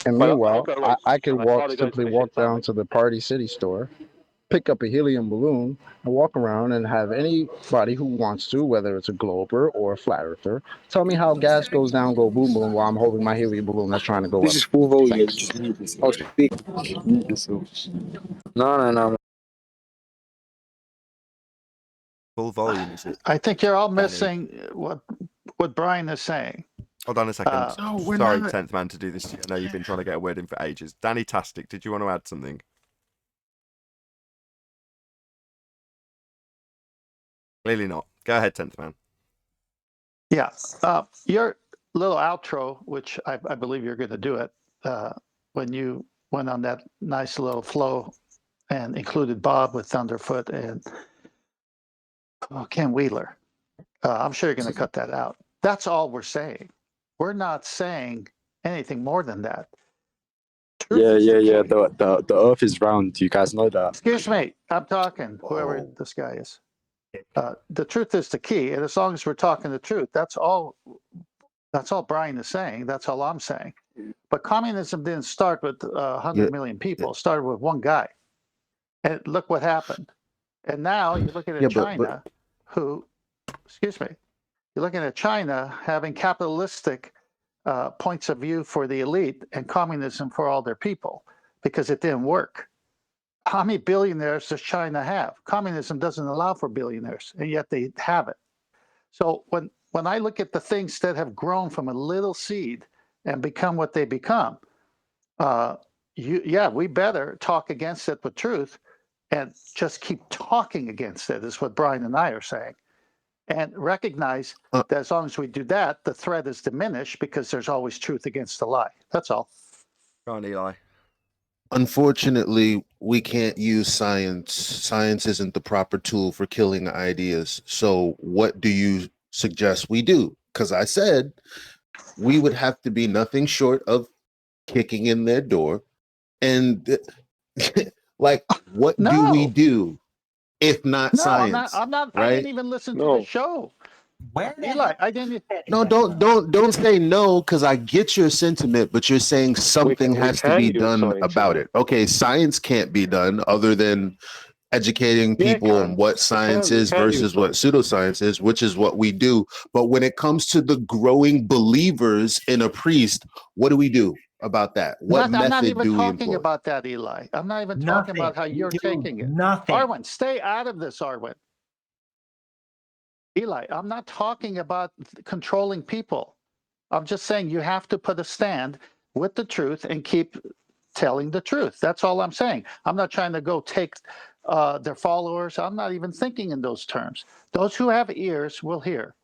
And meanwhile, I could simply walk down to the Party City store, pick up a helium balloon, and walk around and have anybody who wants to, whether it's a glober or a flat earther, tell me how gas goes down, go boom boom, while I'm holding my helium balloon that's trying to go up. This is full volume. Thanks. Just mute this. Oh, speak. Mute this. No. Full volume, is it? I think you're all missing what Brian is saying. Hold on a second. No, we're Sorry, not. 10th man, to do this to you. I know you've been trying to get a word in for ages. Danny Tastic, did you want to add something? Clearly not. Go ahead, 10th man. Yeah. Your little outro, which I believe you're going to do it, when you went on that nice little flow and included Bob with Thunderfoot and Ken Wheeler. I'm sure you're going to cut that out. That's all we're saying. We're not saying anything more than that. Yeah. The Earth is round. You guys know that. Excuse me. I'm talking. Whoever this guy is. The truth is the key, and as long as we're talking the truth, that's all Brian is saying. That's all I'm saying. But communism didn't start with 100 million people. It started with one guy, and look what happened. And now you're looking at China, you're looking at China having capitalistic points of view for the elite and communism for all their people because it didn't work. How many billionaires does China have? Communism doesn't allow for billionaires, and yet they have it. So when I look at the things that have grown from a little seed and become what they become, we better talk against it with truth and just keep talking against it, is what Brian and I are saying. And recognize that as long as we do that, the threat is diminished because there's always truth against the lie. That's all. Go on, Eli. Unfortunately, we can't use science. Science isn't the proper tool for killing ideas. So what do you suggest we do? Because I said we would have to be nothing short of kicking in their door. And like, what do we do if not science? I'm not. Right? I didn't even listen to the show. Eli, I didn't. No, don't say no, because I get your sentiment, but you're saying something has to be done about it. Okay, science can't be done other than educating people on what science is versus what pseudoscience is, which is what we do. But when it comes to the growing believers in a priest, what do we do about that? What I'm not method even do we talking employ? about that, Eli. I'm not even talking about how you're taking it. Nothing. Arwen, stay out of this, Arwen. Eli, I'm not talking about controlling people. I'm just saying you have to put a stand with the truth and keep telling the truth. That's all I'm saying. I'm not trying to go take their followers. I'm not even thinking in those terms. Those who have ears will hear.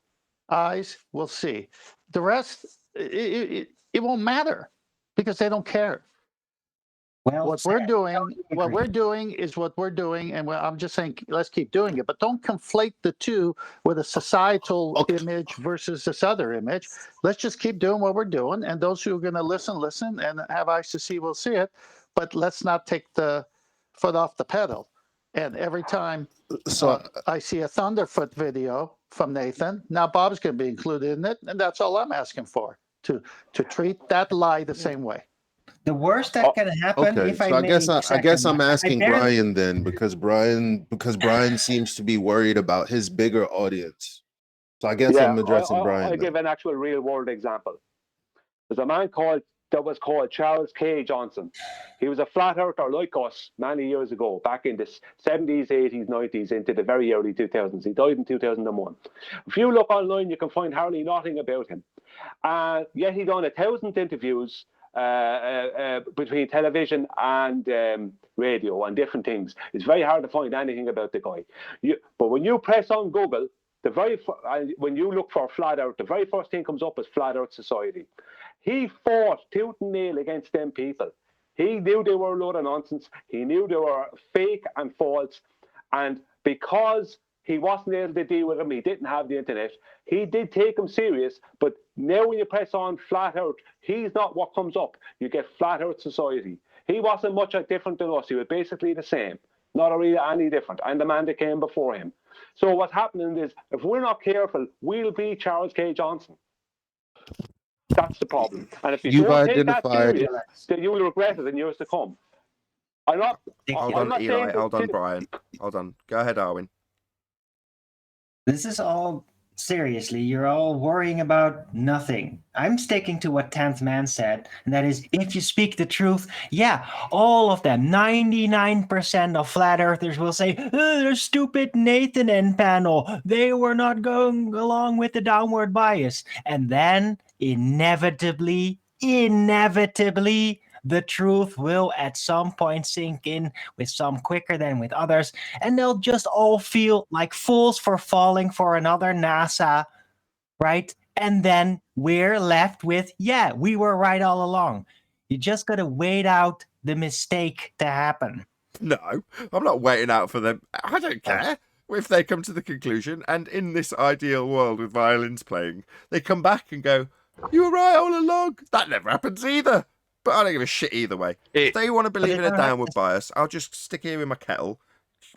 Eyes will see. The rest, it won't matter because they don't care. Well, what we're doing is what we're doing, and I'm just saying let's keep doing it. But don't conflate the two with a societal image versus this other image. Let's just keep doing what we're doing, and those who are going to listen, and have eyes to see will see it. But let's not take the foot off the pedal. And every time I see a Thunderfoot video from Nathan, now Bob's going to be included in it, and that's all I'm asking for, to treat that lie the same way. The worst that can happen, Okay, if so I guess I'm asking Brian then, because Brian seems to be worried about his bigger audience. So I guess I'm addressing Brian. I'll give an actual real world example. There's a man called that was called Charles K. Johnson. He was a flat earther like us many years ago, back in the 70s, 80s, 90s, into the very early 2000s. He died in 2001. If you look online, you can find hardly nothing about him. Yet he done 1,000 interviews between television and radio and different things. It's very hard to find anything about the guy. But when you press on Google, when you look for Flat Earth, the very first thing comes up is Flat Earth Society. He fought tooth and nail against them people. He knew they were a load of nonsense. He knew they were fake and false. And because he wasn't able to deal with them, he didn't have the internet, he did take them serious. But now when you press on Flat Earth, he's not what comes up. You get Flat Earth Society. He wasn't much different than us. He was basically the same, not really any different. And the man that came before him. So what's happening is, if we're not careful, we'll be Charles K. Johnson. That's the problem. And if you don't take that serious, then you will regret it in years to come. Hold on, Eli. Hold on, Brian. Hold on. Go ahead, Arwin. This is all seriously. You're all worrying about nothing. I'm sticking to what 10th Man said, and that is, if you speak the truth, yeah, all of them, 99% of flat earthers will say, they're stupid Nathan and panel. They were not going along with the downward bias. And then inevitably, the truth will at some point sink in, with some quicker than with others, and they'll just all feel like fools for falling for another NASA, right? And then we're left with, yeah, we were right all along. You just got to wait out the mistake to happen. No, I'm not waiting out for them. I don't care if they come to the conclusion, and in this ideal world with violins playing, they come back and go, you were right all along. That never happens either. But I don't give a shit either way. If they want to believe in a downward bias, I'll just stick here with my kettle,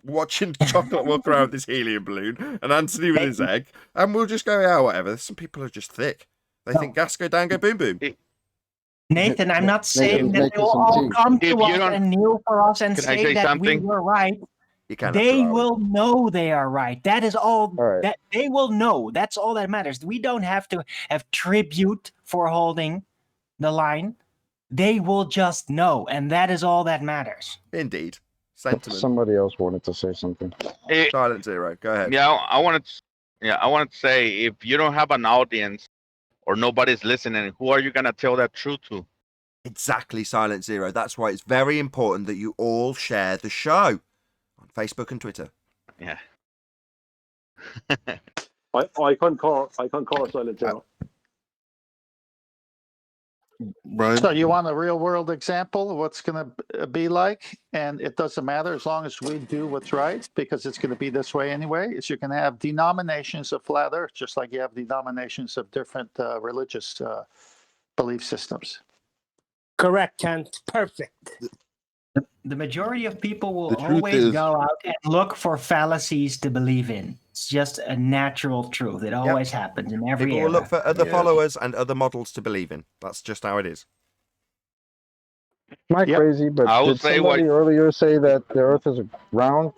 watching Chocolate walk around with his helium balloon, and Anthony with his egg, and we'll just go, yeah, whatever. Some people are just thick. They think gas go down, go boom boom. Nathan, I'm not saying that they will all come to us and kneel for us and say that we were right. They will know they are right. That is all that they will know. That's all that matters. We don't have to have tribute for holding the line. They will just know, and that is all that matters. Indeed. Sentiment. Somebody else wanted to say something. Silent Zero, go ahead. Yeah, I wanted to say, if you don't have an audience or nobody's listening, who are you gonna tell that truth to? Exactly, Silent Zero. That's why it's very important that you all share the show on Facebook and Twitter. Yeah. I concur, Silent Zero. Brian? So you want a real world example of what's going to be like, and it doesn't matter as long as we do what's right, because it's going to be this way anyway. Is you can have denominations of flat earth, just like you have denominations of different religious belief systems. Correct, Kent. Perfect. The majority of people will always go out and look for fallacies to believe in. It's just a natural truth. It always happens in every People era. will look for other followers and other models to believe in. That's just how it is. Am I crazy? But did somebody earlier say that the Earth is round?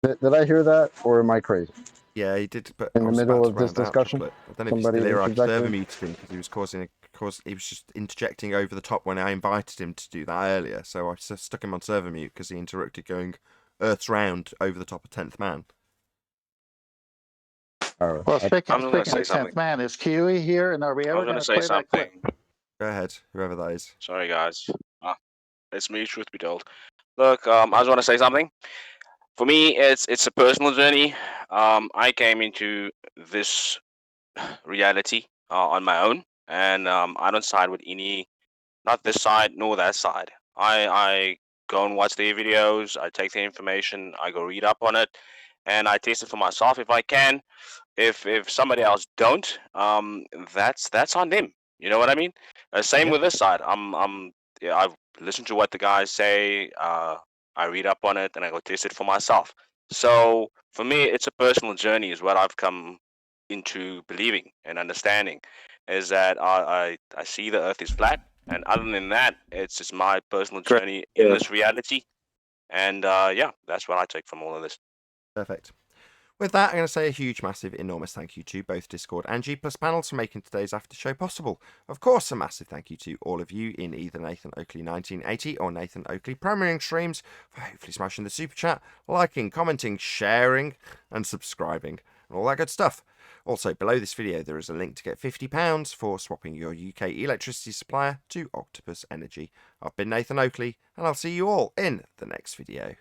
Did I hear that, or am I crazy? Yeah, he did. But In the middle of this discussion, I don't know if he's still here. I server muted him because he was he was just interjecting over the top when I invited him to do that earlier. So I stuck him on server mute because he interrupted going Earth's round over the top of 10th Man. Well, speaking of 10th Man, is Kiwi here, and are we ever going to play that clip? Go ahead, whoever that is. Sorry, guys. It's me, truth be told. Look, I just want to say something. For me, it's a personal journey. I came into this reality on my own, and I don't side with not this side nor that side. I go and watch their videos. I take the information. I go read up on it, and I test it for myself if I can. If somebody else don't, that's on them. You know what I mean? Same with this side. I've listened to what the guys say. I read up on it, and I go test it for myself. So for me, it's a personal journey, is what I've come into believing and understanding, is that I see the Earth is flat, and other than that, it's just my personal journey in this reality, and yeah, that's what I take from all of this. Perfect. With that, I'm going to say a huge, massive, enormous thank you to both Discord and G Plus panels for making today's after show possible. Of course, a massive thank you to all of you in either Nathan Oakley 1980 or Nathan Oakley premiering streams for hopefully smashing the super chat, liking, commenting, sharing, and subscribing, and all that good stuff. Also, below this video, there is a link to get £50 for swapping your UK electricity supplier to Octopus Energy. I've been Nathan Oakley, and I'll see you all in the next video.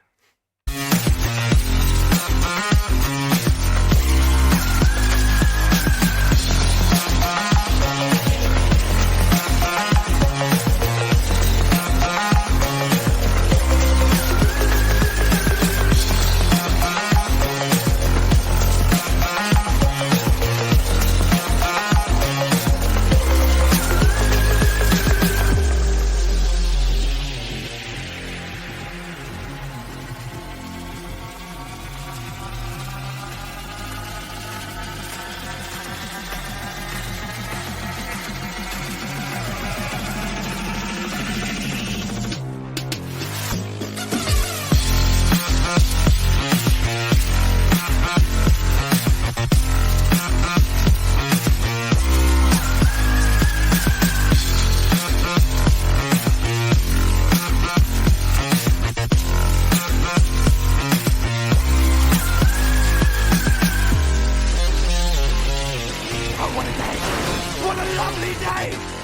What a lovely day!